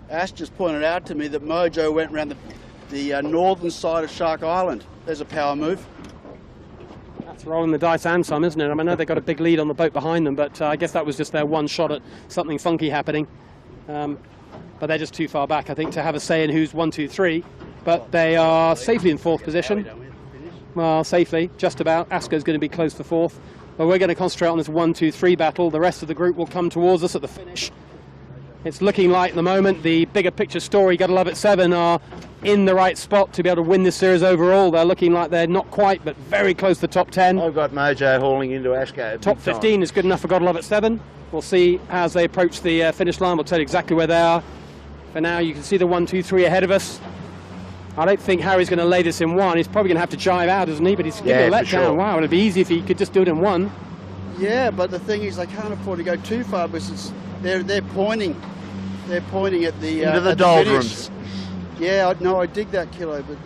Ash just pointed out to me that Mojo went around the northern side of Shark Island. There's a power move. That's rolling the dice and some, isn't it? I mean, I know they've got a big lead on the boat behind them, but I guess that was just their one shot at something funky happening. But they're just too far back, I think, to have a say in who's 1, 2, 3. But they are safely in fourth position. Well, safely, just about. Asko's going to be close for fourth. But we're going to concentrate on this 1, 2, 3 battle. The rest of the group will come towards us at the finish. It's looking like, at the moment, the bigger picture story, Gotta Love It 7, are in the right spot to be able to win this series overall. They're looking like they're not quite, but very close to the top 10. I've got Mojo hauling into Asko. Top 15 is good enough for Gotta Love It 7. We'll see as they approach the finish line. We'll tell you exactly where they are. For now, you can see the 1, 2, 3 ahead of us. I don't think Harry's going to lay this in one. He's probably going to have to jive out, isn't he? But he's giving a letdown. Sure. Wow, it'd be easy if he could just do it in one. Yeah, but the thing is, they can't afford to go too far because they're pointing. They're pointing at the into the at doldrums. finish. Yeah, I dig that, Kilo, but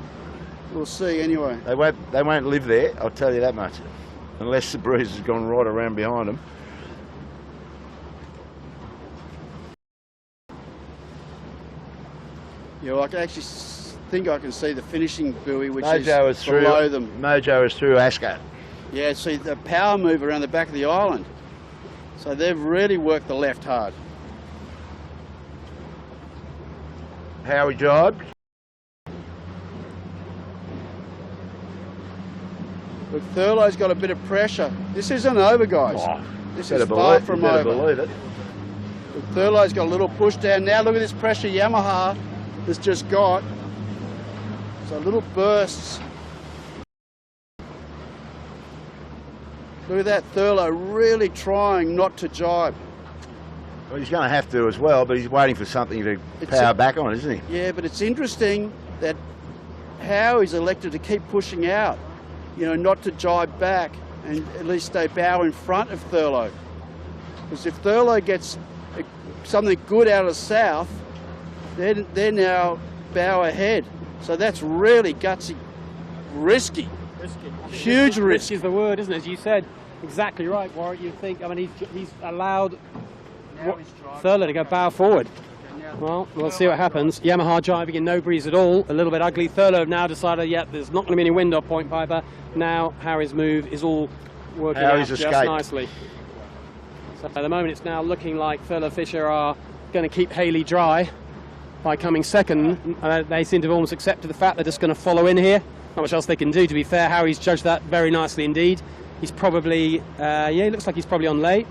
we'll see anyway. They won't live there. I'll tell you that much. unless the breeze has gone right around behind them. Yeah, well, I can actually think I can see the finishing buoy, which Mojo is below them. Mojo is through Ascot. Yeah, see the power move around the back of the island. So they've really worked the left hard. Howie jibed. Look, Thurlow's got a bit of pressure. This isn't over, guys. Oh, this is far from over. Believe it. Look, Thurlow's got a little push down. Now look at this pressure Yamaha has just got. So little bursts. Look at that, Thurlow really trying not to jibe. Well, he's going to have to as well, but he's waiting for something to power back on, isn't he? Yeah, but it's interesting that Howie's elected to keep pushing out, you know, not to jibe back and at least stay bow in front of Thurlow. Because if Thurlow gets something good out of south, they're now bow ahead. So that's really gutsy, risky. Huge risk. Risk is the word, isn't it? As you said, exactly right, Warwick. You think, I mean, he's allowed Thurlow to go bow forward. Well, we'll see what happens. Yamaha jiving in no breeze at all, a little bit ugly. Thurlow have now decided, yeah, there's not going to be any wind off Point Piper. Now Harry's move is all working out just nicely. So at the moment it's now looking like Thurlow Fisher are going to keep Haley dry by coming second. They seem to have almost accepted the fact they're just going to follow in here. Not much else they can do, to be fair. Harry's judged that very nicely indeed. He's probably, yeah, he looks like he's probably on late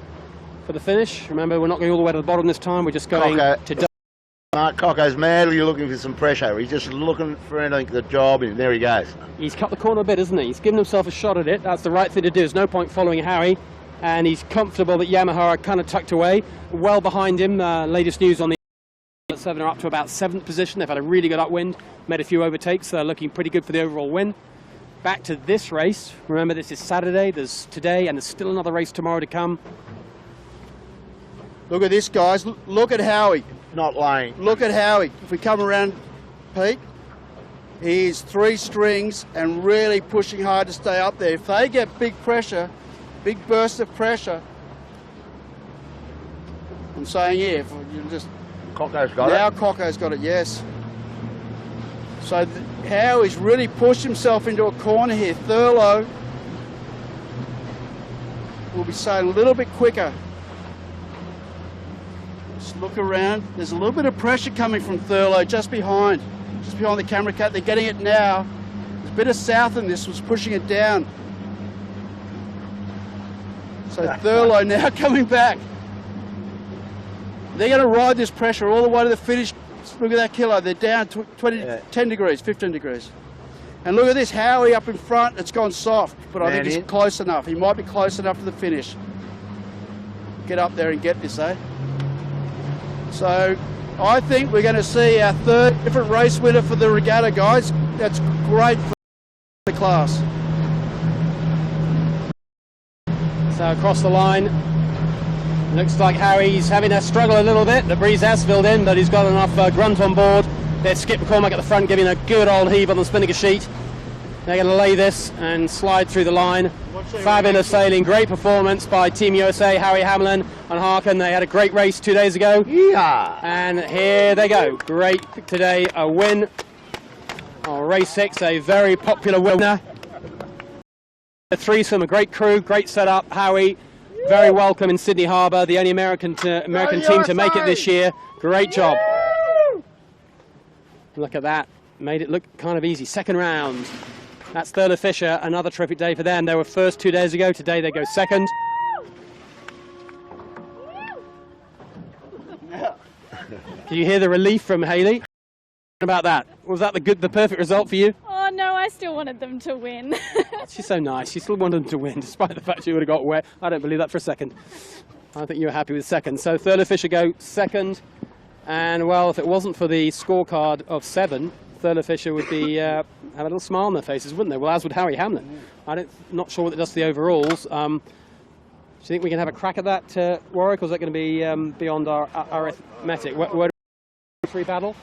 for the finish. Remember, we're not going all the way to the bottom this time. We're just going to... Mark Cocko's madly looking for some pressure. He's just looking for anything to job, and there he goes. He's cut the corner a bit, isn't he? He's given himself a shot at it. That's the right thing to do. There's no point following Harry. And he's comfortable that Yamaha are kind of tucked away. Well behind him, latest news on the 7 are up to about 7th position. They've had a really good upwind, made a few overtakes. They're looking pretty good for the overall win. Back to this race. Remember, this is Saturday. There's today, and there's still another race tomorrow to come. Look at this, guys. Look at Howie. Not laying. Look at Howie. If we come around, Pete, he's 3 strings and really pushing hard to stay up there. If they get big pressure, big burst of pressure, I'm saying, yeah, if you just... Cocko's got it. Now Cocko's got it, yes. So Howie's really pushed himself into a corner here. Thurlow will be staying a little bit quicker. Just look around. There's a little bit of pressure coming from Thurlow just behind the camera cut. They're getting it now. There's a bit of south in this was pushing it down. So Thurlow now coming back. They're going to ride this pressure all the way to the finish. Look at that kilo. They're down 10 degrees, 15 degrees. And look at this, Howie up in front. It's gone soft, but I think he's close enough. He might be close enough to the finish. Get up there and get this, eh? So I think we're going to see our 3rd different race winner for the regatta, guys. That's great for the class. So across the line, looks like Harry's having to struggle a little bit. The breeze has filled in, but he's got enough grunt on board. There's Skip McCormack at the front giving a good old heave on the spinnaker sheet. They're going to lay this and slide through the line. Fabulous sailing, great performance by Team USA, Harry Hamlin and Harkin. They had a great race 2 days ago. Yeah. And here they go. Great today, a win on race 6, a very popular winner. The threesome, a great crew, great setup. Howie, very welcome in Sydney Harbour, the only American team to make it this year. Great job. Look at that, made it look kind of easy. 2nd round. That's Thurlow Fisher, another terrific day for them. They were first 2 days ago, today they go 2nd. Did you hear the relief from Haley? What about that? Was that the perfect result for you? Oh no, I still wanted them to win. She's so nice. She still wanted them to win, despite the fact she would have got wet. I don't believe that for a second. I think you were happy with 2nd. So Thurlow Fisher go 2nd. And, well, if it wasn't for the scorecard of 7, Thurlow Fisher would be have a little smile on their faces, wouldn't they? Well, as would Harry Hamlin. I'm not sure what it does to the overalls. Do you think we can have a crack at that, Warwick, or is that going to be beyond our arithmetic? Where 3 battle?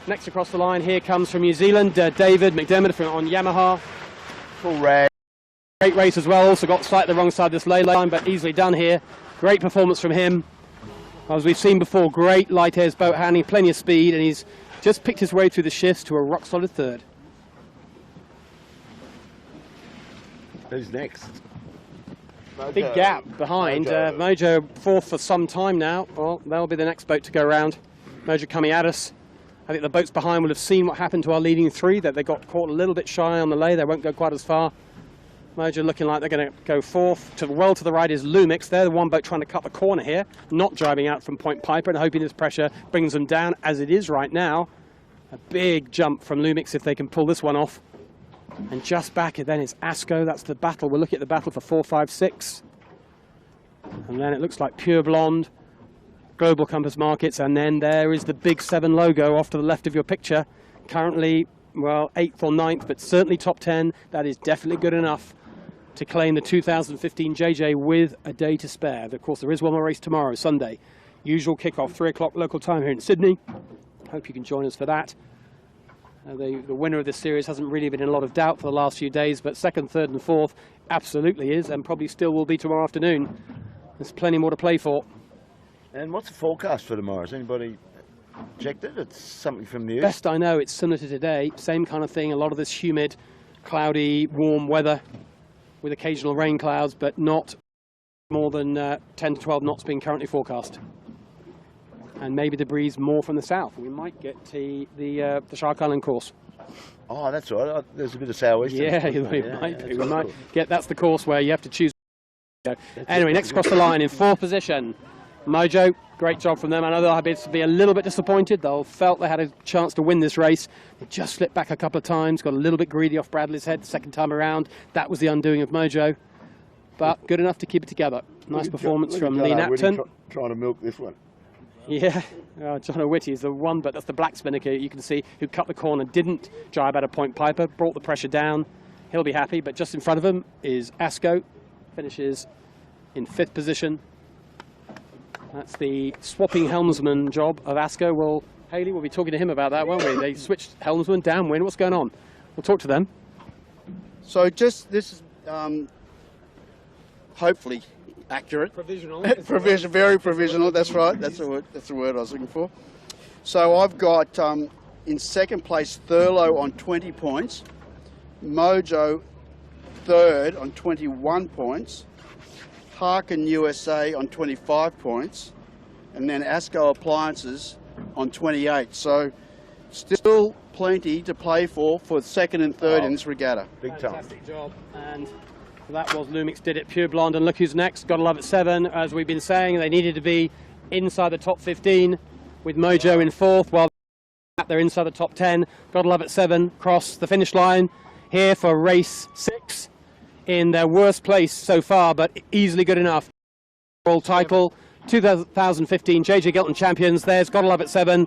Next across the line here comes from New Zealand, David McDermott on Yamaha. Full rag. Great race as well, also got slightly the wrong side of this lay line, but easily done here. Great performance from him. As we've seen before, great light airs boat handling, plenty of speed, and he's just picked his way through the shifts to a rock-solid third. Who's next? Big gap behind. Mojo fourth for some time now. Well, that'll be the next boat to go around. Mojo coming at us. I think the boats behind will have seen what happened to our leading three, that they got caught a little bit shy on the lay. They won't go quite as far. Mojo looking like they're going to go fourth. To the right is Lumix. They're the one boat trying to cut the corner here, not driving out from Point Piper and hoping this pressure brings them down, as it is right now. A big jump from Lumix if they can pull this one off. And just back then is Asco. That's the battle. We're looking at the battle for 4, 5, 6. And then it looks like Pure Blonde, Global Compass Markets, and then there is the Big 7 logo off to the left of your picture. Currently, well, 8th or 9th, but certainly top 10. That is definitely good enough to claim the 2015 JJ with a day to spare. Of course, there is one more race tomorrow, Sunday. Usual kickoff, 3 o'clock local time here in Sydney. Hope you can join us for that. The winner of this series hasn't really been in a lot of doubt for the last few days, but 2nd, 3rd and 4th absolutely is, and probably still will be tomorrow afternoon. There's plenty more to play for. And what's the forecast for tomorrow? Has anybody checked it? It's something from the Best I know, it's similar to today. Same kind of thing. A lot of this humid, cloudy, warm weather with occasional rain clouds, but not more than 10 to 12 knots being currently forecast. And maybe the breeze more from the south. We might get the Shark Island course. Oh, that's all right. There's a bit of sou'easter. Yeah, we might get. That's the course where you have to choose. Anyway, next across the line in 4th position, Mojo. Great job from them. I know they'll be a little bit disappointed. They felt they had a chance to win this race. They just slipped back a couple of times, got a little bit greedy off Bradley's head the second time around. That was the undoing of Mojo. But good enough to keep it together. Nice performance from Lee Napton. Trying to milk this one. Yeah, John O'Witty is the one, but that's the black spinnaker you can see who cut the corner, didn't drive out of Point Piper, brought the pressure down. He'll be happy, but just in front of him is Asco, finishes in 5th position. That's the swapping helmsman job of Asco. Well, Haley, we'll be talking to him about that, won't we? They switched helmsman, downwind. What's going on? We'll talk to them. So just this is hopefully accurate. Provisional. Very provisional. That's right. That's the word. That's the word I was looking for. So I've got in 2nd place Thurlow on 20 points, Mojo 3rd on 21 points, Harkin USA on 25 points, and then Asco Appliances on 28. So still plenty to play for 2nd and 3rd in this regatta. Big time. Fantastic job. And that was Lumix did it. Pure Blonde, and look who's next. Gotta love it 7. As we've been saying, they needed to be inside the top 15 with Mojo in 4th, while they're inside the top 10. Gotta love it 7 cross the finish line here for race 6 in their worst place so far, but easily good enough. World title 2015 JJ Giltinan champions. There's Gotta love it 7.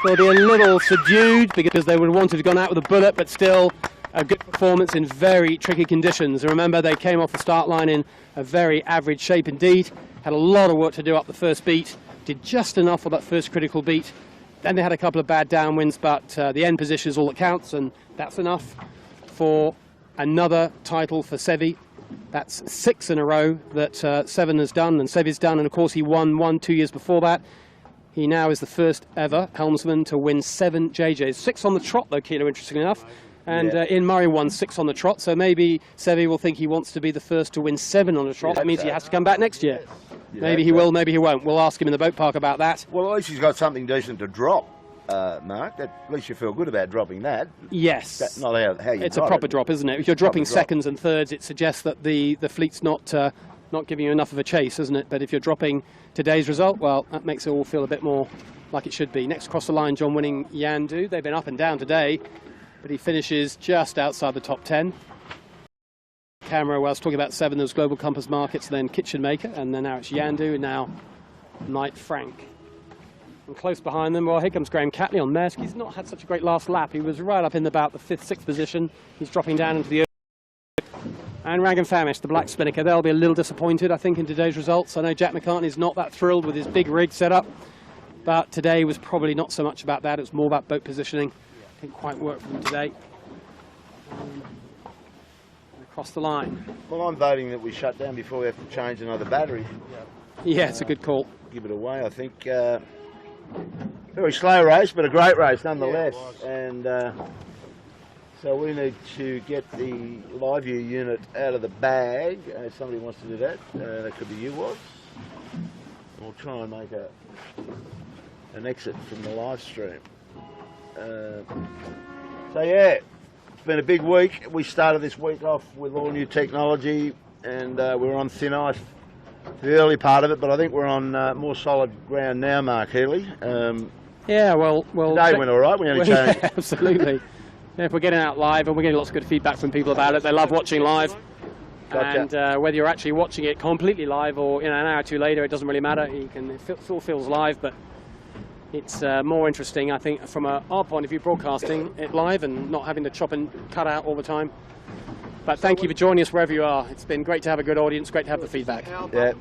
They'll be a little subdued because they would have wanted to have gone out with a bullet, but still a good performance in very tricky conditions. And remember, they came off the start line in a very average shape indeed. Had a lot of work to do up the first beat. Did just enough for that first critical beat. Then they had a couple of bad downwinds, but the end position is all that counts, and that's enough for another title for Sevi. That's 6 in a row that 7 has done, and Sevi's done, and of course he won 1 2 years before that. He now is the first ever helmsman to win 7 JJs. 6 on the trot though, Keeler, interestingly enough. And Ian Murray won 6 on the trot, so maybe Sevi will think he wants to be the first to win 7 on the trot. That means he has to come back next year. Maybe he will, maybe he won't. We'll ask him in the boat park about that. Well, at least he's got something decent to drop, Mark. At least you feel good about dropping that. Yes. That's not how you It's a proper drop, isn't it? If you're dropping seconds and thirds, it suggests that the fleet's not giving you enough of a chase, isn't it? But if you're dropping today's result, well, that makes it all feel a bit more like it should be. Next across the line, John winning Yandu. They've been up and down today, but he finishes just outside the top 10. Camera, well, I was talking about 7, there's Global Compass Markets, then Kitchen Maker, and then now it's Yandu, and now Knight Frank. And close behind them, well, here comes Graham Catley on Maersk. He's not had such a great last lap. He was right up in about the 5th, 6th position. He's dropping down into the... And Rag and Famish, the black spinnaker, they'll be a little disappointed, I think, in today's results. I know Jack McCartney's not that thrilled with his big rig setup, but today was probably not so much about that. It was more about boat positioning. Didn't quite work for them today. across the line. Well, I'm voting that we shut down before we have to change another battery. Yeah, it's a good call. Give it away, I think. Very slow race, but a great race nonetheless. And so we need to get the live view unit out of the bag. If somebody wants to do that, that could be you, Woz. We'll try and make an exit from the live stream. So yeah, it's been a big week. We started this week off with all new technology, and we were on thin ice for the early part of it, but I think we're on more solid ground now, Mark Healy. Yeah, well. Today went all right. We only changed. Yeah, absolutely. Yeah, if we're getting out live, and we're getting lots of good feedback from people about it. They love watching live. Gotcha. And whether you're actually watching it completely live or an hour or two later, it doesn't really matter. It still feels live, but it's more interesting, I think, from our point of view, broadcasting it live and not having to chop and cut out all the time. But thank you for joining us wherever you are. It's been great to have a good audience, great to have the feedback. Yeah,